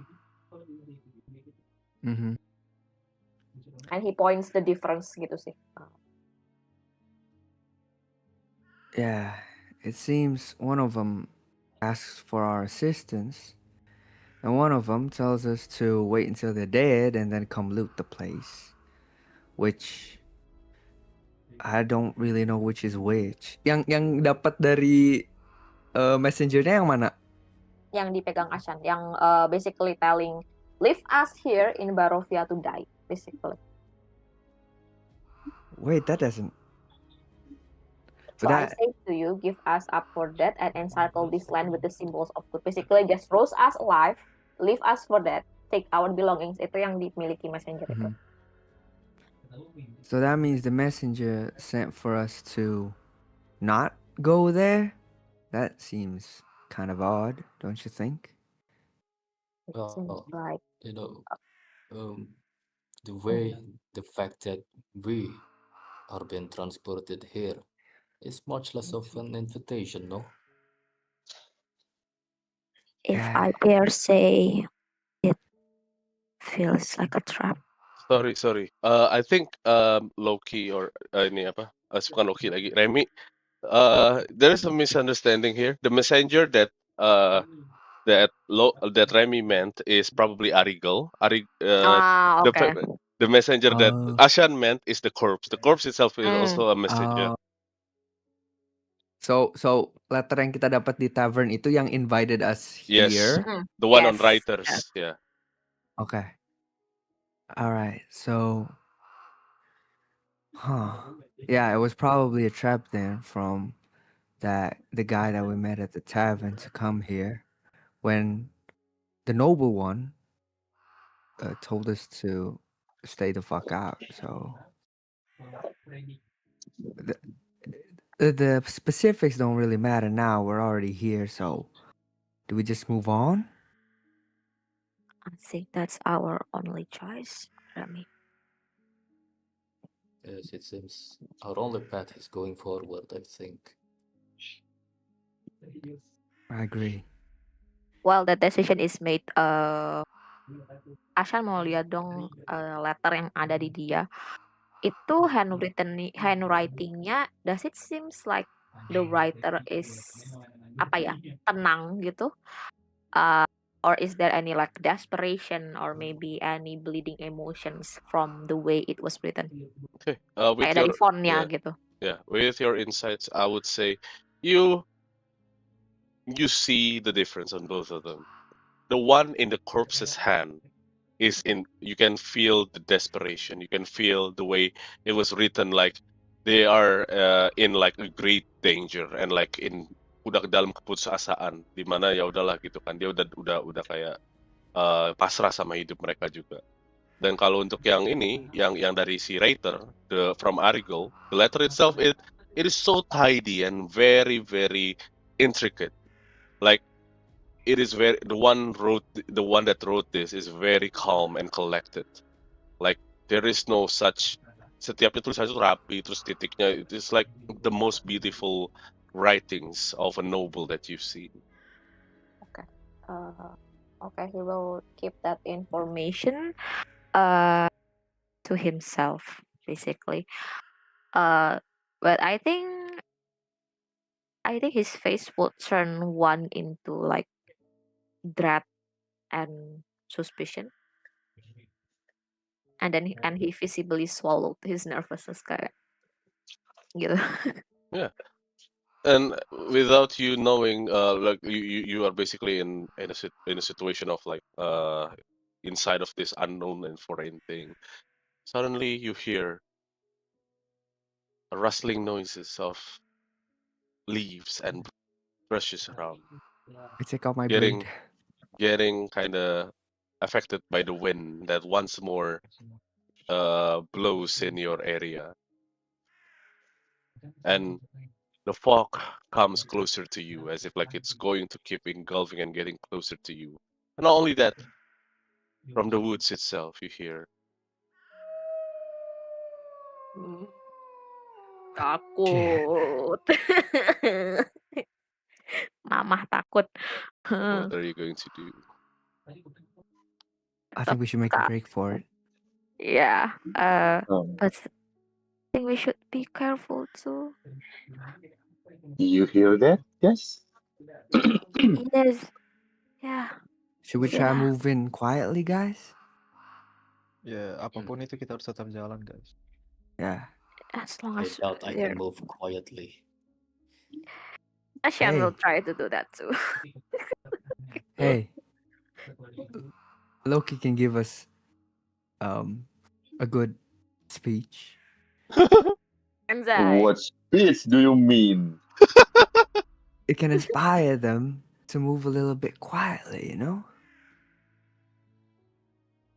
Mhm. And he points the difference gitu sih. Yeah, it seems one of them asks for our assistance, and one of them tells us to wait until they're dead and then come loot the place. Which I don't really know which is which. Yang dapat dari messengernya yang mana? Yang dipegang Ashann, yang basically telling, leave us here in Barovia to die, basically. Wait, that doesn't. So I say to you, give us up for death and encircle this land with the symbols of good. Basically, just roast us alive, leave us for death, take our belongings. Itu yang dimiliki messenger itu. So that means the messenger sent for us to not go there? That seems kind of odd, don't you think? It seems Well, like you know, the way, the fact that we are being transported here is much less of an invitation, no? if Yeah. I dare say, it feels like a trap. Sorry. I think LowKey or ini apa? Bukan LowKey lagi. Remi. There is a misunderstanding here. The messenger that Remi meant is probably Arigal. Okay. The messenger that Oh. Ashann meant is the corpse. The corpse itself is also a messenger. Oh. So letter yang kita dapat di tavern itu yang invited us Yes, here. the one on Yes. Reiters. Yeah. Okay. All right. So, yeah, it was probably a trap then from the guy that we met at the tavern to come here when the noble one told us to stay the fuck out. So the specifics don't really matter now. We're already here. So do we just move on? I think that's our only choice, Remi. Yes, it seems our only path is going forward, I think. I agree. Well, the decision is made. Ashan mau lihat dong letter yang ada di dia. Itu handwritingnya, does it seems like the writer is tenang gitu? Or is there any like desperation or maybe any bleeding emotions from the way it was written? Okay. Kayak dari fontnya gitu. Yeah, with your insights, I would say you see the difference on both of them. The one in the corpse's hand is you can feel the desperation. You can feel the way it was written, like they are in like a great danger and like udah dalam keputusasaan, di mana ya udahlah gitu kan, dia udah kayak pasrah sama hidup mereka juga. Dan kalau untuk yang ini, yang dari si Reiter, the from Arigal, the letter itself it is so tidy and very very intricate. Like it is the one that wrote this is very calm and collected. Like there is no such, setiap tulisan itu rapi, terus titiknya it is like the most beautiful writings of a noble that you've seen. Okay, he will keep that information to himself, basically. But I think his face will turn one into like dread and suspicion, and then he visibly swallowed his nervousness kayak gitu. Yeah. And without you knowing, like you are basically in a situation of like inside of this unknown and foreign thing. Suddenly you hear rustling noises of leaves and brushes around, I take out my getting blade. getting kind of affected by the wind that once more blows in your area, and the fog comes closer to you as if like it's going to keep engulfing and getting closer to you. And not only that, from the woods itself, you hear Takut. Mamah takut. what are you going to do? I think we should make a break for it. Yeah. Oh. But I think we should be careful too. You hear that? Yes. Yes. Yeah. Should we try Yeah. moving quietly, guys? Ya, apapun itu kita harus tetap jalan, guys. Yeah. As long I as doubt I they're can move quietly. Ashann will Hey, try to do that too. hey, Loki can give us a good speech. Anzai. What speech do you mean? It can inspire them to move a little bit quietly, you know?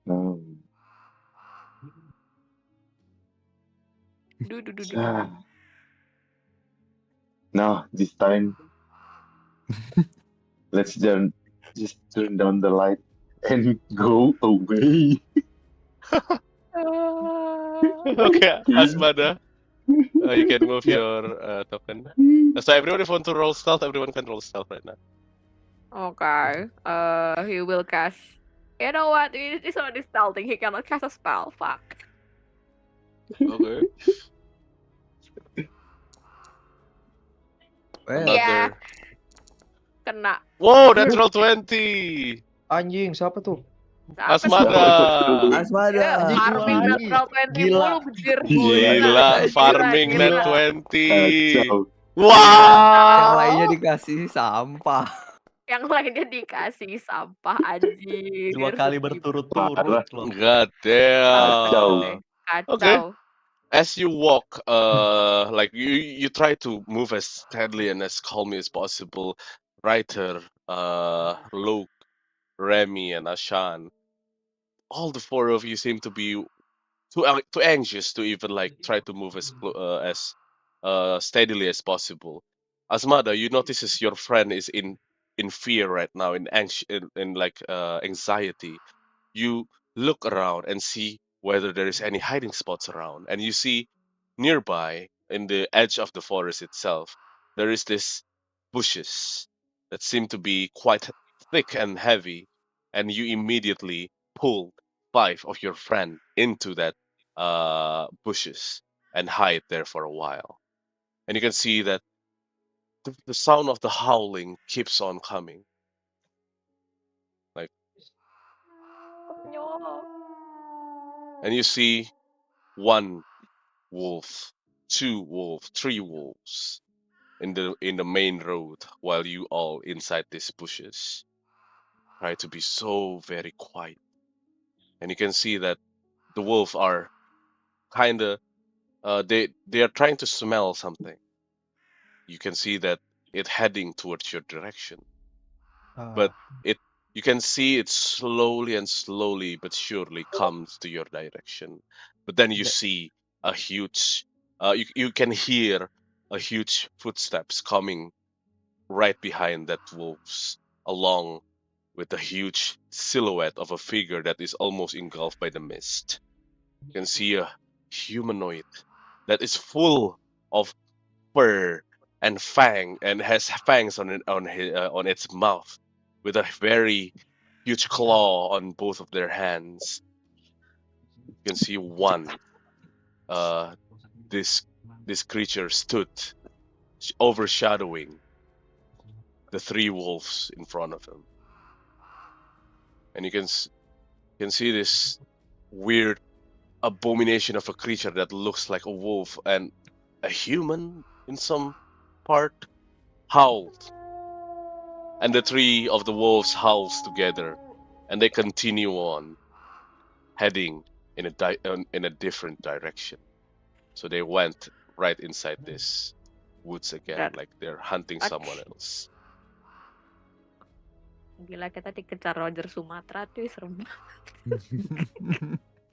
Um, Do do do do do. ah, no, this time let's just turn down the light and go away. Okay, Please. Asmada, you can move Ya, your token. So everyone, if want to roll stealth, everyone can roll stealth right now. Okay. He will cast. You know what? It's already stealthing. He cannot cast a spell. Fuck. Okay. Well, Yeah. Another. Kena. Whoa, natural 20! anjing siapa tuh? Apa tuh? Asmada! Siapa tuh? Asmada. Anjing gua Farming lagi. natural 20 Gila. mulu benjir. Gila, farming net Gila. 20! Kacau. Yang Wow! lainnya dikasih sampah. Yang lainnya dikasih sampah anjir. 2 kali Sedih berturut-turut Parah. loh. God Kacau. banget. damn. Okay. Kacau. As you walk, like you try to move as steadily and as calmly as possible. Reiter, Loke, Remi, and Ashann, all the four of you seem to be too anxious to even like try to move as steadily as possible. Asmada, you notices your friend is in fear right now, in like anxiety. You look around and see whether there is any hiding spots around, and you see nearby in the edge of the forest itself there is this bushes that seem to be quite thick and heavy, and you immediately pull five of your friend into that bushes and hide there for a while. And you can see that the sound of the howling keeps on coming. Like, No. and you see one wolf, two wolves, three wolves in the main road, while you all inside these bushes try to be so very quiet. And you can see that the wolves are kind of they are trying to smell something. You can see that it heading towards your direction, but Ah, it you can see it slowly and slowly but surely comes to your direction. But then you da- see a huge you can hear a huge footsteps coming right behind that wolves, along with a huge silhouette of a figure that is almost engulfed by the mist. You can see a humanoid that is full of fur and fang and has fangs on its mouth, with a very huge claw on both of their hands. You can see one. Uh, this this creature stood overshadowing the three wolves in front of him, and you can see this weird abomination of a creature that looks like a wolf and a human in some part howled, and the three of the wolves howls together, and they continue on heading in a different direction. So they went right inside this woods again, Berat. like they're hunting someone Ach. else. Gila kita dikejar Roger Sumatera tuh serem banget.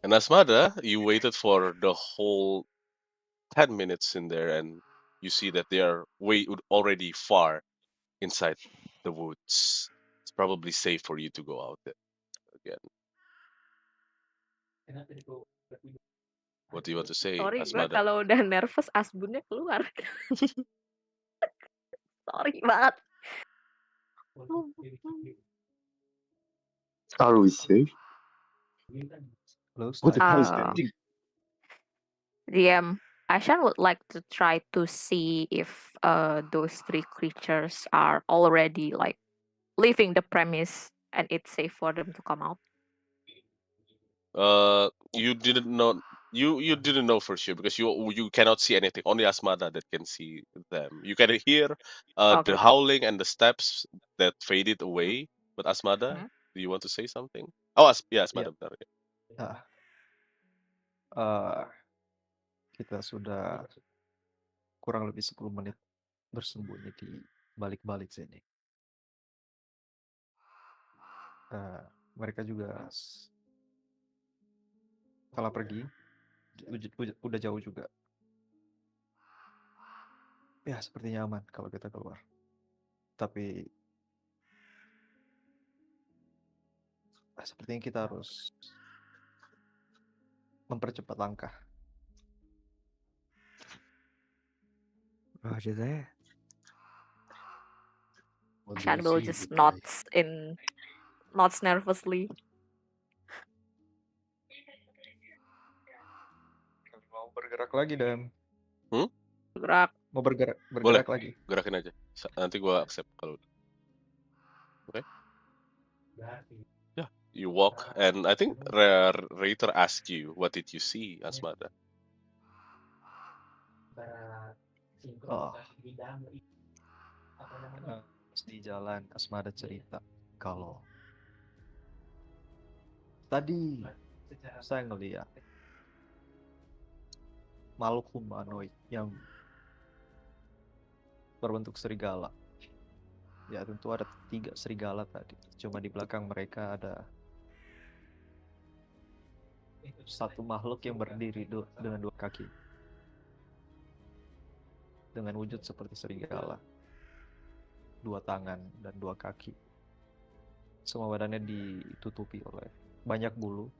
And Asmada, you waited for the whole 10 minutes in there, and you see that they are way already far inside the woods. It's probably safe for you to go out there again. What do you want to say, Sorry gue Asmada? kalau udah nervous asbunnya keluar. Sorry banget. Are we safe? Low What the strike. hell is that Uh, thing? DM. Ashann would like to try to see if those three creatures are already like leaving the premise and it's safe for them to come out. You didn't know. You didn't know for sure because you cannot see anything. Only Asmada that can see them. You can hear the Okay. howling and the steps that faded away. But Asmada, Mhm. do you want to say something? Oh, yeah, Iya. Asmada. Bentar, ya. Nah, eh, kita sudah kurang lebih 10 menit bersembunyi di balik-balik sini. Mereka juga setelah pergi, udah jauh juga. Ya, sepertinya aman kalau kita keluar. Tapi sepertinya kita harus mempercepat langkah. Roger that. What do Ashann you will see, just Loke? nods nervously. Mau bergerak lagi dan Gerak. mau Boleh, bergerak lagi. gerakin aja. Nanti gua accept kalau. Okay. Yeah, you walk, and I think Reiter asked you, "What did you see, Asmada?" Oh. Pas di jalan Asmada cerita kalau tadi saya ngeliat makhluk humanoid yang berbentuk serigala. Ya tentu ada 3 serigala tadi. Cuma di belakang mereka ada satu makhluk yang berdiri dengan 2 kaki. Dengan wujud seperti serigala. 2 tangan dan 2 kaki. Semua badannya ditutupi oleh banyak bulu.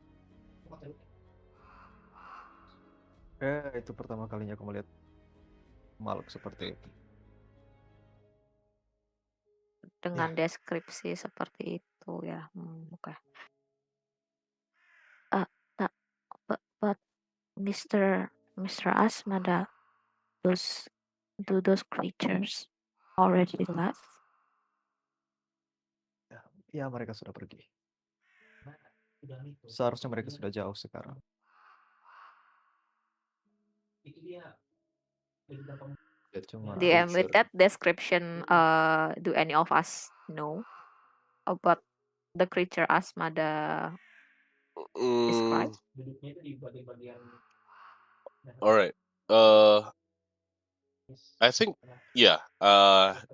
Itu pertama kalinya aku melihat makhluk seperti itu. Dengan deskripsi seperti itu ya. Oke. But Mr. Asmada, those creatures already left? Ya, mereka sudah pergi. Seharusnya mereka sudah jauh sekarang. DM, with that description, do any of us know about the creature Asmada described? All right. I think yeah.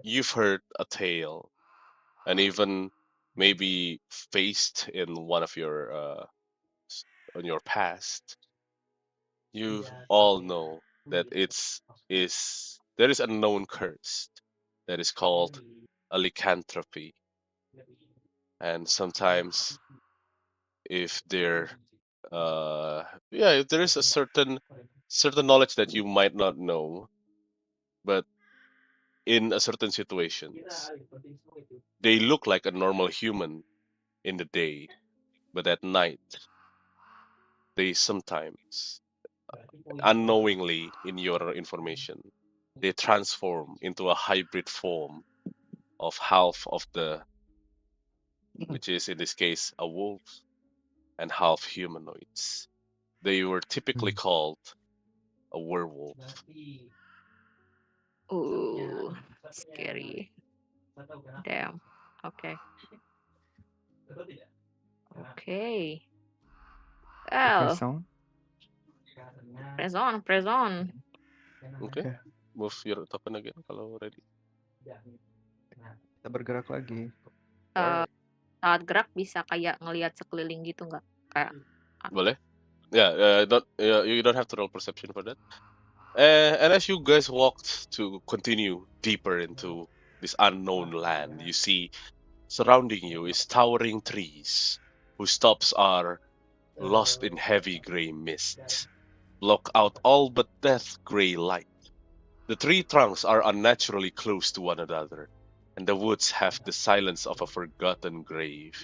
You've heard a tale, and even maybe faced in one of your on your past. You all know that there is a known curse that is called a lycanthropy, and sometimes if there if there is a certain knowledge that you might not know, but in a certain situations they look like a normal human in the day, but at night they sometimes unknowingly in your information they transform into a hybrid form of half of the, which is in this case a wolf, and half humanoids. They were typically called a werewolf. Ooh, scary. Damn. Okay. Okay. Press Well, on. press on. Okay, move your token again kalau ready. Kita bergerak lagi. Saat gerak bisa kayak ngelihat sekeliling gitu nggak? Kayak Boleh? Yeah, you don't have to roll perception for that. And as you guys walked to continue deeper into this unknown land, you see surrounding you is towering trees whose tops are lost in heavy gray mist, block out all but death gray light. The tree trunks are unnaturally close to one another, and the woods have the silence of a forgotten grave,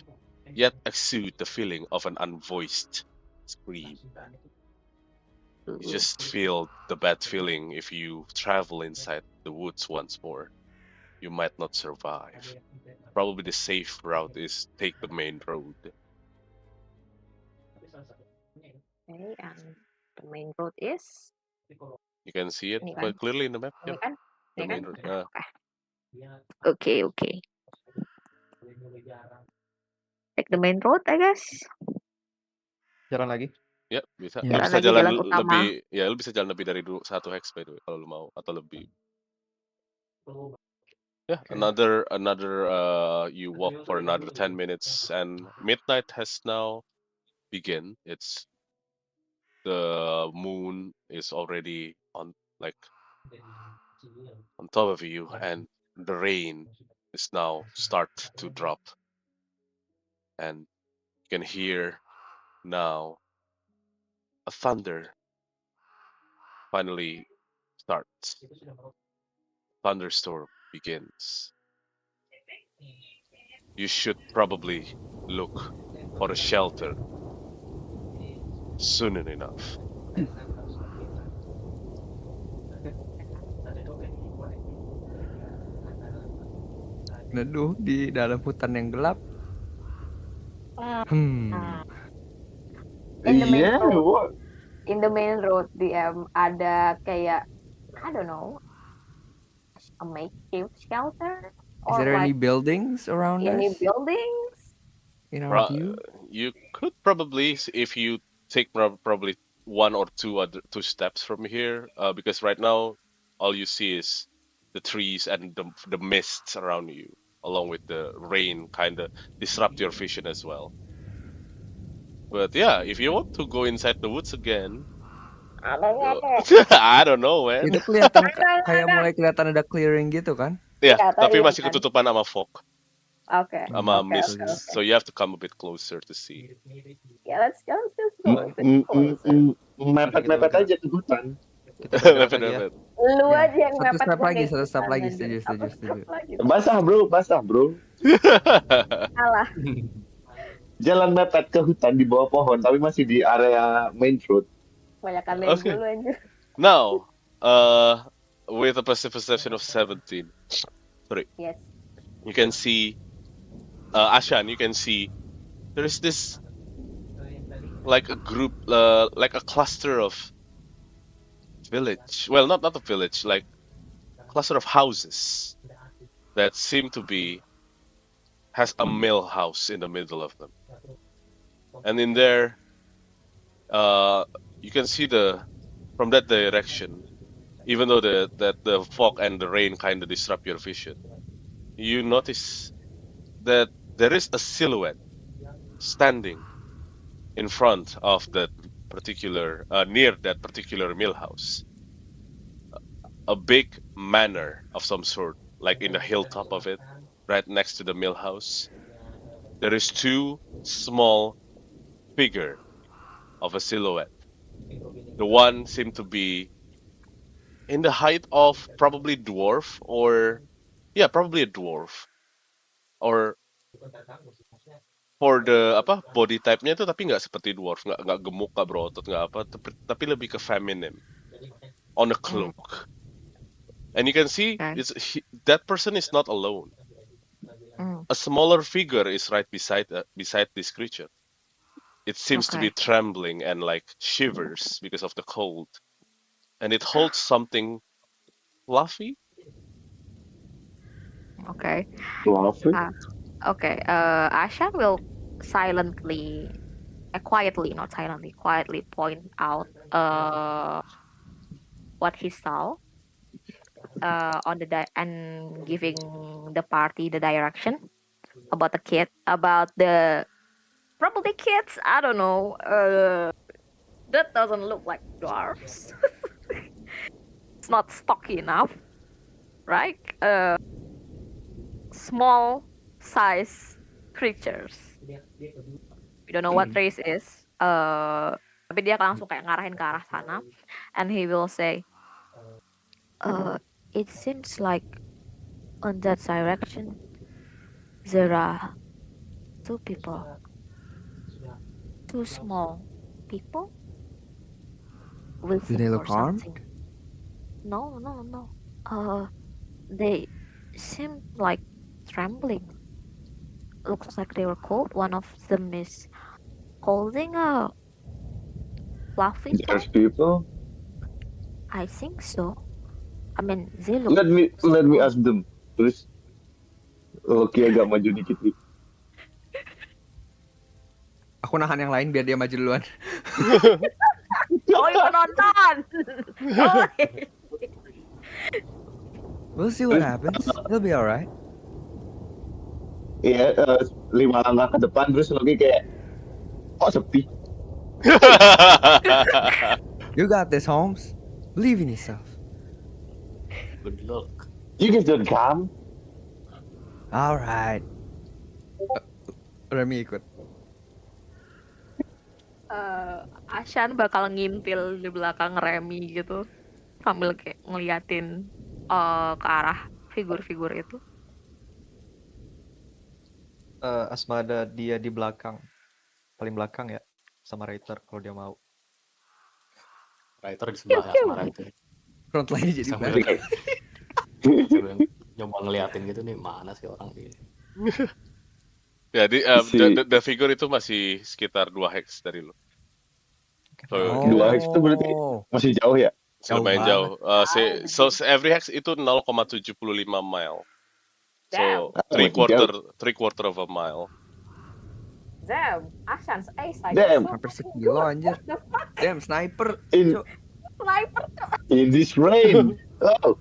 yet exude the feeling of an unvoiced scream. You just feel the bad feeling if you travel inside the woods once more. You might not survive. Probably the safe route is take the main road. Okay, and the main road is You can see it ini kan? quite clearly in the map. Ini Yeah, kan? the Ini kan? main road. Okay, okay. Take the main road, I guess. Jalan lagi. Ya, bisa. Ya. Lu Jalan bisa lagi, jalan jalan utama. lu bisa jalan lebih dari 1 hex by the way kalau lu mau atau lebih. Yeah, Okay. another you walk for another 10 minutes and midnight has now begun. It's the moon is already on like on top of you and the rain is now start to drop and you can hear now a thunder finally starts. Thunderstorm begins. You should probably look for a shelter soon enough. Neduh di dalam hutan yang gelap. Uh, Hmm. in the main Yeah, road, what? in the main road DM ada kayak I don't know, a makeshift shelter Is or there any like buildings around any us buildings? in our Pro- view? You could probably, if you take probably one or two steps from here, because right now all you see is the trees and the mists around you, along with the rain, kind of disrupt your vision as well. But yeah, if you want to go inside the woods again, I don't know, man. Itu kelihatan Ada, kayak ada. mulai kelihatan ada clearing gitu kan? Ya, Iya, tapi tadi masih kan. ketutupan sama fog, Okay, sama okay, mist, okay, okay. so you have to come a bit closer to see. Yeah, let's go a bit closer. Mepet-mepet aja ke hutan. Kita bergerak lagi ya. Mepet-mepet. Lu Ya, aja yang satu mepet step lagi, pakai satu step kita, lagi, anjir. setuju, Satu setuju, setuju. step lagi. Basah bro, basah bro. Salah. Jalan mepet ke hutan di bawah pohon, tapi masih di area main road. Banyakan lembu Okay. lu anjir. Now, with a passive perception of 17, sorry, Yes. you can see, Ashann, you can see there is this like a group, like a cluster of village. Well, not a village, like cluster of houses that seem to be has a mill house in the middle of them, and in there, you can see from that direction. Even though the fog and the rain kind of disrupt your vision, you notice that there is a silhouette standing in front of that particular near that particular mill house, a big manor of some sort, like in the hilltop of it, right next to the mill house. There is two small figure of a silhouette. The one seemed to be in the height of probably dwarf, or yeah, probably a dwarf, or for the apa body type-nya itu, tapi nggak seperti dwarf, nggak gemuk, nggak berotot, nggak apa, tapi lebih ke feminine on a cloak. And you can see that person is not alone. A smaller figure is right beside this creature. It seems to be trembling and like shivers because of the cold, and it holds something fluffy. Okay. Fluffy? Okay. Ashann will silently, quietly, not silently, quietly point out what he saw on the and giving the party the direction about the kid, about the probably kids. I don't know. That doesn't look like dwarfs. It's not stocky enough, right? Small size creatures. We don't know what race is. Tapi dia langsung kayak ngarahin ke arah sana, and he will say, it seems like on that direction there are two people, 2 small people. wheezing they or look armed? something. No. They seem like trembling. Looks like they were cold. One of them is holding a fluffy There's toy. people. I think so. I mean, they look Let me strong. ask them. Terus Loki agak maju dikit nih. Aku nahan yang lain biar dia maju duluan. Oh, mau nonton. Oh. We'll see what happens. He'll be alright. Iya, 5 langkah ke depan terus Loki kayak, kok sepi? You got this, Holmes. Believe in yourself. Good luck. You guys don't come. Alright. Remi ikut. Ashann bakal ngintil di belakang Remi gitu sambil kayak ngeliatin ke arah figur-figur itu. Asmada dia di belakang, paling belakang ya, sama Reiter kalau dia mau. Reiter di sebelah Asmada itu. Front line jadi Sambil back. sambil nyoba ngeliatin gitu nih, mana sih orang ini. Jadi Si- the figure itu masih sekitar 2 hex dari lo. So, Dua hex itu berarti masih jauh ya? lumayan Jauh jauh. So every hex itu 0,75 mile. So Damn. three quarter of a mile. Damn, Ashan's ace like Damn. hampir sekilo anjir. Damn, sniper. In Cuk. sniper. in this rain. Oh,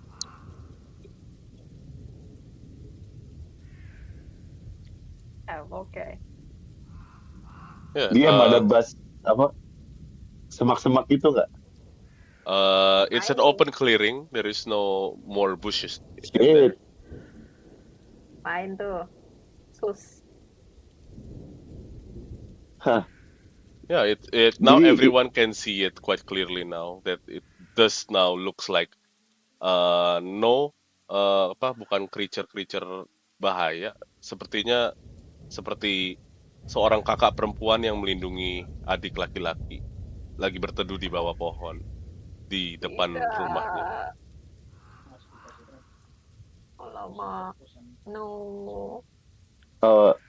Okay. Yeah. dia ada bas apa? Semak-semak itu nggak? It's an open clearing. There is no more bushes. Shit. Main tuh. Sus. Hah. Yeah, it now Jadi- everyone can see it quite clearly now that it does now looks like bukan creature bahaya, sepertinya seperti seorang kakak perempuan yang melindungi adik laki-laki lagi berteduh di bawah pohon di depan rumahnya. Alamak. No.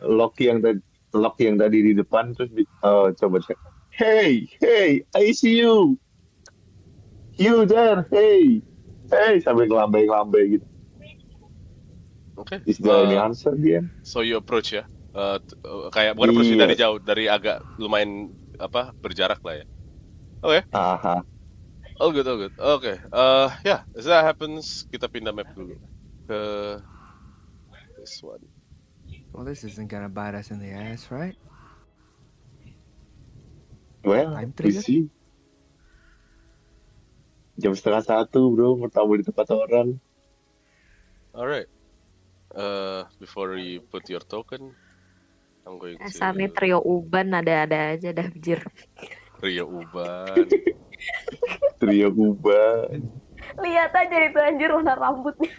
Loki yang tadi di depan terus coba cek. Hey, I see you. You there, hey, sambil ngelambai gitu. Oke. Is there any answer dia? So you approach ya. Kayak bukan approach dari Iya. jauh, dari agak lumayan berjarak lah ya. Oke. Aha. All good. Oke. Yeah, as that happens, kita pindah map dulu ke this one. Well, this isn't gonna bite us in the ass, right? Well, Time we trigger? see. Jam 12:30 bro, mau tamu di tempat orang. Alright. Before you put your token, I'm going to Asal nih trio uban ada-ada aja dah bijir. Rio Uban. Trio Uban. Lihat aja itu anjir warna rambutnya.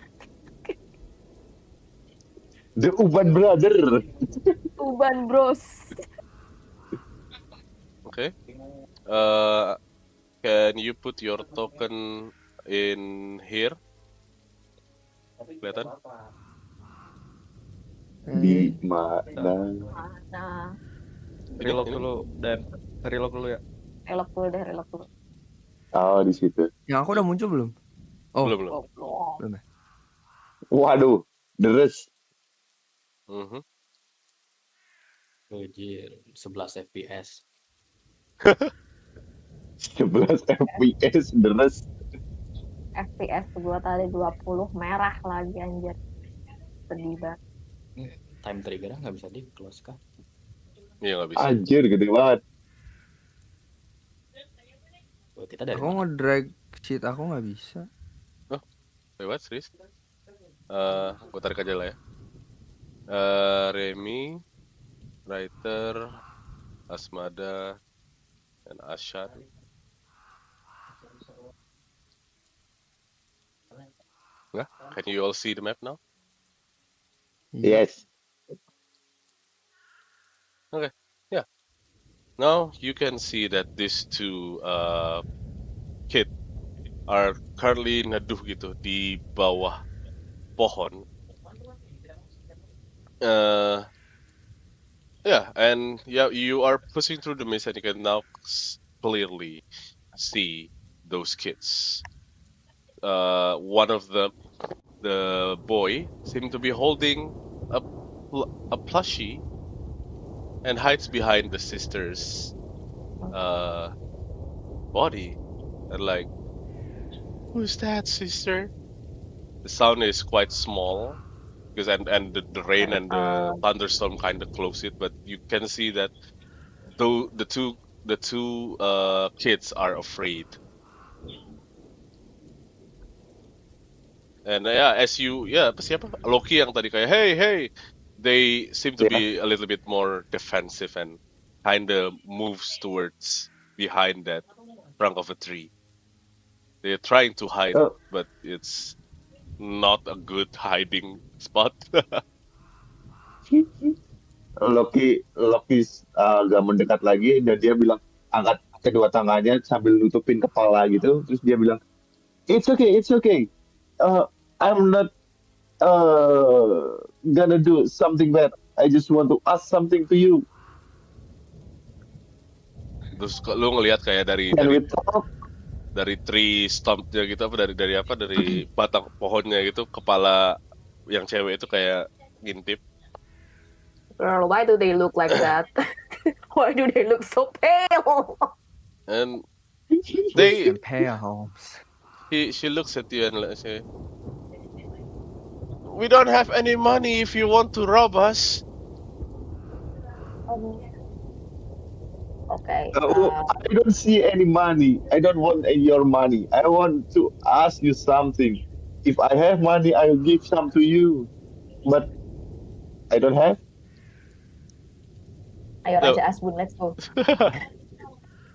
The Uban Brother. Uban bros. Okay. Can you put your token in here? Kelihatan? Di mana? Nah, Relock dulu, Dan. Relock dulu ya. relok dulu. Oh, di situ. Yang aku udah muncul belum? Oh, Belum. belum ya. Waduh, deres. Mhm. Anjir, 11 FPS. 11 FPS deres. FPS gua tadi 20 merah lagi anjir. Sedih banget. Time trigger nggak bisa di close kah? Iya nggak bisa. Anjir, gede banget. Oh, kita dari Aku mana? nge-drag sheet aku nggak bisa. Lewat serius? Gue tarik aja lah ya. Remi, Reiter, Asmada, dan Ashann. Nggak? Can you all see the map now? Yes. Now you can see that these two are currently neduh gitu di bawah pohon. Yeah, and yeah, you are pushing through the mist, and you can now clearly see those kids. One of the boy seemed to be holding a a plushie and hides behind the sister's uh body, and like, who's that, sister? The sound is quite small because and the rain and the thunderstorm kind of close it, but you can see that though the two kids are afraid. And yeah, as you apa siapa Loki yang tadi kayak hey hey, they seem to Yeah. be a little bit more defensive and kind of moves towards behind that trunk of a tree. They're trying to hide, Oh, but it's not a good hiding spot. Loki agak mendekat lagi dan dia bilang angkat kedua tangannya sambil nutupin kepala gitu. Terus dia bilang, "It's okay, it's okay. I'm not gonna do something bad. I just want to ask something to you. Terus lu ngelihat kayak dari Can dari we talk?" dari tree stumpnya gitu apa dari apa dari batang pohonnya gitu kepala yang cewek itu kayak ngintip. Girl, why do they look like that? Why do they look so pale? And Who's they the pale Holmes? she looks at you and say, we don't have any money if you want to rob us. Okay. I don't see any money. I don't want your money. I want to ask you something. If I have money, I'll give some to you. But I don't have. Ayo So, Raja Asbun, let's go.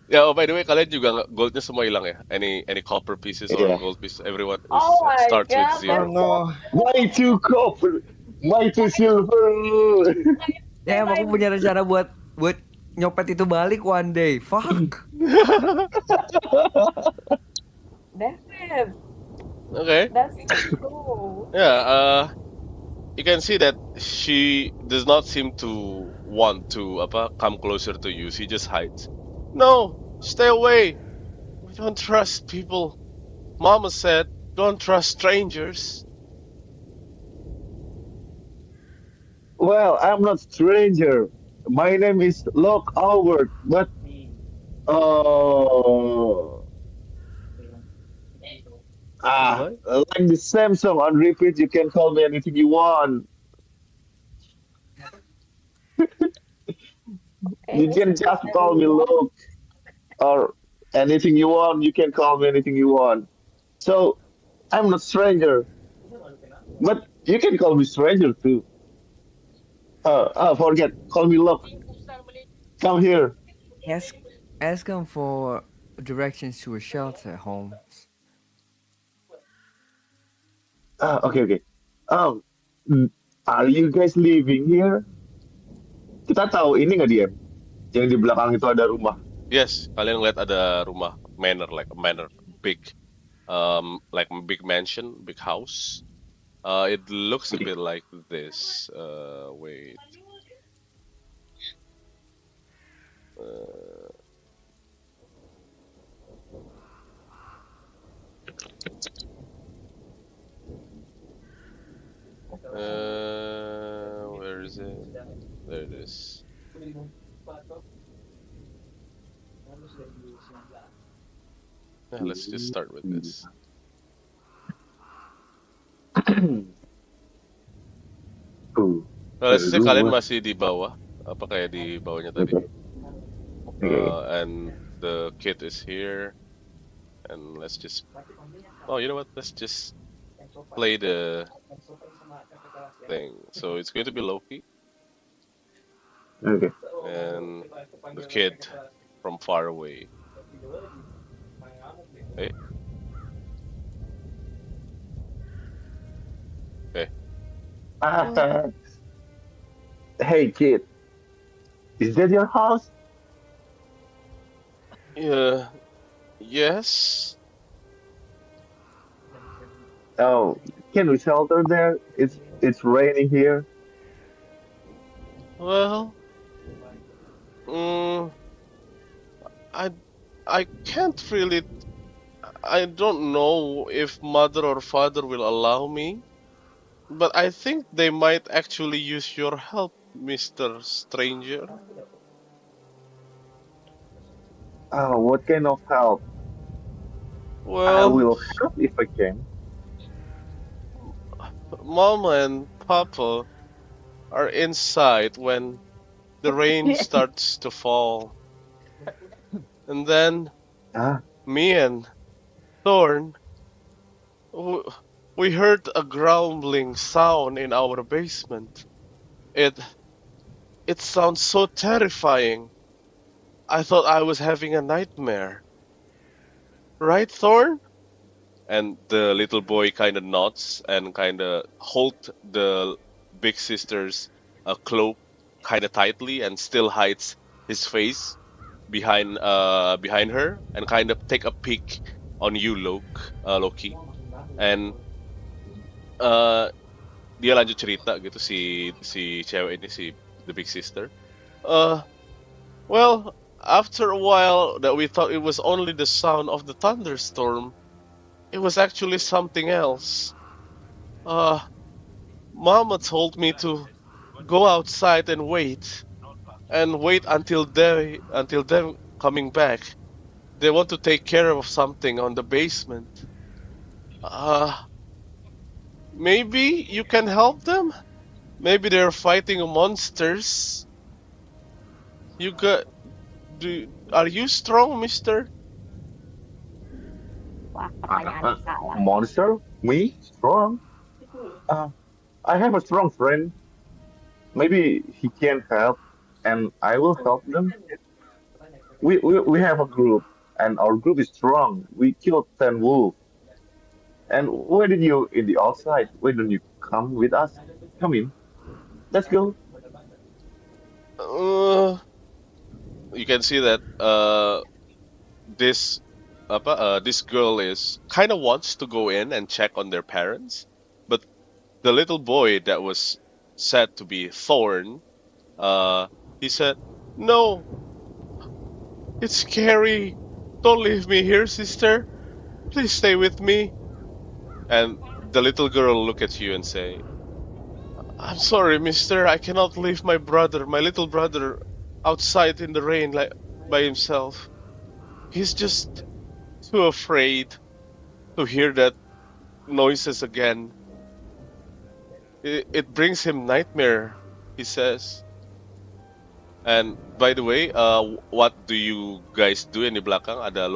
yeah, oh, by the way, kalian juga goldnya semua hilang ya? Any copper pieces or Yeah. gold pieces? Everyone Oh my starts with god, zero. that's so My two copper, my two silver. Ya, emang aku punya rencana buat nyopet itu balik one day. Fuck. damn it. Okay. That's so cool. Yeah, you can see that she does not seem to want to come closer to you. She just hides. No, stay away. We don't trust people. Mama said, don't trust strangers. Well, I'm not stranger. My name is Loke Albert, but uh, What? like the Samsung on repeat, you can call me anything you want. Okay, You can Mr. just Whatever call you me want. Loke or anything you want. You can call me anything you want. So I'm not stranger, but you can call me stranger too. Forget. Call me Loke. Come here. Ask ask him for directions to a shelter, Holmes. Okay, okay. Um, mm, are you guys living here? Kita tahu ini nggak dia? Yang di belakang itu ada rumah. Yes, kalian ngeliat ada rumah manor, like a manor, big, like a big mansion, big house. It looks a bit like this. Wait. Uh, where is it? There it is. Yeah, let's just start with this. Tuh, Nah, let's say kalian rumah. masih di bawah, apa kayak di bawahnya tadi. Oke, oke. And the kid is here, and let's just. Oh, you know what? Let's just play the thing. So it's going to be Loki Oke. and the kid from far away. Okay. Okay. Ah, hey kid, is that your house? Yeah. Yes. Oh, can we shelter there? It's raining here. Well, mm, I I can't really. I don't know if mother or father will allow me, but I think they might actually use your help, Mr. Stranger. What kind of help? I Well, will help if I can. Mama and Papa are inside when the rain starts to fall. And then Ah, me and Thorn, w- we heard a grumbling sound in our basement. It it sounds so terrifying. I thought I was having a nightmare. Right, Thorn? And the little boy kind of nods and kind of hold the big sister's cloak kind of tightly and still hides his face behind her and kind of take a peek on you, Loki. And uh dia lanjut cerita gitu si cewek ini si the big sister. Uh well, after a while that we thought it was only the sound of the thunderstorm, it was actually something else. Uh Mama told me to go outside and wait until them coming back. They want to take care of something on the basement. Uh Maybe you can help them? Maybe they're fighting monsters. You got are you strong, mister? Wah, uh, pertanyaan uh, yang salah. monster? Me? Strong? Uh, I have a strong friend. Maybe he can help, and I will help them. We have a group, and our group is strong. We killed 10 wolves. And why did you in the outside? Why don't you come with us? Come in. Let's go. Uh, you can see that this this girl is kind of wants to go in and check on their parents, but the little boy that was said to be Thorn, uh, he said, "No, it's scary. Don't leave me here, sister. Please stay with me." And the little girl look at you and say, "I'm sorry, mister. I cannot leave my little brother, outside in the rain like by himself. He's just too afraid to hear that noises again. It brings him nightmare," he says. And by the way, what do you guys do in di belakang? Ada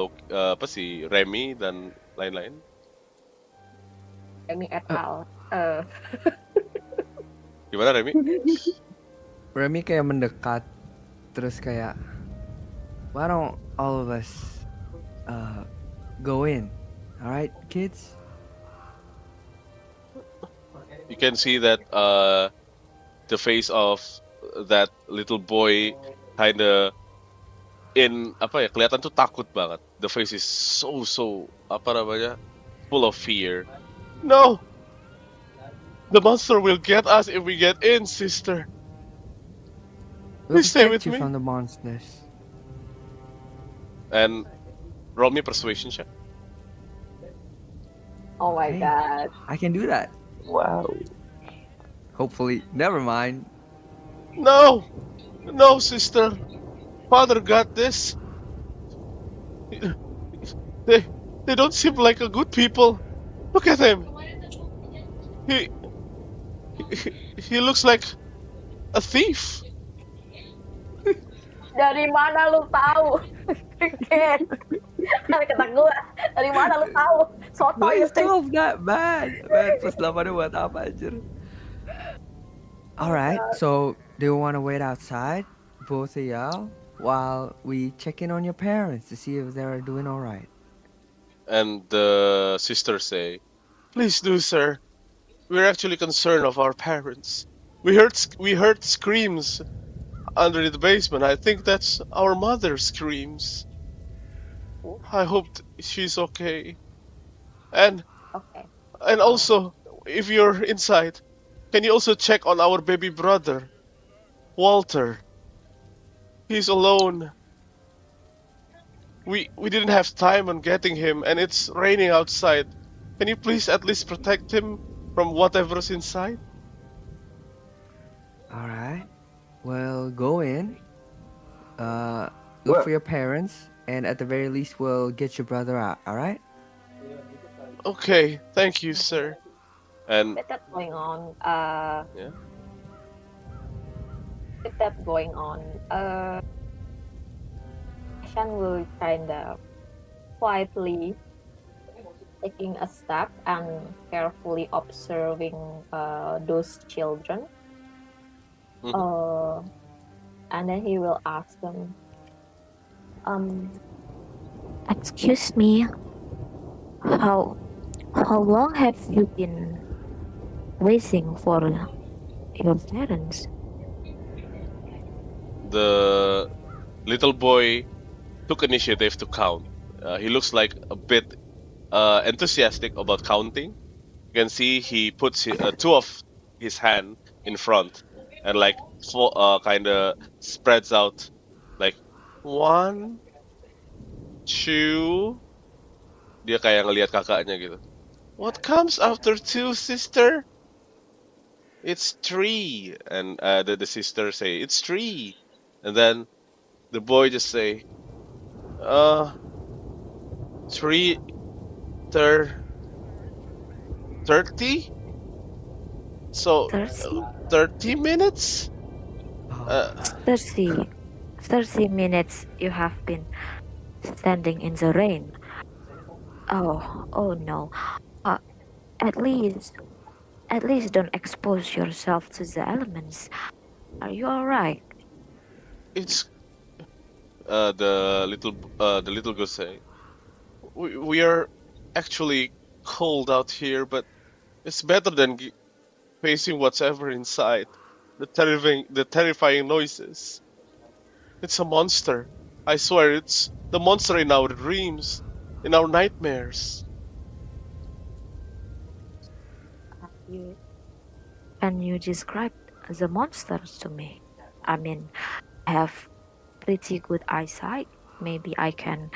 apa si Remi dan lain-lain. Remi et Uh, al. Gimana Remi? Remy kayak mendekat terus kayak, why don't all of us go in? All right, kids? You can see that the face of that little boy kinda in apa ya kelihatan tuh takut banget. The face is so apa namanya full of fear. No, the monster will get us if we get in, sister. We'll Please stay protect with you me. from the monsters. And roll me persuasion check. Oh my Hey. god. I can do that. Wow. Hopefully. Never mind. No, no, sister. Father got this. They they don't seem like a good people. Look at him. He he looks like a thief. Dari mana lu tahu? Ken. Kata gue, dari mana lu tahu? Soto Why you is think? 12 that bad? Man, plus 8 buat apa anjir? Alright, so do you want to wait outside, both of y'all, while we check in on your parents to see if they're doing alright? And the sisters say, "Please do, sir. We're actually concerned of our parents. We heard screams under the basement. I think that's our mother's screams. I hope she's okay. And Okay. And also, if you're inside, can you also check on our baby brother, Walter? He's alone. We didn't have time on getting him, and it's raining outside. Can you please at least protect him from whatever's inside? All right. Well, go in. Look Well, for your parents, and at the very least, we'll get your brother out. All right? Okay, thank you, sir. And With that going on, yeah, Ashan will kind of quietly taking a step and carefully observing those children. mhm. Uh, and then he will ask them, um, excuse me, how long have you been waiting for your parents? The little boy took initiative to count. He looks like a bit enthusiastic about counting. You can see he puts two of his hand in front and like kind of spreads out like one, two. Dia kayak ngelihat kakaknya gitu. What comes after two, sister? It's three. And the sister say, it's three. And then the boy just say, uh, three, 30? So, 30? 30 minutes? Oh, 30. 30 minutes you have been standing in the rain. Oh no. Uh, at least don't expose yourself to the elements. Are you alright? It's the little girl say, we are actually cold out here, but it's better than facing whatever inside. The terrifying noises. It's a monster. I swear it's the monster in our dreams, in our nightmares. Can you describe the monsters to me? I mean, I have pretty good eyesight. Maybe I can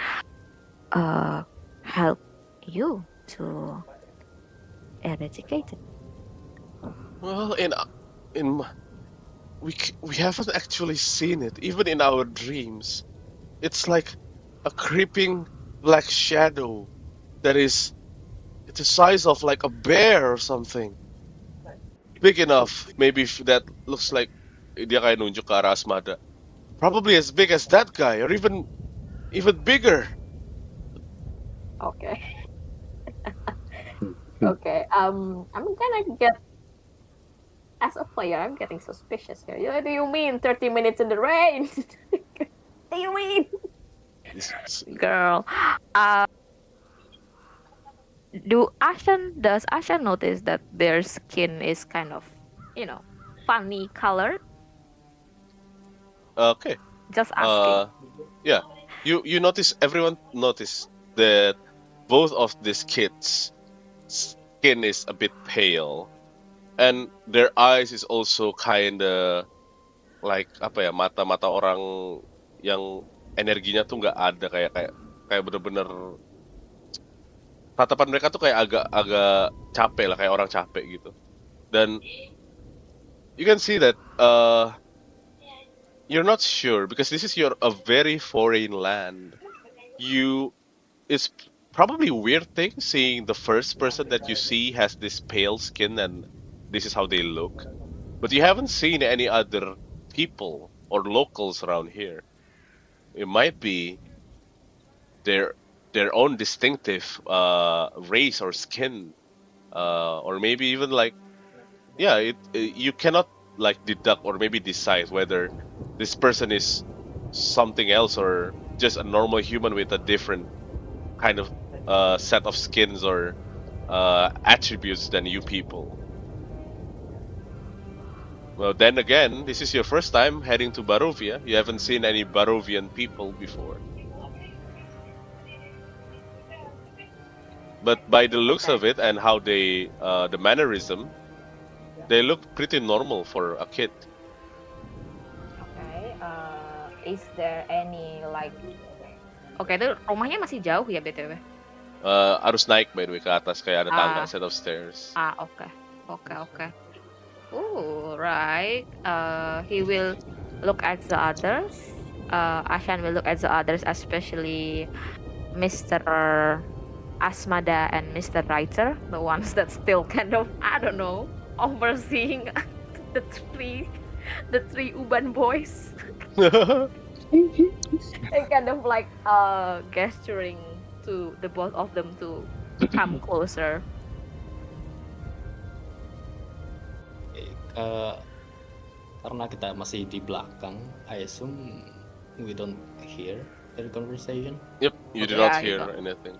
help you to eradicate it. Well, in we haven't actually seen it, even in our dreams. It's like a creeping black shadow that is the size of like a bear or something. Big enough, maybe if that looks like dia kayak nunjuk ke arah Asmada. Probably as big as that guy, or even bigger. Okay. Okay. I'm gonna get as a player. I'm getting suspicious here. What do you mean 30 minutes in the rain? What do you mean, girl? Does Ashann notice that their skin is kind of, funny color? Okay. Just asking. Yeah. You notice everyone notice that both of these kids' skin is a bit pale, and their eyes is also kinda like apa ya, mata-mata orang yang energinya tuh nggak ada, kayak bener-bener tatapan mereka tuh kayak agak capek lah, kayak orang capek gitu. Dan you can see that you're not sure because this is a very foreign land. It's probably weird thing seeing the first person that you see has this pale skin and this is how they look. But you haven't seen any other people or locals around here. It might be their own distinctive race or skin, or maybe even like you cannot like deduct or maybe decide whether this person is something else or just a normal human with a different kind of set of skins or attributes than you people. Well, then again, this is your first time heading to Barovia. You haven't seen any Barovian people before. But by the looks of Okay. it and how they, the mannerism, they look pretty normal for a kid. Okay. Is there any like? Oke, itu rumahnya masih jauh ya BTW? Harus naik by the way ke atas kayak ada tangga Ah. instead of stairs. Okay. Ooh, right. He will look at the others. Ashann will look at the others, especially Mr. Asmada and Mr. Reiter, the ones that still kind of, I don't know, overseeing the three Uban boys. And kind of like gesturing to the both of them to come closer. Karena kita masih di belakang, I assume we don't hear their conversation. Yep, you do Yeah, not you hear don't. anything.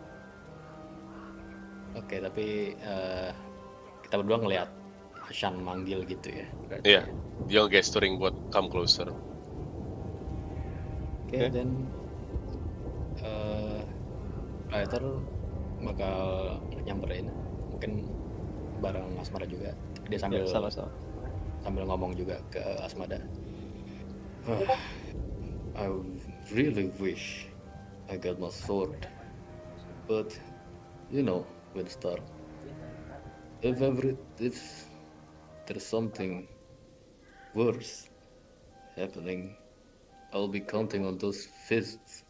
Oke, tapi kita berdua ngelihat Ashann manggil gitu ya. Berarti Iya, dia gesturing buat come closer. Oke, then Reiter bakal nyamperin, mungkin bareng Asmada juga. Dia sambil sama-sama. sambil ngomong juga ke Asmada. I really wish I got my sword, but you know, with Star, if there's something worse happening, I'll be counting on those fists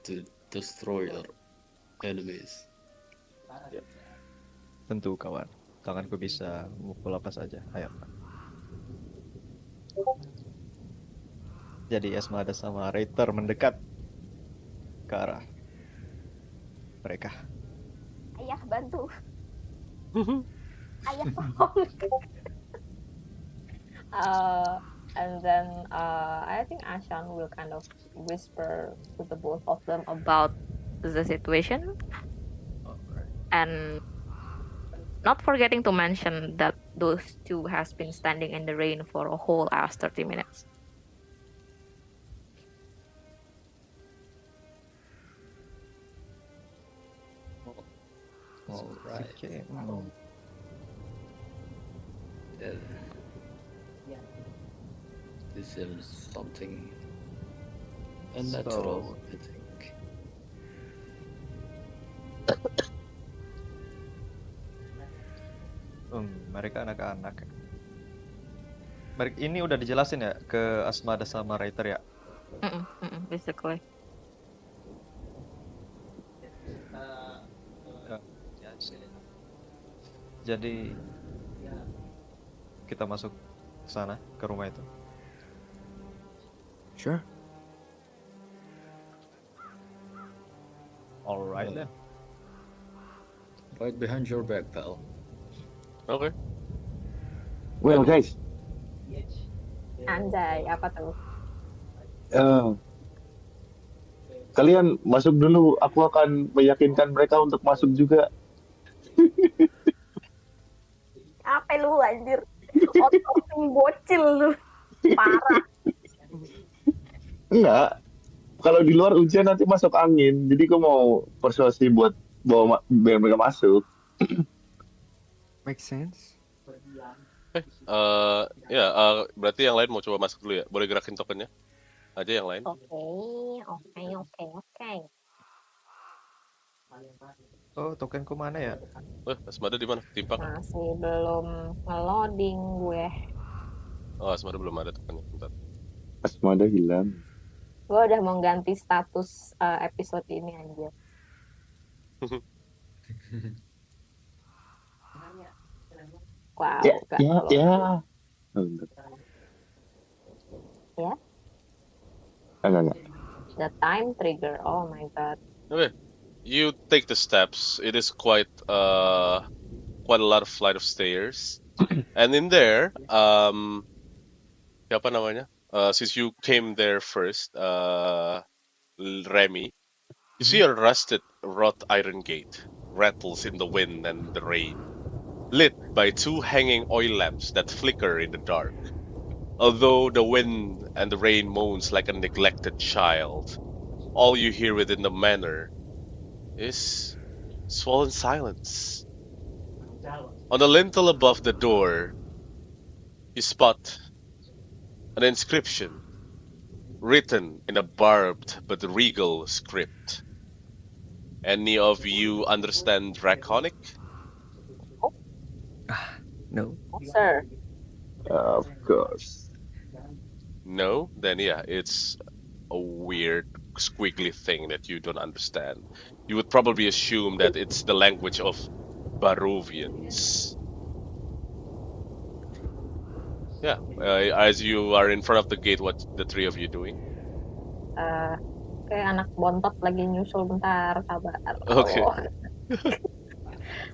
to destroy our enemies. Tentu kawan, tanganku bisa memukul apa saja. Ayo. Jadi Asmada sama Reiter mendekat ke arah mereka. Ayah bantu. Ayah tolong. And then I think Ashann will kind of whisper to the both of them about the situation, and not forgetting to mention that those two has been standing in the rain for a whole ass 30 minutes. Alright. Okay. This is something unnatural, I think. Mereka anak-anak. Ini udah dijelasin ya ke Asmada sama Reiter ya? Basically. Ya, jadi kita masuk ke sana, ke rumah itu. Sure. Alright then. Right behind your back, pal. Okay. Well guys, Anjay, apa tuh? kalian masuk dulu. Aku akan meyakinkan mereka untuk masuk juga. Apa lu anjir? Outsourcing bocil lu. Parah. Enggak. Kalau di luar hujan nanti masuk angin. Jadi aku mau persuasi buat bawa biar mereka masuk. Makes sense. Ya, berarti yang lain mau coba masuk dulu ya. Boleh gerakin tokennya aja yang lain. Oke. Oh, tokenku mana ya? Asmada di mana? Timpak. Masih belum nge-loading gue. Oh, Asmada belum ada tokennya. Bentar. Asmada hilang. Gue udah mau ganti status episode ini anjir. Wow. Ya. Oh, bentar. Ya? Enggak. The time trigger. Oh my god. Okay. You take the steps. It is quite a lot of flight of stairs. And in there, siapa namanya? Since you came there first, Remi, you see a rusted wrought iron gate rattles in the wind and the rain, lit by two hanging oil lamps that flicker in the dark. Although the wind and the rain moans like a neglected child, all you hear within the manor is Swollen silence. On the lintel above the door, you spot an inscription written in a barbed but regal script. Any of you understand Draconic? No. Sir. Of course. No? Then yeah, it's a weird squiggly thing that you don't understand. You would probably assume that it's the language of Barovians. Yeah, as you are in front of the gate, what the three of you doing? Kayak anak bontot lagi nyusul bentar, sabar. Okay. Allah.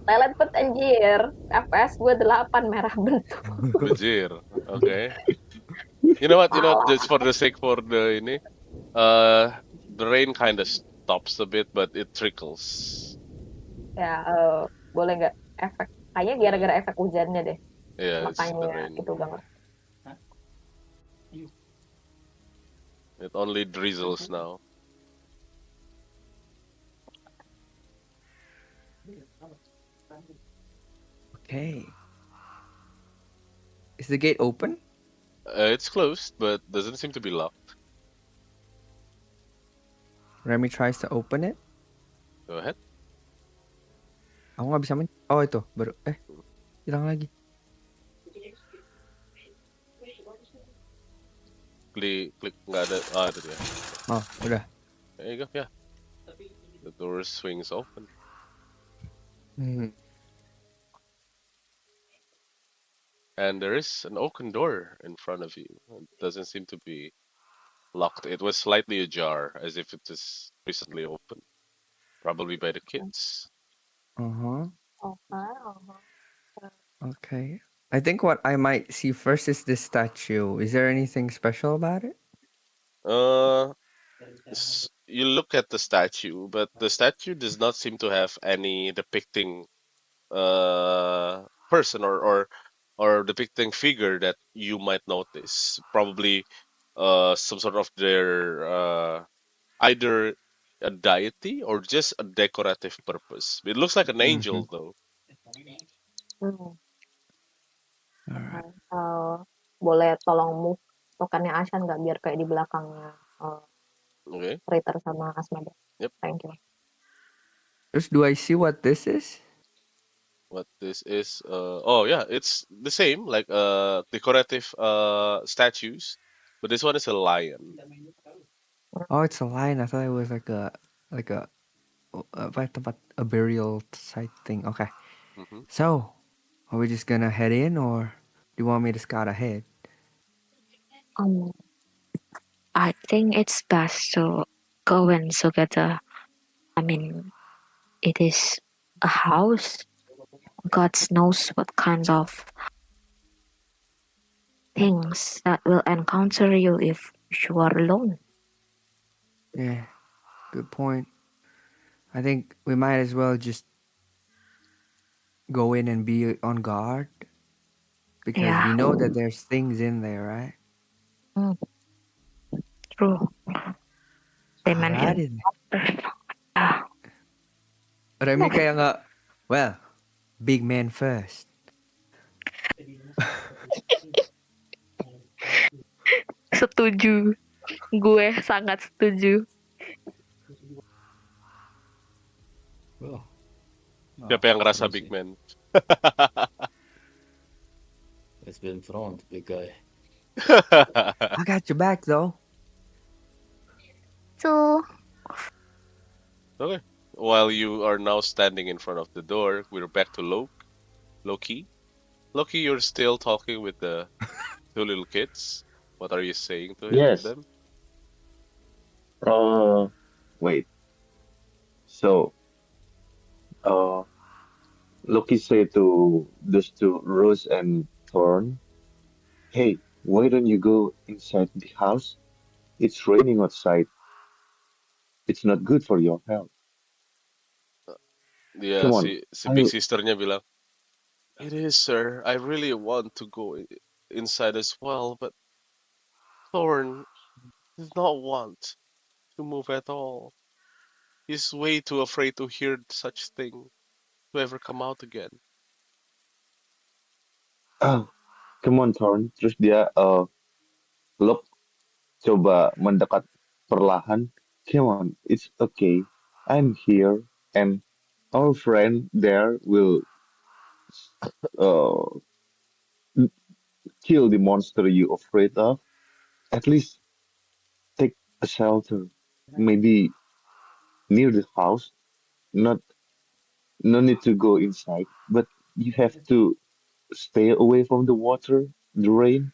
Lelet bet anjir. FPS gue 8 merah bentuk. Bajir. Okay. You know what? Just for the sake for the ini, the rain kind of stops a bit, but it trickles. Ya, boleh nggak efek? Kayaknya gara-gara efek hujannya deh. Yeah, it's the Makanya rain. itu banget. It only drizzles now. Okay. Is the gate open? It's closed, but doesn't seem to be locked. Remi tries to open it. Go ahead. Aku nggak bisa oh itu baru hilang lagi. Klik nggak ada. Itu dia. Oh, udah. There you go. Yeah. The door swings open. And there is an oaken door in front of you. It doesn't seem to be locked. It was slightly ajar, as if it is recently opened. Probably by the kids. Okay. I think what I might see first is this statue. Is there anything special about it? You look at the statue, but the statue does not seem to have any depicting person or depicting figure that you might notice. Probably some sort of their either a deity or just a decorative purpose. It looks like an angel though. Alright. Boleh tolong move tokennya Ashann nggak biar kayak di belakangnya Okay. Reiter sama Asmada. Yep. Thank you. First, do I see what this is? What this is? Oh yeah, it's the same like decorative statues, but this one is a lion. Oh, it's a lion. I thought it was like a a burial site thing. Okay. Mm-hmm. So, are we just gonna head in, or do you want me to scout ahead? I think it's best to go in together. I mean, it is a house. God knows what kinds of things that will encounter you if you are alone. Yeah, good point. I think we might as well just go in and be on guard because we Yeah. know that there's things in there, right? True. They mentioned. Alrighty. Yeah. Remi kayak nggak, well, big man first. Setuju. Gue sangat setuju. Well, Siapa yang ngerasa big man? it's been thrown, big guy. I got your back though. So, Okay. While you are now standing in front of the door, we're back to LowKeY. LowKeY, you're still talking with the two little kids. What are you saying to Yes. them? Wait. So, Loki said to those two, Rose and Thorn, "Hey, why don't you go inside the house? It's raining outside. It's not good for your health. Dia Come on, si big sisternya bilang, "It is, sir. I really want to go inside as well, but Thorn does not want to move at all." He's way too afraid to hear such thing to ever come out again. Oh, come on, Thorn. Terus dia Loke coba mendekat perlahan. Come on, it's okay. I'm here, and our friend there will uh, kill the monster you afraid of. At least take a shelter, maybe near the house. Not no need to go inside, but you have to stay away from the water, the rain.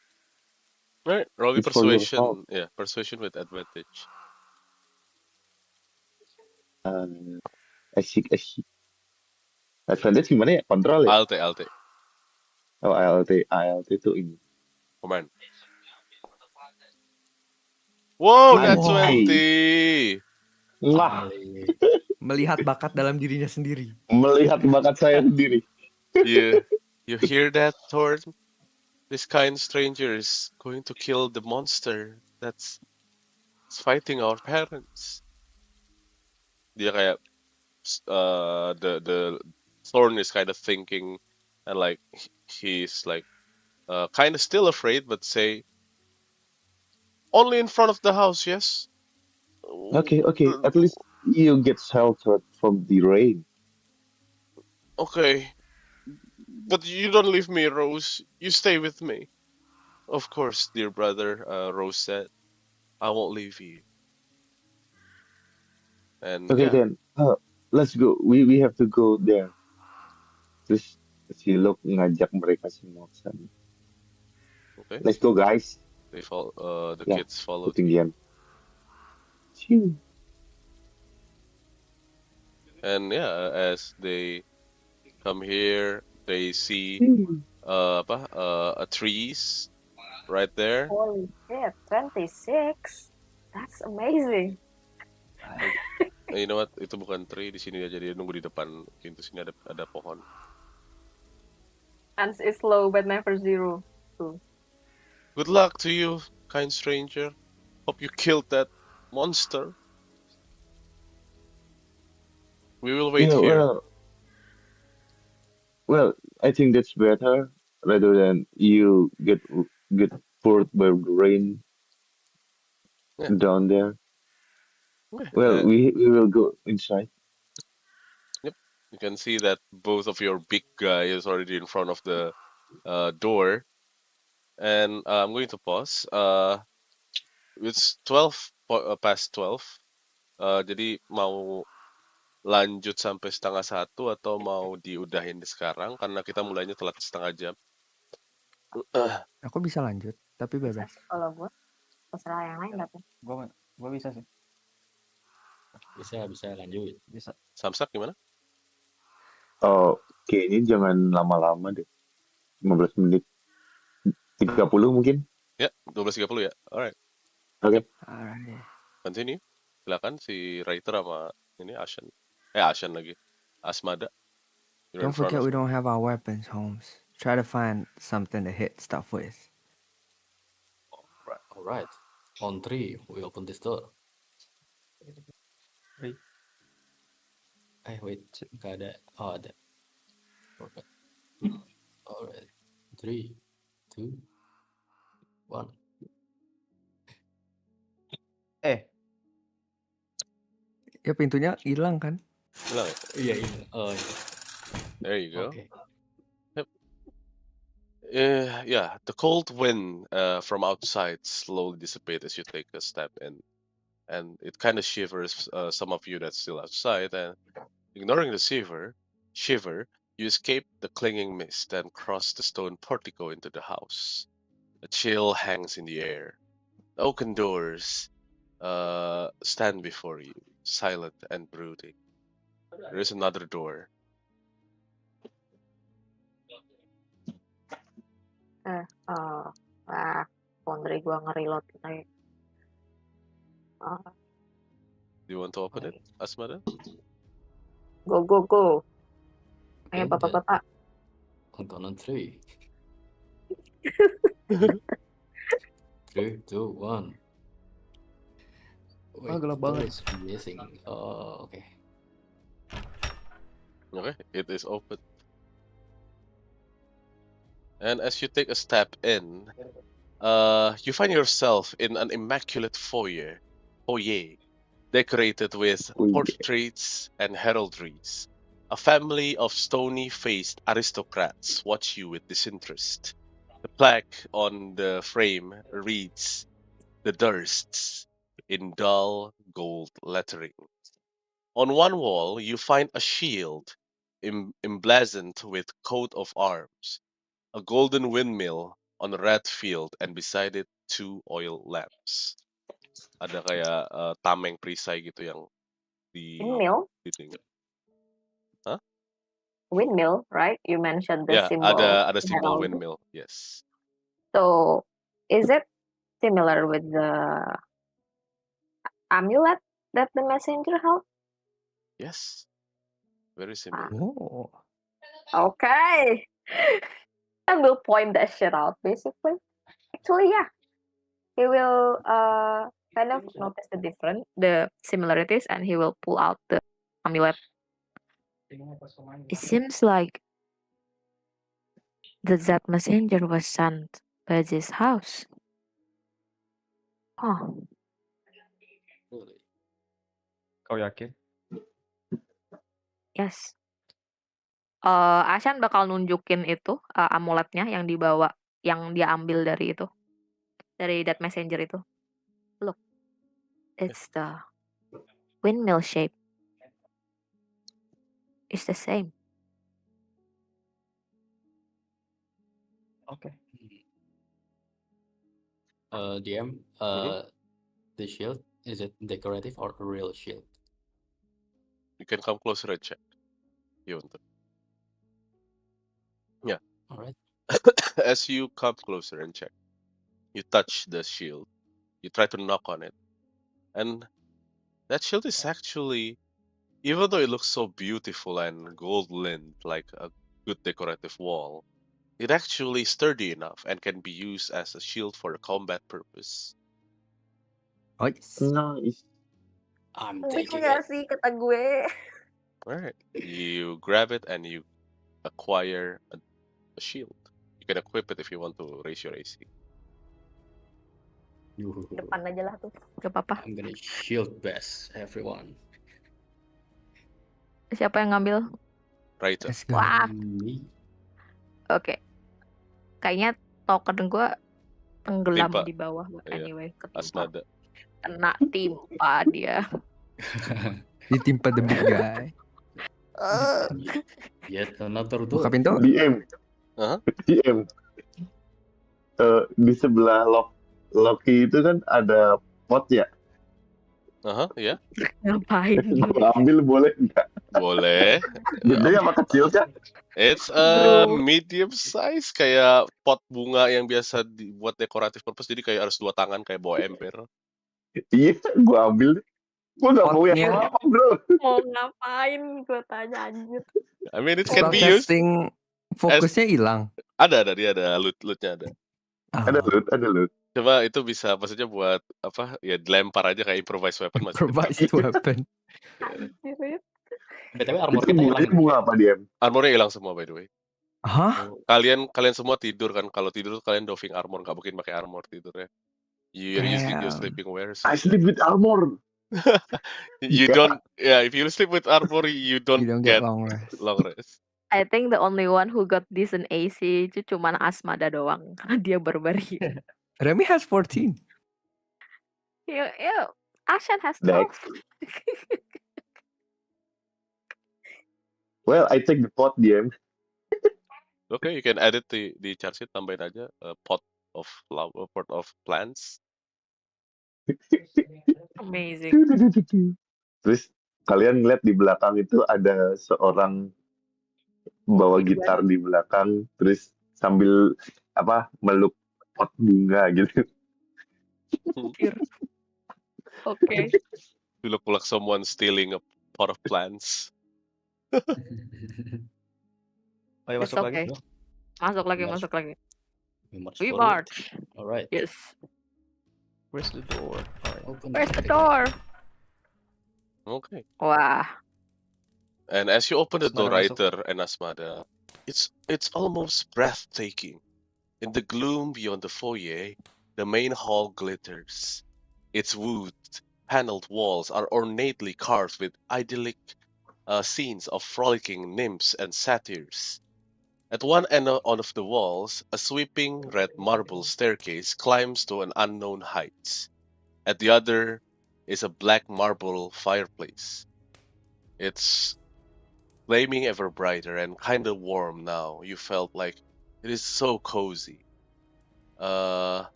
Right, roll me It's for your health. persuasion. Yeah, persuasion with advantage. Uh, Asik asik. Advantage gimana ya? Kontrol ya? I'll take. Oh, ALT itu ini. Command. Whoa, that's Anjay. 20. Wah, Finally. Melihat bakat dalam dirinya sendiri. melihat bakat saya sendiri. You hear that, Thorn? This kind stranger is going to kill the monster that's fighting our parents. Dia kayak the Thorn is kind of thinking, and like he's like kind of still afraid, but say only in front of the house, yes. Okay. At least you get sheltered from the rain. Okay, but you don't leave me, Rose. You stay with me. Of course, dear brother, Rose said. I won't leave you. And Okay yeah, then. Let's go. We have to go there. Terus si Luke ngajak mereka semua ke sana. okay. Let's go, guys. They follow. The Ya, kids followed. ketinggian. Cium. And yeah, as they come here, they see a trees right there. Holy shit, 26. That's amazing. You know what? Itu bukan tree, di sini aja dia nunggu di depan pintu sini ada pohon. Chance is low but never zero. Good luck to you, kind stranger. Hope you killed that monster. We will wait Yeah, here. well, I think that's better rather than you get poured by the rain Yeah. down there. Yeah, Well, we will go inside. Yep. You can see that both of your big guy is already in front of the door. And I'm going to pause. It's past 12. Jadi mau lanjut sampai 12:30 atau mau diudahin sekarang karena kita mulainya telat setengah jam. Aku bisa lanjut, tapi Bisa bebas. sih kalau gue. Terserah yang lain tapi. Gue bisa sih. Bisa lanjut. Bisa. Samsaak gimana? Oh, kayaknya jangan lama-lama deh. 15 menit. 30 mungkin. Ya, 12:30 ya. Alright. Oke. Alright. Continue. Silakan si Reiter sama ini Ashann. Ashann lagi. Asmada. You're Don't in front forget of we don't have our weapons, Holmes. Try to find something to hit stuff with. All right. On 3, we open this door. 3. Wait, nggak ada. Oh, ada. Okay. Alright. 3, 2, 1. Ya pintunya hilang kan? Hilang ya? Iya. Oh, iya. There you go. Okay. Yeah, the cold wind from outside slowly dissipates as you take a step in, and it kind of shivers some of you that's still outside. And ignoring the shiver, you escape the clinging mist and cross the stone portico into the house. A chill hangs in the air. The oaken doors stand before you, silent and brooding. There is another door. Pondre gue nge-reload kayak. Do you want to open it, Asmada? Go. Okay, Ayo bapak-bapak. I'm gonna 3. 3, 2, 1. Wait, gelap door banget. is missing. Okay. Okay, it is open. And as you take a step in, you find yourself in an immaculate foyer, decorated with Wih, portraits and heraldries. A family of stony-faced aristocrats watch you with disinterest. The plaque on the frame reads, "The Dursts," in dull gold lettering. On one wall, you find a shield emblazoned with coat of arms, a golden windmill on a red field, and beside it 2 oil lamps. Ada kayak tameng perisai gitu yang di Windmill? dinding. Hah? Windmill, right? You mentioned the Ya, symbol ada simbol herald. windmill. Yes. So, is it similar with the amulet that the messenger held? Yes. Very similar. Oh. Okay. I will point that shit out, basically. Actually, yeah. He will kind of notice the similarities, and he will pull out the amulet. It seems like that messenger was sent by this house. Oh, Really? Kau yakin? yes. Ashan bakal nunjukin itu amuletnya yang dibawa, yang dia ambil dari itu, dari that messenger itu. Look, It's the windmill shape. It's the same. Oke. DM, the shield, is it decorative or a real shield? You can come closer and check. You want to. Yeah. All right. As you come closer and check, you touch the shield. You try to knock on it. And that shield is actually, even though it looks so beautiful and gold-linked like a good decorative wall, it actually sturdy enough and can be used as a shield for a combat purpose. Nice. nice. I'm Bisa taking nggak it. sih kata gue? Alright. You grab it and you acquire a shield. You can equip it if you want to raise your AC. Depan aja lah tuh, gak apa-apa. I'm gonna shield best everyone. Siapa yang ngambil? Reiter. Let's go. Wah, Me. oke. Kayaknya token gue tenggelam Timpa. di bawah, but Iya, anyway, ketimpa. Asmada. Kena timpa dia. Ditimpa the big guy. Yet another Buka door. pintu. DM. Aha. DM. Di sebelah LowKeY itu kan ada pot ya. Aha, ya. Ngapain? Gue ambil boleh nggak? Boleh. Gede apa kecil kan? It's a Bro. medium size kayak pot bunga yang biasa dibuat dekoratif purpose, jadi kayak harus 2 tangan kayak bawa ember. Iya, gue ambil. Gue nggak mau yang Potnya. apa bro. Mau ngapain? Gue tanya anjir. I mean it Oh, can Spell be used. casting fokusnya hilang. Ada dia ada lootnya ada. Ada loot. Coba itu bisa maksudnya buat apa ya, dilempar aja kayak improvised weapon masih dekat. Improvised weapon. Anjir. BTW armor Itu kita hilang. bunganya bunga apa DM? Armornya hilang semua by the way. Hah? Kalian semua tidur kan, kalau tidur tuh kalian doffing armor, nggak mungkin pakai armor tidurnya. You're using your Damn. sleeping wear. I sleep with armor. You don't, yeah, if you sleep with armor you don't, You don't get long rest. long rest. I think the only one who got decent AC itu cuman Asmada doang, karena dia barbarian. Remi has 14. Yeah, Ashann has 12. Dex. Well, I take the pot DM. Okay, you can edit di chart sheet, tambahin aja pot of flower, pot of plants. Amazing. Terus kalian ngeliat di belakang itu ada seorang bawa gitar di belakang, terus sambil meluk pot bunga gitu. Okay. You look like someone stealing a pot of plants. Ayo It's masuk lagi. okay. Masuk lagi. We forward. march. All right. Yes. Where's the door? Alright. Open Where's the it. door? Okay. Wah. And as you open the door, Asmada masuk. Reiter and Asmada, it's almost breathtaking. In the gloom beyond the foyer, the main hall glitters. Its wood paneled walls are ornately carved with idyllic scenes of frolicking nymphs and satyrs. At one end of the walls, a sweeping red marble staircase climbs to an unknown heights. At the other is a black marble fireplace. It's flaming ever brighter and kinda warm now. You felt like it is so cozy.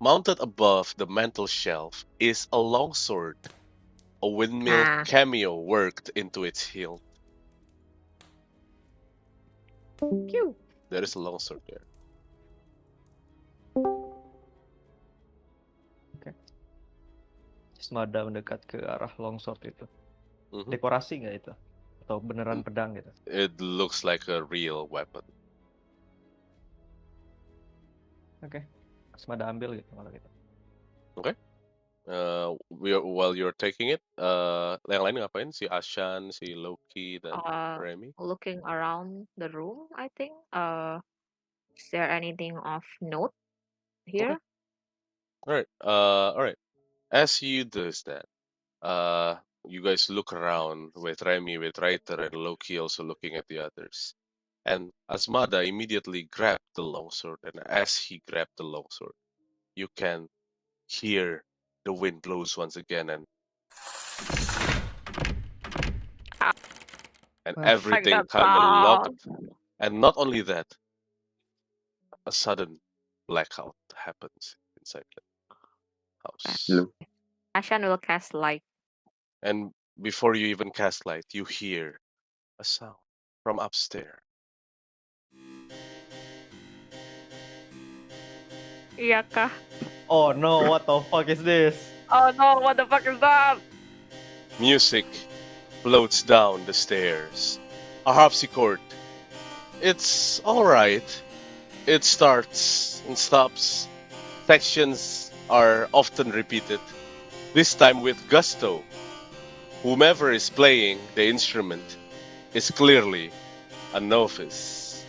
Mounted above the mantel shelf is a longsword, a windmill Ah. cameo worked into its hilt. Pew. There is a longsword there. Asmada mendekat ke arah longsword itu. Mhm. Dekorasi nggak itu? Atau beneran pedang gitu? It looks like a real weapon. Oke. Asmada ambil gitu kalau gitu. Okay. While you're taking it, yang lain ngapain? Si Ashann, si LowKeY, dan Remi. Looking around the room, I think. Is there anything of note here? Alright. Alright. As you does that, you guys look around with Remi, with Reiter, and LowKeY also looking at the others. And Asmada immediately grabbed the longsword, and as he grabbed the longsword, you can hear the wind blows once again, and everything that kind of sound. locked. And not only that, a sudden blackout happens inside the house. Hello. Ashann will cast light. And before you even cast light, you hear a sound from upstairs. Iya kah? Oh no, what the fuck is this? Oh no, what the fuck is that? Music floats down the stairs. A harpsichord. It's alright. It starts and stops. Sections are often repeated, this time with gusto. Whomever is playing the instrument is clearly a novice.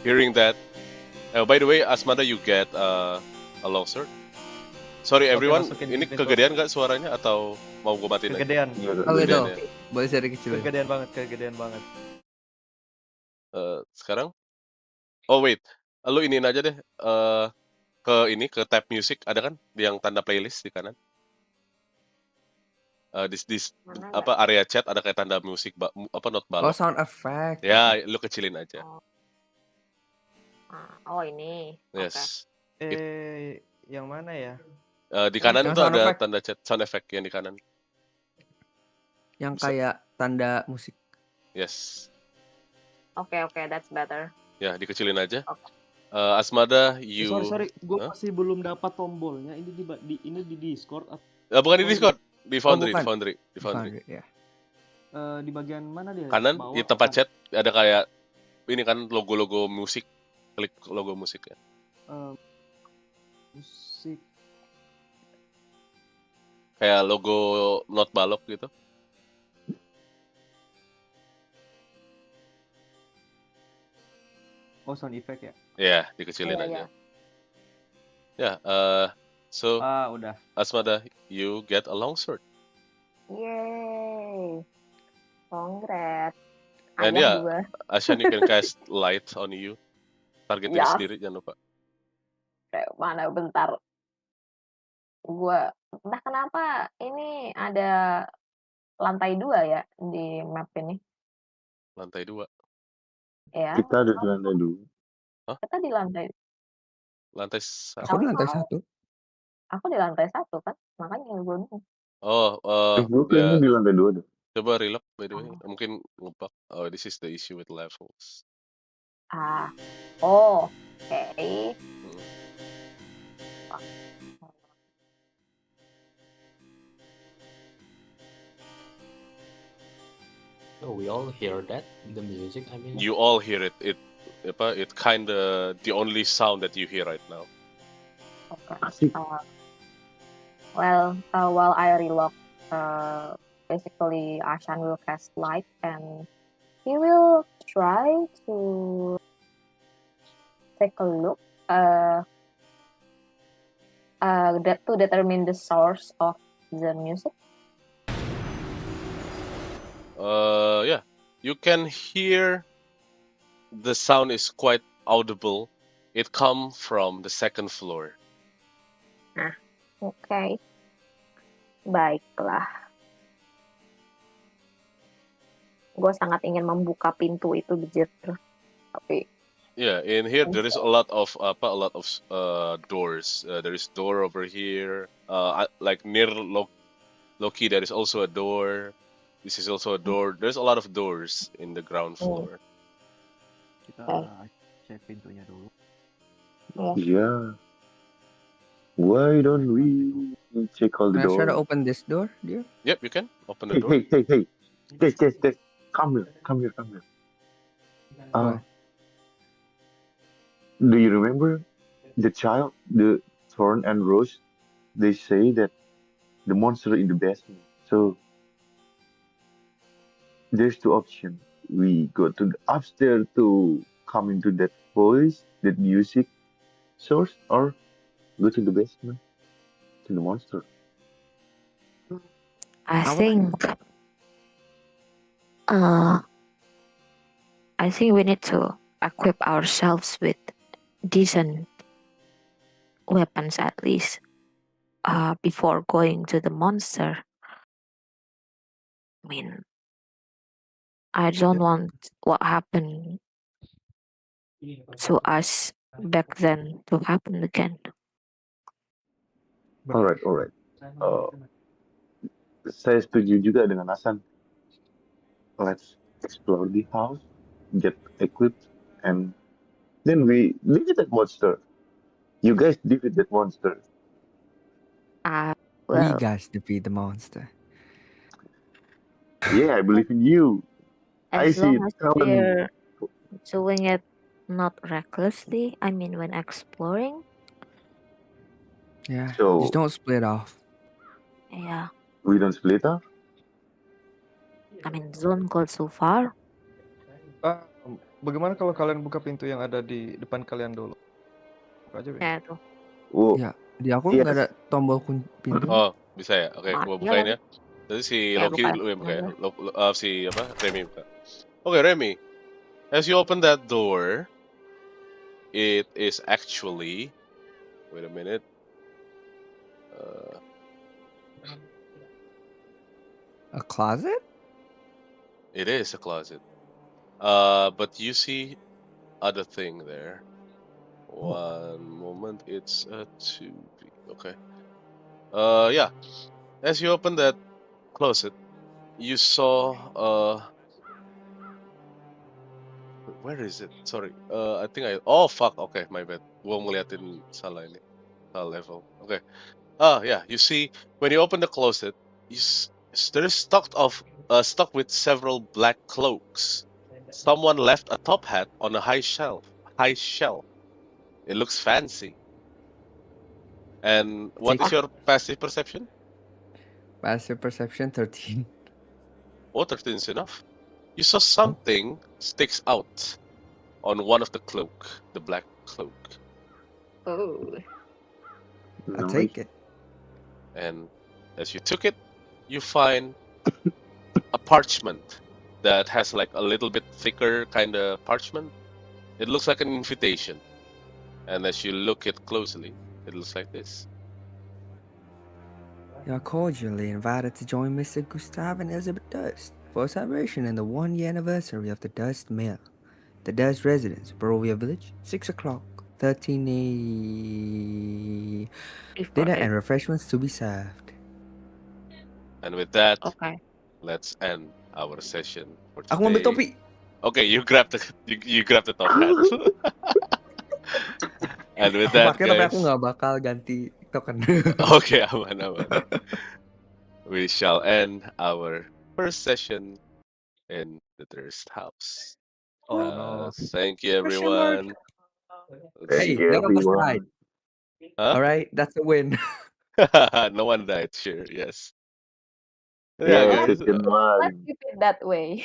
Hearing that, by the way, Asmada, you get a longsword. Sorry everyone, masukin ini Discord. kegedean nggak suaranya atau mau gue matiin aja? Kegedean. Oh gitu. Gedean ya. Boleh saya kecilin. Kegedean banget. Sekarang? Oh wait, lu iniin aja deh. Ke tab music ada kan yang tanda playlist di kanan. Di apa area chat ada kayak tanda musik not Oh, balok. sound effect. Ya, lu kecilin aja. Oh ini. Yes. Yang mana ya? Di kanan Yang itu sound ada effect. tanda chat sound effect yang di kanan. Yang kayak tanda musik. Yes. Oke, that's better. Ya, dikecilin aja. Asmada, you. Sorry, gue masih belum dapat tombolnya. Ini di Discord. Bukan di Discord, di Foundry, bukan. di Foundry. Ya. Di bagian mana dia? Kanan Bawah, di tempat chat ada kayak ini kan logo-logo musik. Klik logo musiknya. Musik. Kayak logo not balok gitu. Oh, sound effect ya? Ya, dikecilin aja. Ya, so udah. Asmada, you get a longsword. Yay. Congrats. And yeah, Ashann, you can cast light on you. Target diri sendiri, jangan lupa. Mana bentar. Gua entah kenapa ini ada lantai 2 ya di map ini. Lantai 2. Ya. Kita ada di lantai 2. Hah? Kita di lantai. Lantai Aku di lantai 1. Aku di lantai 1 kan, makanya gue bingung. Oh, Gue kayaknya di lantai 2 deh. Coba relock by the way. Mungkin ngebug. Oh, this is the issue with levels. Okay. Oh, we all hear that, the music, I mean. You all hear it. It kinda the only sound that you hear right now. Okay. Well, while I relock, basically Ashan will cast light and he will try to take a look to determine the source of the music. Yeah, you can hear the sound is quite audible. It come from the second floor. Okay. Baiklah. Gue sangat ingin membuka pintu itu, Bijir. Tapi Yeah, in here there is a lot of doors. There is door over here. Like near LowKeY, there is also a door. This is also a door. There's a lot of doors in the ground floor. Kita cek pintunya dulu. Yeah. Why don't we check all the Can I try to doors? open this door, dear? Yep, you can open the Hey, door. hey. This. Come here. What? Do you remember the child, the Thorn and Rose? They say that the monster in the basement. So there's two options. We go to the upstairs to come into that voice, that music source, or go to the basement to the monster. I would think we need to equip ourselves with decent weapons at least before going to the monster. I mean, I don't want what happened to us back then to happen again. Alright. Saya setuju juga dengan Hasan. Let's explore the house, get equipped, and then we defeat that monster. You guys defeat that monster. We Well, guys defeat the monster. Yeah, I believe in you. I as see long as talent. we're doing it not recklessly, I mean when exploring. Yeah, So just don't split off. Yeah, we don't split up. I mean don't go so far. Bagaimana kalau kalian buka pintu yang ada di depan kalian dulu? Buka aja, Win. Ya tuh. Oh, Ya, di aku nggak ada tombol pintu. Oh, bisa ya. Oke, gua bukain ya. Jadi si Ya, LowKey buka. lu yang buka ya. Si Remi buka. Okay, Remi. As you open that door, it is actually. Wait a minute. A closet? It is a closet. But you see other thing there. One moment, it's a 2B. Okay. Yeah. As you open that closet, you saw where is it? Sorry. I think oh fuck. Okay, my bad. Gua ngeliatin salah ini. Salah level. Okay. Yeah. You see, when you open the closet, there is stuck with several black cloaks. Someone left a top hat on a high shelf. High shelf. It looks fancy. And what is your passive perception? Passive perception 13. Oh, 13 is enough. You saw something sticks out on one of the cloak, the black cloak. Oh. I'll take it. And as you took it, you find a parchment that has like a little bit thicker kind of parchment. It looks like an invitation. And as you look it closely, it looks like this. You are cordially invited to join Mr. Gustav and Elizabeth Dust for a celebration in the 1-year anniversary of the Dust Mill. The Dust Residence, Barovia Village, 6 o'clock, 13 dinner and refreshments to be served. And with that, Okay. let's end our session for Aku ngambil today. topi. Okay, you grab the top hat. And with that, Pakai, tapi guys. aku nggak bakal ganti token. Okay, aman. We shall end our first session in the Thirst House. Thank you, everyone. Thank Hey, you, none of us everyone. died. Huh? All right, that's a win. No one died, sure, yes. Yeah, Yes, Let's guys. it can let's run. keep it that way.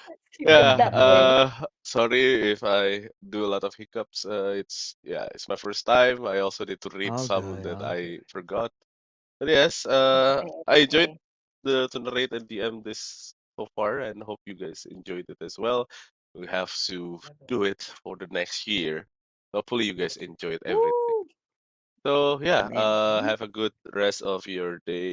Let's keep it Yeah, that way. sorry if I do a lot of hiccups. It's my first time. I also need to read All some good, that all I good. forgot. But yes, It's okay. I It's enjoyed okay. to narrate and DM this so far, and hope you guys enjoyed it as well. We have to do it for the next year. Hopefully, you guys enjoyed everything. Woo! So yeah, Man. have a good rest of your day.